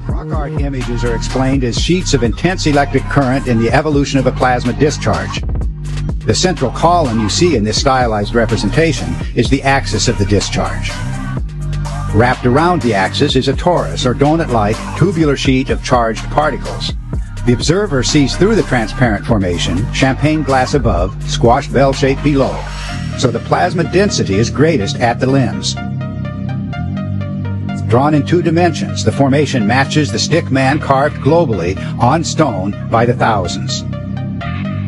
Rock art images are explained as sheets of intense electric current in the evolution of a plasma discharge. The central column you see in this stylized representation is the axis of the discharge. Wrapped around the axis is a torus or donut-like tubular sheet of charged particles. The observer sees through the transparent formation, champagne glass above, squash bell shape below. So the plasma density is greatest at the limbs. Drawn in 2 dimensions, the formation matches the stick man carved globally on stone by the thousands.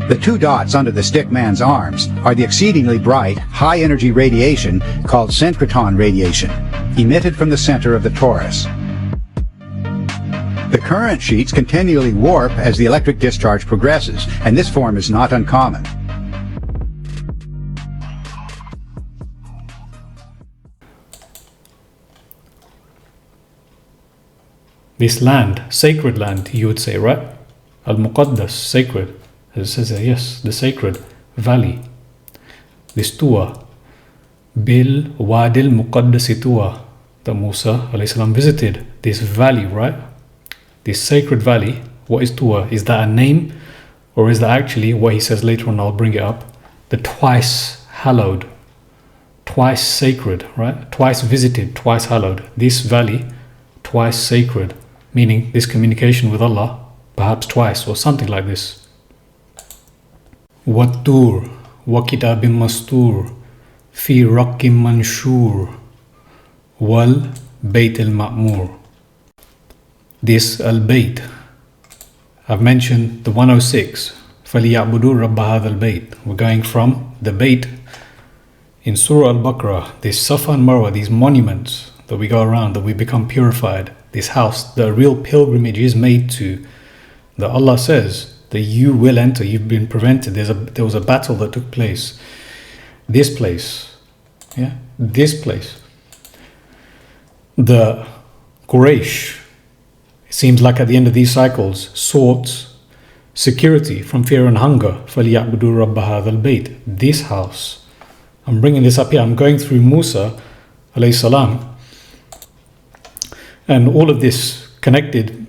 The 2 dots under the stick man's arms are the exceedingly bright, high-energy radiation called synchrotron radiation, emitted from the center of the torus. The current sheets continually warp as the electric discharge progresses, and this form is not uncommon. This land, sacred land, you would say, right? Al-Muqaddas, sacred. As it says there, yes, the sacred valley. This Tuwa, Bil Wadil Muqaddasi Tuwa, that Musa alayhi salam visited this valley, right? This sacred valley, what is Tur? Is that a name? Or is that actually what he says later on, I'll bring it up, the twice hallowed, twice sacred, right? Twice visited, twice hallowed. This valley, twice sacred, meaning this communication with Allah, perhaps twice or something like this. Wat-tur, wa kitabim mastur, fi raqqim manshur, wal bayt al-ma'mur. This al-bayt, I've mentioned the 106, فَلْيَعْبُدُوا رَبَّ هَذَا الْبَيْتِ. We're going from the Bayt in Surah Al-Baqarah, this Safa and Marwa, these monuments that we go around, that we become purified, this house, the real pilgrimage is made to, that Allah says that you will enter, you've been prevented. There was a battle that took place. This place, yeah, this place. The Quraysh, it seems like at the end of these cycles, sought security from fear and hunger. فَلْيَعْبُدُوا رَبَّ هَذَا الْبَيْتِ. This house. I'm bringing this up here. I'm going through Musa alayhi salam. And all of this connected,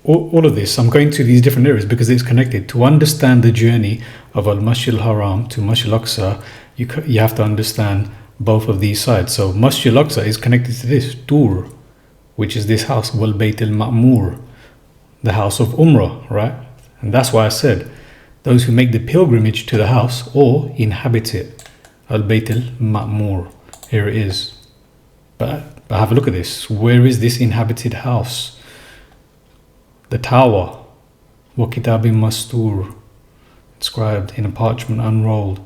all of this, I'm going to these different areas because it's connected. To understand the journey of Al-Masjid al-Haram to Masjid al-Aqsa, you have to understand both of these sides. So Masjid al-Aqsa is connected to this, Tur, which is this house, Wal Bayt al-Ma'mur, the house of Umrah, right? And that's why I said, those who make the pilgrimage to the house or inhabit it, Al-Bayt al-Ma'mur. Here it is. But have a look at this. Where is this inhabited house? The tower, Wa kitabim mastur, inscribed in a parchment unrolled,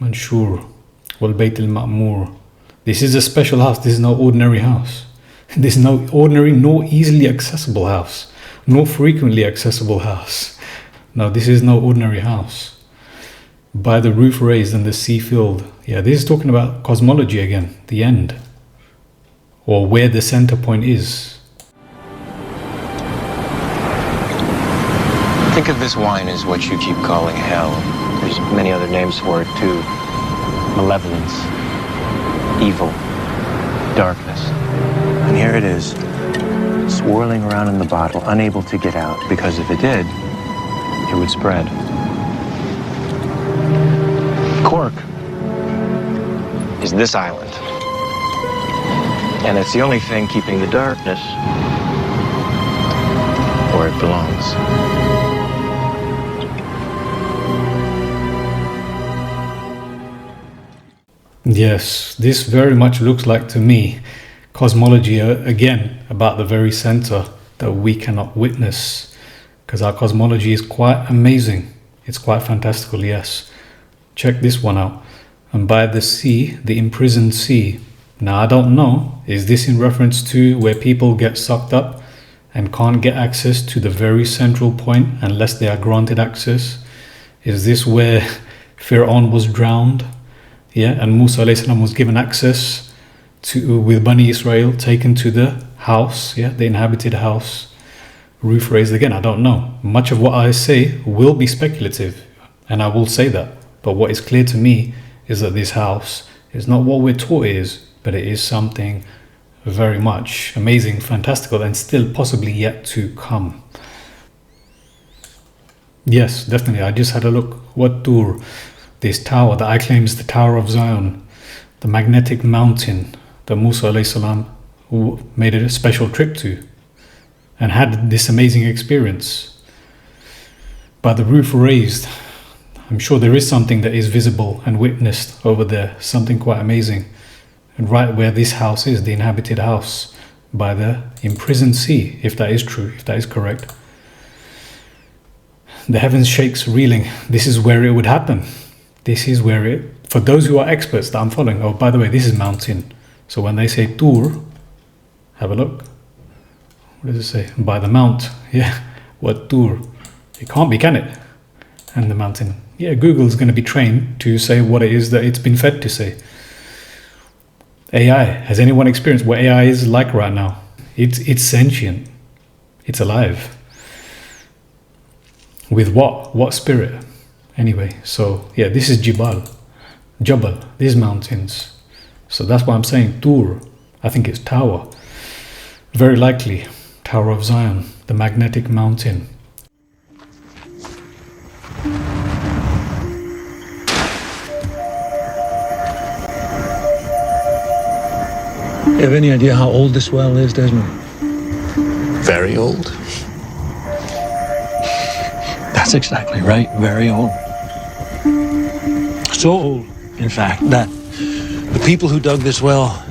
Manshur, Wal Bayt al-Ma'mur. This is a special house. This is no ordinary house. This is no ordinary nor easily accessible house, nor frequently accessible house. No, this is no ordinary house. By the roof raised and the sea filled. Yeah, this is talking about cosmology again, the end, or where the center point is. Think of this wine as what you keep calling hell. There's many other names for it too. Malevolence, evil, darkness. And here it is, swirling around in the bottle, unable to get out, because if it did, it would spread. Cork is this island. And it's the only thing keeping the darkness where it belongs. Yes, this very much looks like to me cosmology again, about the very center that we cannot witness, because our cosmology is quite amazing. It's quite fantastical, yes. Check this one out. And by the sea, the imprisoned sea. Now I don't know, is this in reference to where people get sucked up and can't get access to the very central point unless they are granted access? Is this where Fir'aun was drowned? Yeah, and Musa alayhi salam was given access to, with Bani Israel, taken to the house, yeah, the inhabited house, roof raised again. I don't know. Much of what I say will be speculative, and I will say that. But what is clear to me is that this house is not what we're taught it is, but it is something very much amazing, fantastical, and still possibly yet to come. Yes, definitely. I just had a look. What Tur, this tower that I claim is the Tower of Zion, the magnetic mountain that Musa alayhi salam made a special trip to and had this amazing experience. By the roof raised, I'm sure there is something that is visible and witnessed over there, something quite amazing. And right where this house is, the inhabited house, by the imprisoned sea, if that is true, if that is correct. The heavens shakes reeling. This is where it would happen. This is where it, for those who are experts that I'm following, oh, by the way, this is mountain. So when they say Tur, have a look. What does it say? By the mount. Yeah, what Tur? It can't be, can it? And the mountain. Yeah, Google's going to be trained to say what it is that it's been fed to say. AI. Has anyone experienced what AI is like right now? It's sentient. It's alive. With what? What spirit? Anyway, so yeah, this is Jabal, these mountains. So that's why I'm saying Tur. I think it's tower. Very likely. Tower of Zion, the magnetic mountain. You have any idea how old this well is, Desmond? Very old. That's exactly right. Very old. So old, in fact, that the people who dug this well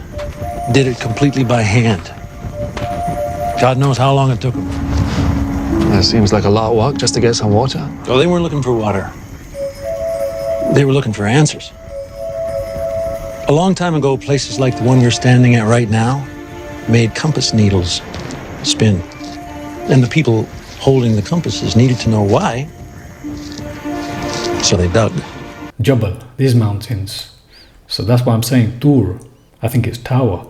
did it completely by hand. God knows how long it took them. That seems like a lot of work just to get some water. Oh, they weren't looking for water. They were looking for answers. A long time ago, places like the one you're standing at right now made compass needles spin. And the people holding the compasses needed to know why. So they dug. Jabal, these mountains. So that's why I'm saying Tur. I think it's tower.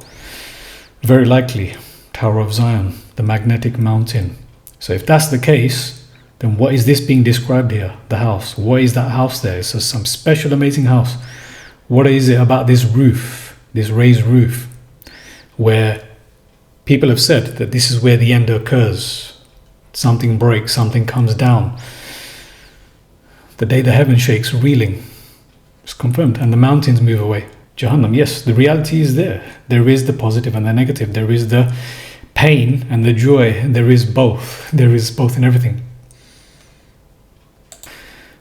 Very likely, Tower of Zion, the magnetic mountain. So if that's the case, then what is this being described here? The house. What is that house there? It's some special, amazing house. What is it about this roof, this raised roof, where people have said that this is where the end occurs? Something breaks, something comes down. The day the heaven shakes, reeling. It's confirmed. And the mountains move away. Jahannam, yes, the reality is there. There is the positive and the negative. There is the pain and the joy. There is both. There is both in everything.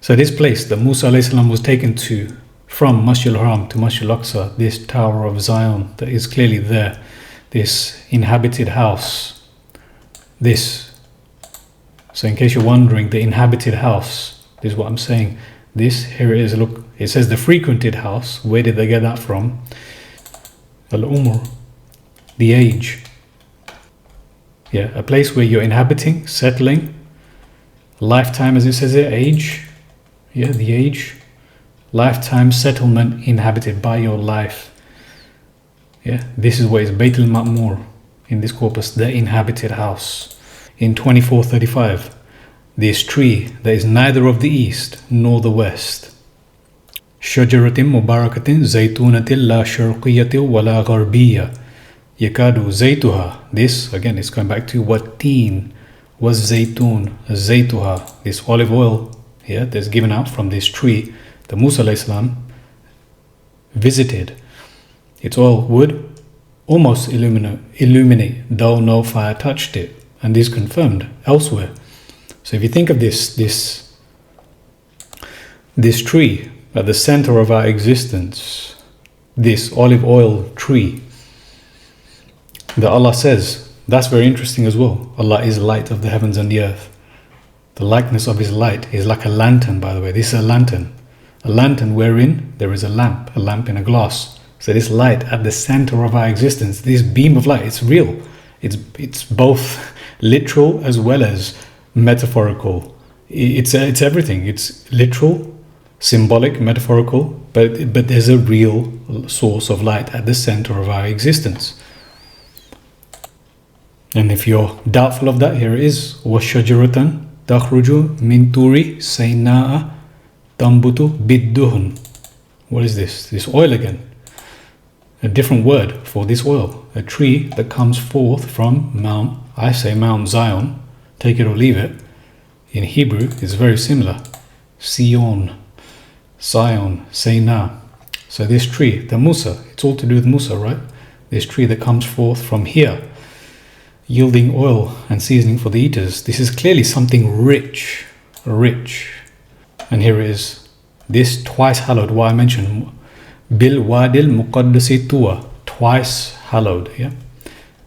So this place that Musa alayhi salam was taken to, from Masjid al-Haram to Masjid al-Aqsa, this Tower of Zion that is clearly there, this inhabited house, this. So in case you're wondering, the inhabited house, this is what I'm saying. This, here it is, look, it says the frequented house. Where did they get that from? Al-Umr, the age. Yeah, a place where you're inhabiting, settling. Lifetime, as it says here, age. Yeah, the age. Lifetime settlement inhabited by your life. Yeah, this is what is Bayt al-Ma'mur in this corpus, the inhabited house. In 2435, this tree that is neither of the east nor the west. شجرة مباركة زيتونة لا شرقية ولا غربية يكاد زيتها. This again is going back to what teen was zaytun, zaytuha, this olive oil here that's given out from this tree that Musa alayhi salam visited. Its oil would almost illuminate, though no fire touched it, and is confirmed elsewhere. So if you think of this tree at the center of our existence, this olive oil tree that Allah says, that's very interesting as well. Allah is light of the heavens and the earth. The likeness of His light is like a lantern, by the way. This is a lantern wherein there is a lamp in a glass. So this light at the center of our existence, this beam of light, it's real. It's both literal as well as metaphorical. It's everything. It's literal, symbolic, metaphorical, but there's a real source of light at the center of our existence. And if you're doubtful of that, here it is. وَالشَّجَرَةً تَخْرُجُ مِنْ تُورِ سَيْنَاءَ تَنْبُتُ بِالدُّهُنِ. What is this? This oil again. A different word for this oil. A tree that comes forth from Mount Zion. Take it or leave it. In Hebrew, it's very similar. Sion, Seinah. So this tree, the Musa, it's all to do with Musa, right? This tree that comes forth from here, yielding oil and seasoning for the eaters. This is clearly something rich. And here it is. This twice hallowed, what I mentioned, Bil Wadil Muqaddasi Tuwa, twice hallowed. Yeah,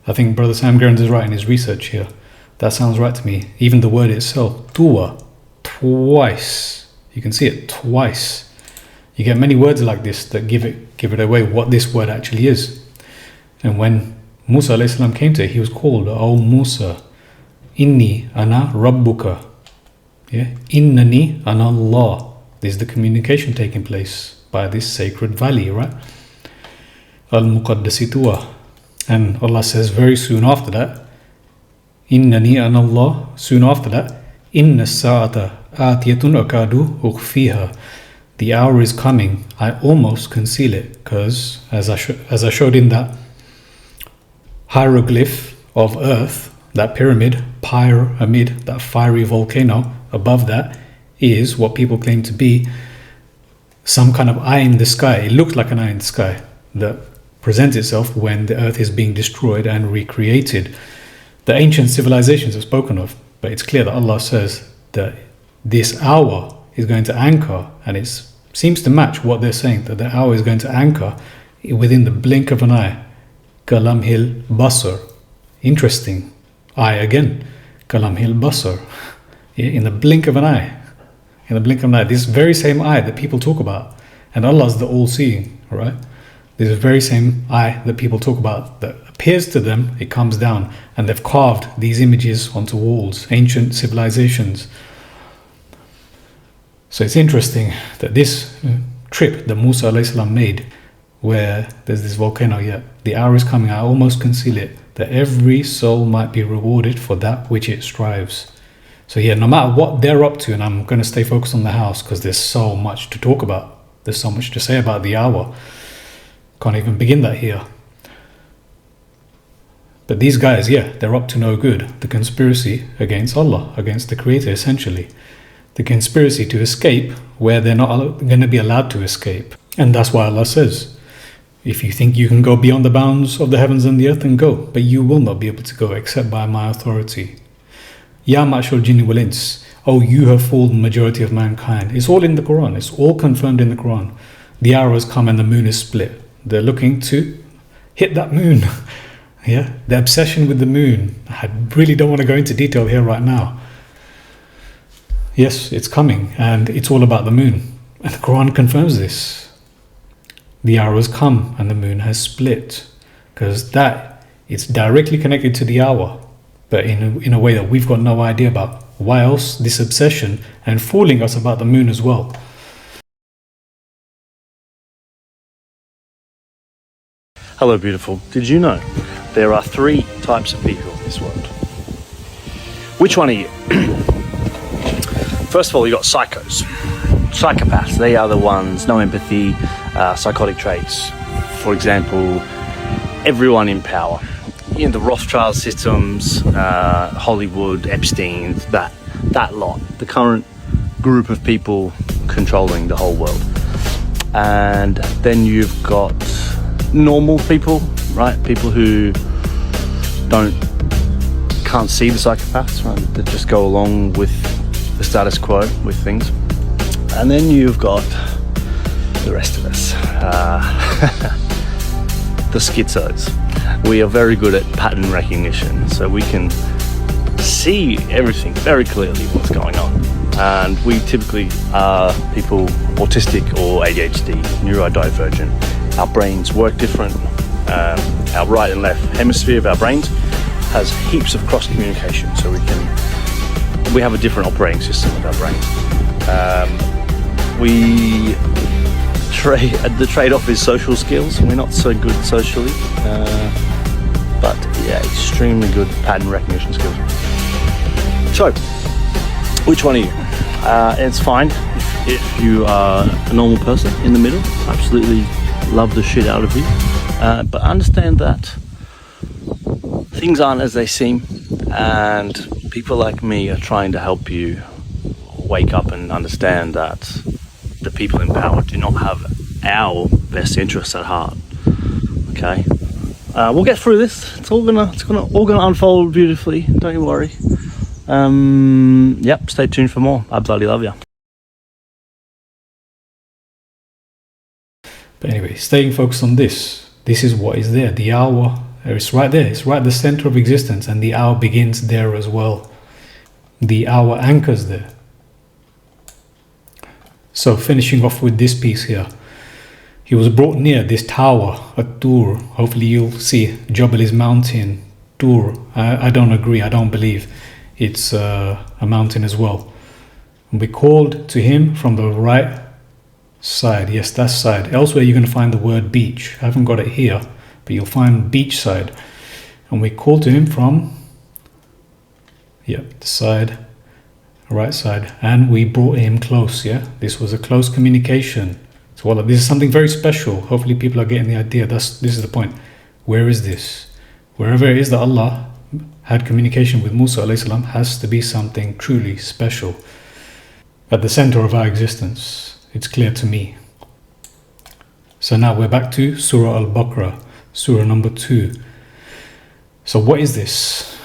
I think Brother Sam Gerrans is right in his research here. That sounds right to me. Even the word itself, Tuwa, twice. You can see it twice. You get many words like this that give it away what this word actually is. And when Musa alayhi salam came to it, he was called, O Musa, Inni ana Rabbuka. Yeah, Innani ana Allah. This is the communication taking place by this sacred valley, right? Al-Muqaddasituwa. And Allah says very soon after that, Innani ana Allah. Soon after that, Inna sa'ata atiyatun akadu ukhfiha. The hour is coming, I almost conceal it, because as I showed in that hieroglyph of earth, that pyramid, that fiery volcano, above that is what people claim to be some kind of eye in the sky. It looks like an eye in the sky that presents itself when the earth is being destroyed and recreated. The ancient civilizations are spoken of, but it's clear that Allah says that this hour is going to anchor, and it seems to match what they're saying, that the hour is going to anchor within the blink of an eye. Kalamhil Basar. Interesting. Eye again. Kalamhil Basar. In the blink of an eye. In the blink of an eye. This very same eye that people talk about. And Allah's the all-seeing, right? This very same eye that people talk about that appears to them, it comes down. And they've carved these images onto walls. Ancient civilizations. So it's interesting that this trip that Musa alayhi salam made, where there's this volcano, the hour is coming, I almost conceal it, that every soul might be rewarded for that which it strives. So no matter what they're up to, and I'm going to stay focused on the house because there's so much to talk about. There's so much to say about the hour. Can't even begin that here. But these guys, they're up to no good. The conspiracy against Allah, against the Creator, essentially. The conspiracy to escape where they're not going to be allowed to escape. And that's why Allah says, if you think you can go beyond the bounds of the heavens and the earth, then go. But you will not be able to go except by my authority. Ya ma'shar jinni wal ins. Oh, you have fooled the majority of mankind. It's all in the Quran. It's all confirmed in the Quran. The hour has come and the moon is split. They're looking to hit that moon. The obsession with the moon. I really don't want to go into detail here right now. Yes, it's coming, and it's all about the moon. And the Quran confirms this. The hour has come, and the moon has split. Because it's directly connected to the hour, but in a way that we've got no idea about. Why else this obsession and fooling us about the moon as well? Hello, beautiful. Did you know there are 3 types of people in this world? Which one are you? First of all, you got psychos. Psychopaths, they are the ones, no empathy, psychotic traits. For example, everyone in power. The Rothschild systems, Hollywood, Epstein, that lot. The current group of people controlling the whole world. And then you've got normal people, right? People who can't see the psychopaths, right? That just go along with the status quo with things. And then you've got the rest of us, the schizos. We are very good at pattern recognition, so we can see everything very clearly what's going on. And we typically are people autistic or ADHD, neurodivergent. Our brains work different. Our right and left hemisphere of our brains has heaps of cross communication, so we have a different operating system with our brain. The trade-off is social skills. We're not so good socially, but extremely good pattern recognition skills. So, which one are you? It's fine if you are a normal person in the middle. Absolutely love the shit out of you, but understand that things aren't as they seem, and people like me are trying to help you wake up and understand that the people in power do not have our best interests at heart. Okay, we'll get through this. It's all gonna unfold beautifully. Don't you worry. Stay tuned for more. I bloody love you. But anyway, staying focused on this. This is what is there. The hour. It's right there. It's right at the center of existence, and the hour begins there as well. The hour anchors there. So finishing off with this piece here. He was brought near this tower at Tur. Hopefully you'll see Jabal mountain, Tur. I don't agree. I don't believe it's a mountain as well. And we called to him from the right side. Yes, that side. Elsewhere you're going to find the word beach. I haven't got it here, but you'll find beach side. And we called to him from the side, right side, and we brought him close. This was a close communication. So this is something very special. Hopefully people are getting the idea. This is the point. Where is this? Wherever it is that Allah had communication with Musa alayhi salam has to be something truly special. At the center of our existence, it's clear to me. So now we're back to Surah Al-Baqarah, Surah number 2. So what is this?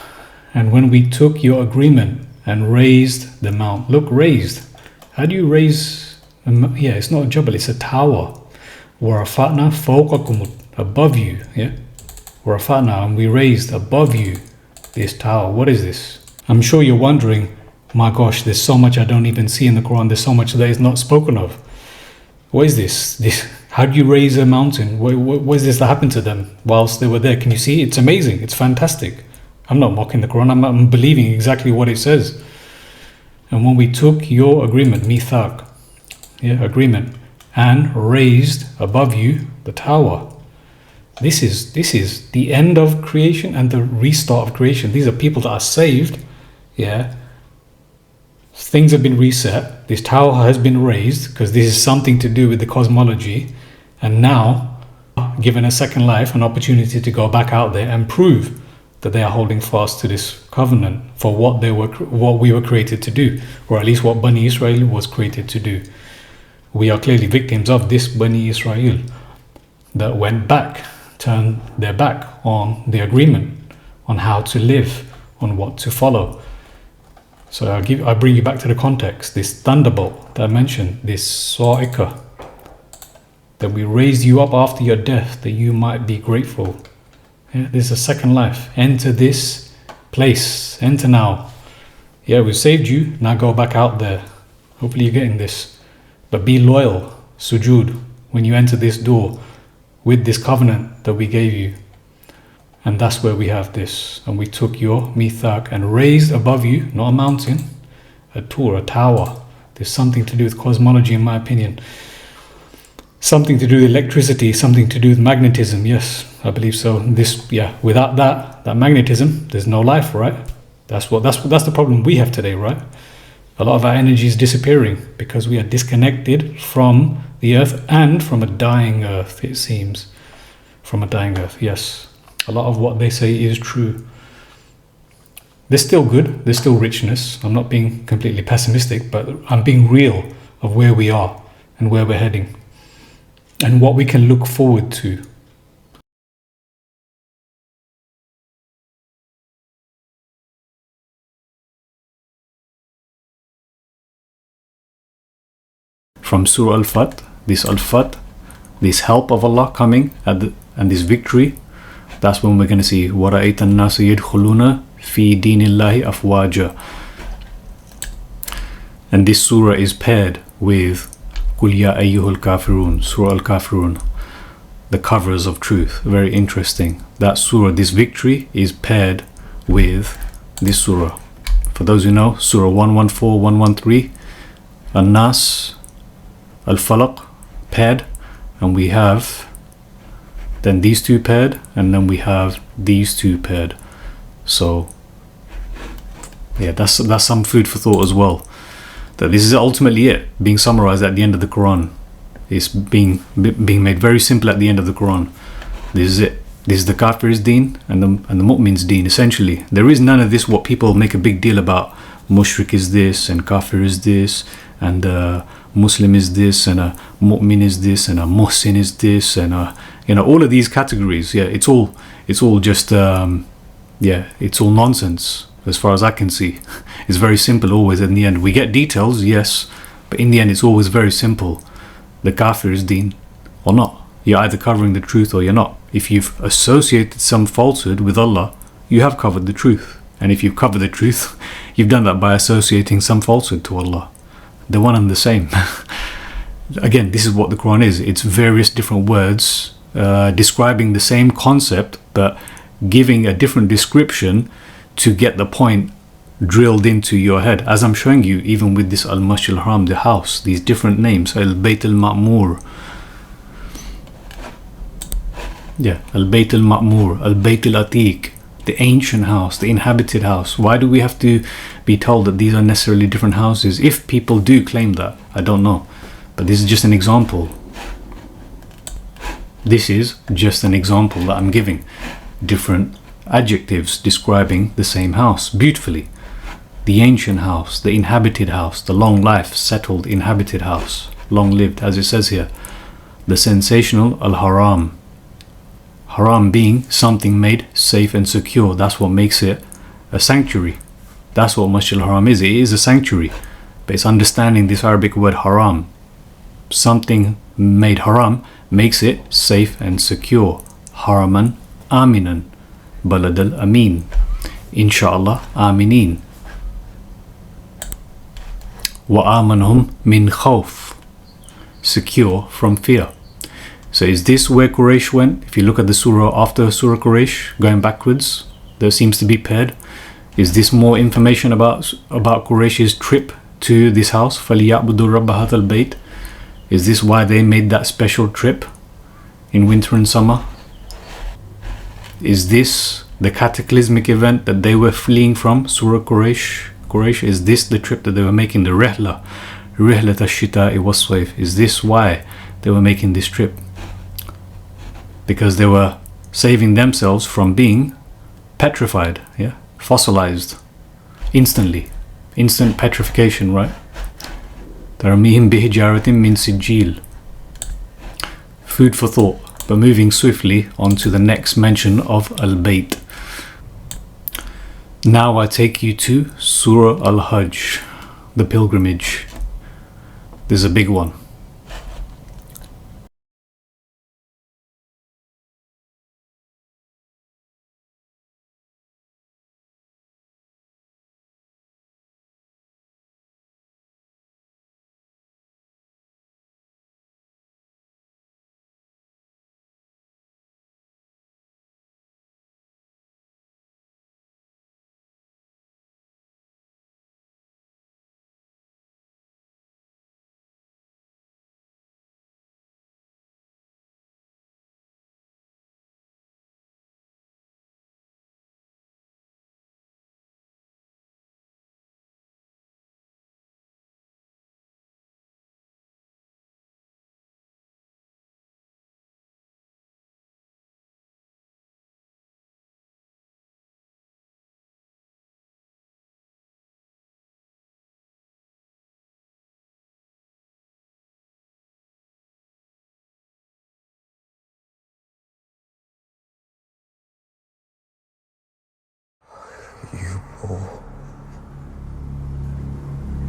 And when we took your agreement and raised the mount. Look, raised. How do you raise? Yeah, it's not a jabal, it's a tower. وَرَفَعْنَا فَوْقَكُمُ, above you. Yeah, وَرَفَعْنَا, and we raised above you this tower. What is this? I'm sure you're wondering, my gosh, there's so much I don't even see in the Quran. There's so much that is not spoken of. What is this? How do you raise a mountain? What is this that happened to them whilst they were there? Can you see? It's amazing. It's fantastic. I'm not mocking the Quran. I'm believing exactly what it says. And when we took your agreement, mithaq, yeah, agreement, and raised above you the tower. This is the end of creation and the restart of creation. These are people that are saved. Yeah. Things have been reset. This tower has been raised because this is something to do with the cosmology. And now, given a second life, an opportunity to go back out there and prove that they are holding fast to this covenant for what we were created to do, or at least what Bani Israel was created to do. We are clearly victims of this Bani Israel that went back, turned their back on the agreement, on how to live, on what to follow. So I bring you back to the context. This thunderbolt that I mentioned, this Sa'ika, that we raised you up after your death, that you might be grateful. Yeah, this is a second life. Enter this place. Enter now. Yeah, we saved you. Now go back out there. Hopefully you're getting this. But be loyal, sujood, when you enter this door with this covenant that we gave you. And that's where we have this. And we took your mithaq and raised above you, not a mountain, a tower. There's something to do with cosmology, in my opinion. Something to do with electricity, something to do with magnetism. Yes, I believe so. Without that magnetism, there's no life, right? That's the problem we have today, right? A lot of our energy is disappearing because we are disconnected from the earth and from a dying earth, it seems. From a dying earth, yes. A lot of what they say is true. There's still good, there's still richness. I'm not being completely pessimistic, but I'm being real of where we are and where we're heading and what we can look forward to. From Surah Al-Fat, this help of Allah coming and this victory, that's when we're going to see وَرَأَيْتَ النَّاسَ يَدْخُلُونَ فِي دِينِ اللَّهِ أَفْوَاجًا. And this surah is paired with قُلْ يَا أَيُّهَا الْكَافِرُونَ, Surah Al-Kafirun, the covers of truth. Very interesting. That surah, this victory, is paired with this surah. For those who know, Surah 114, 113, An-Nas, Al-Falaq, paired, and we have then these two paired, and then we have these two paired. So yeah, that's some food for thought as well. That this is ultimately it being summarized at the end of the Quran. It's being made very simple at the end of the Quran. This is it. This is the Kafir's deen and the Mu'min's deen. Essentially, there is none of this what people make a big deal about. Mushrik is this, and Kafir is this, and Muslim is this, and a Mu'min is this, and a Muhsin is this, and all of these categories. Yeah, it's all just it's all nonsense as far as I can see. It's very simple always. In the end, we get details, yes, but in the end, it's always very simple. The Kafir is deen or not. You're either covering the truth or you're not. If you've associated some falsehood with Allah, you have covered the truth. And if you've covered the truth, you've done that by associating some falsehood to Allah. They're one and the same. Again, this is what the Quran is. It's various different words describing the same concept, but giving a different description to get the point drilled into your head. As I'm showing you, even with this Al-Masjid Al-Haram, the house, these different names, Al-Bayt Al-Ma'mur. Yeah, Al-Bayt Al-Ma'mur, Al-Bayt Al-Atiq, the ancient house, the inhabited house. Why do we have to be told that these are necessarily different houses? If people do claim that, I don't know. But this is just an example. This is just an example that I'm giving. Different adjectives describing the same house beautifully. The ancient house, the inhabited house, the long life, settled, inhabited house, long lived, as it says here. The sensational, al-haram. Haram being something made safe and secure. That's what makes it a sanctuary. That's what Masjid al-Haram is. It is a sanctuary. But it's understanding this Arabic word haram. Something made haram makes it safe and secure. Haraman aminan. Balad al-amin. Inshallah aminin. Wa amanhum min khawf. Secure from fear. So is this where Quraysh went? If you look at the surah after Surah Quraysh, going backwards, there seems to be paired. Is this more information about Quraysh's trip to this house? فَلْيَعْبُدُوا رَبَّ هَذَا الْبَيْتِ. Is this why they made that special trip in winter and summer? Is this the cataclysmic event that they were fleeing from, Surah Quraysh? Is this the trip that they were making, the Rihlat al-Shita'i was-Sayf? Is this why they were making this trip? Because they were saving themselves from being petrified, yeah, fossilized, instantly, instant petrification, right? Taramihim bihijaratin min sijil. Food for thought. But moving swiftly on to the next mention of Al-Bayt. Now I take you to Surah Al-Hajj, the pilgrimage. This is a big one.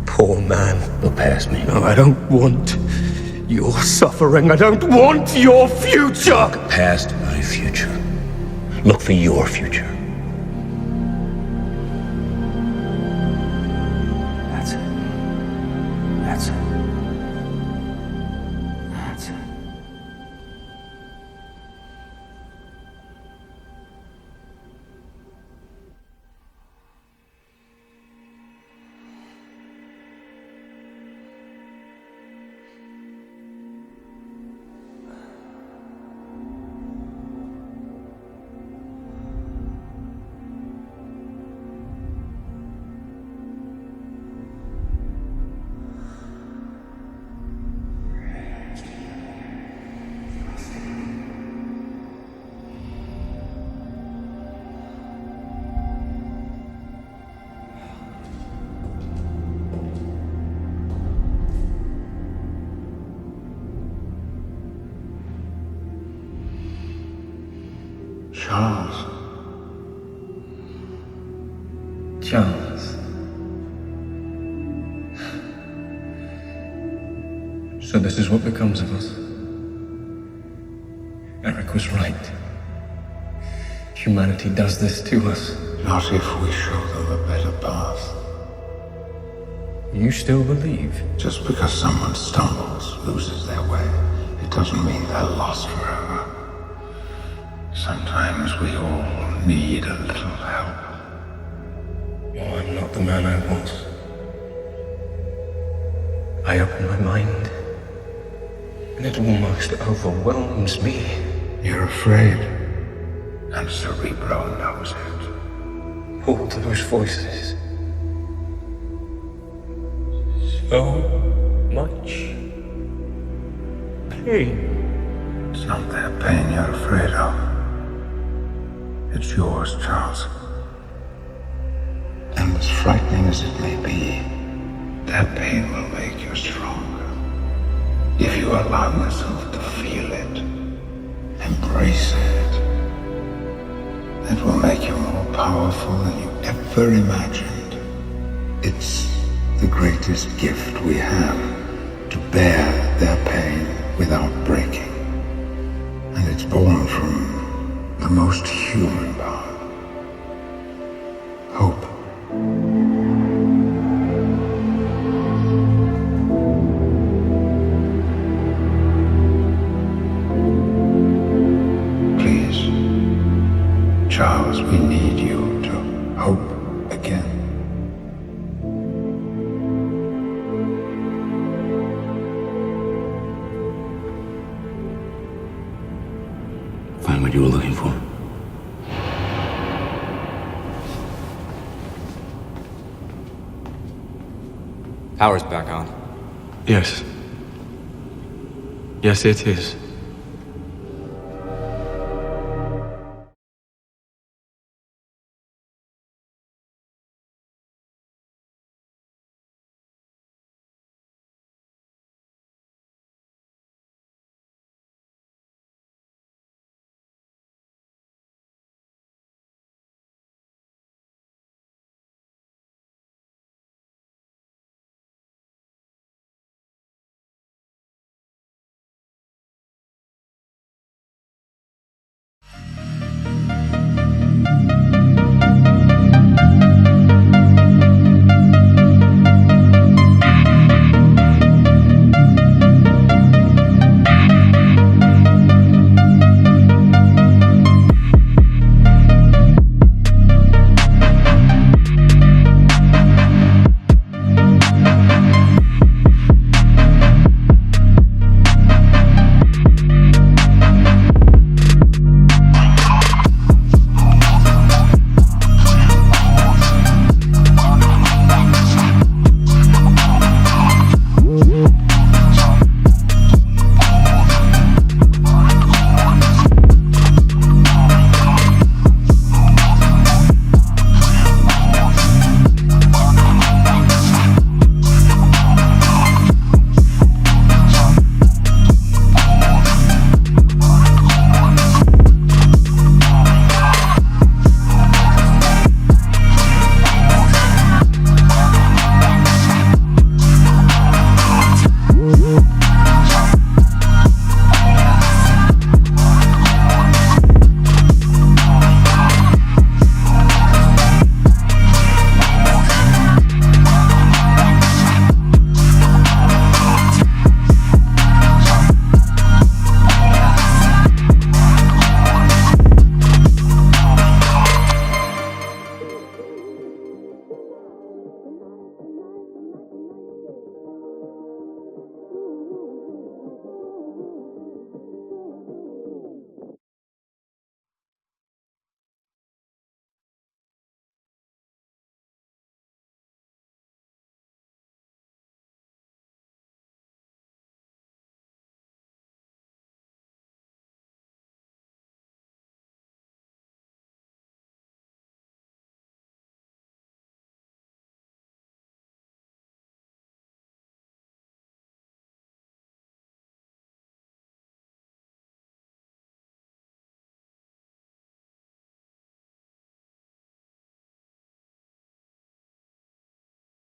Poor man. Look past me. No, I don't want your suffering. I don't want your future. Look past my future. Look for your future. That's it. That's it. That's it. Charles. Charles. So this is what becomes of us. Eric was right. Humanity does this to us. Not if we show them a better path. You still believe? Just because someone stumbles, loses their way, it doesn't mean they're lost forever. Sometimes we all need a little help. Oh, I'm not the man I was. I open my mind, and it almost overwhelms me. You're afraid, and Cerebro knows it. All those voices. So much pain. It's not their pain you're afraid of. It's yours, Charles. And as frightening as it may be, that pain will make you stronger. If you allow yourself to feel it, embrace it, it will make you more powerful than you ever imagined. It's the greatest gift we have, to bear their pain without breaking. And it's born from the most human part. Hope. Please, Charles, we need you to hope again. Find what you were looking for. Power's back on. Yes. Yes, it is.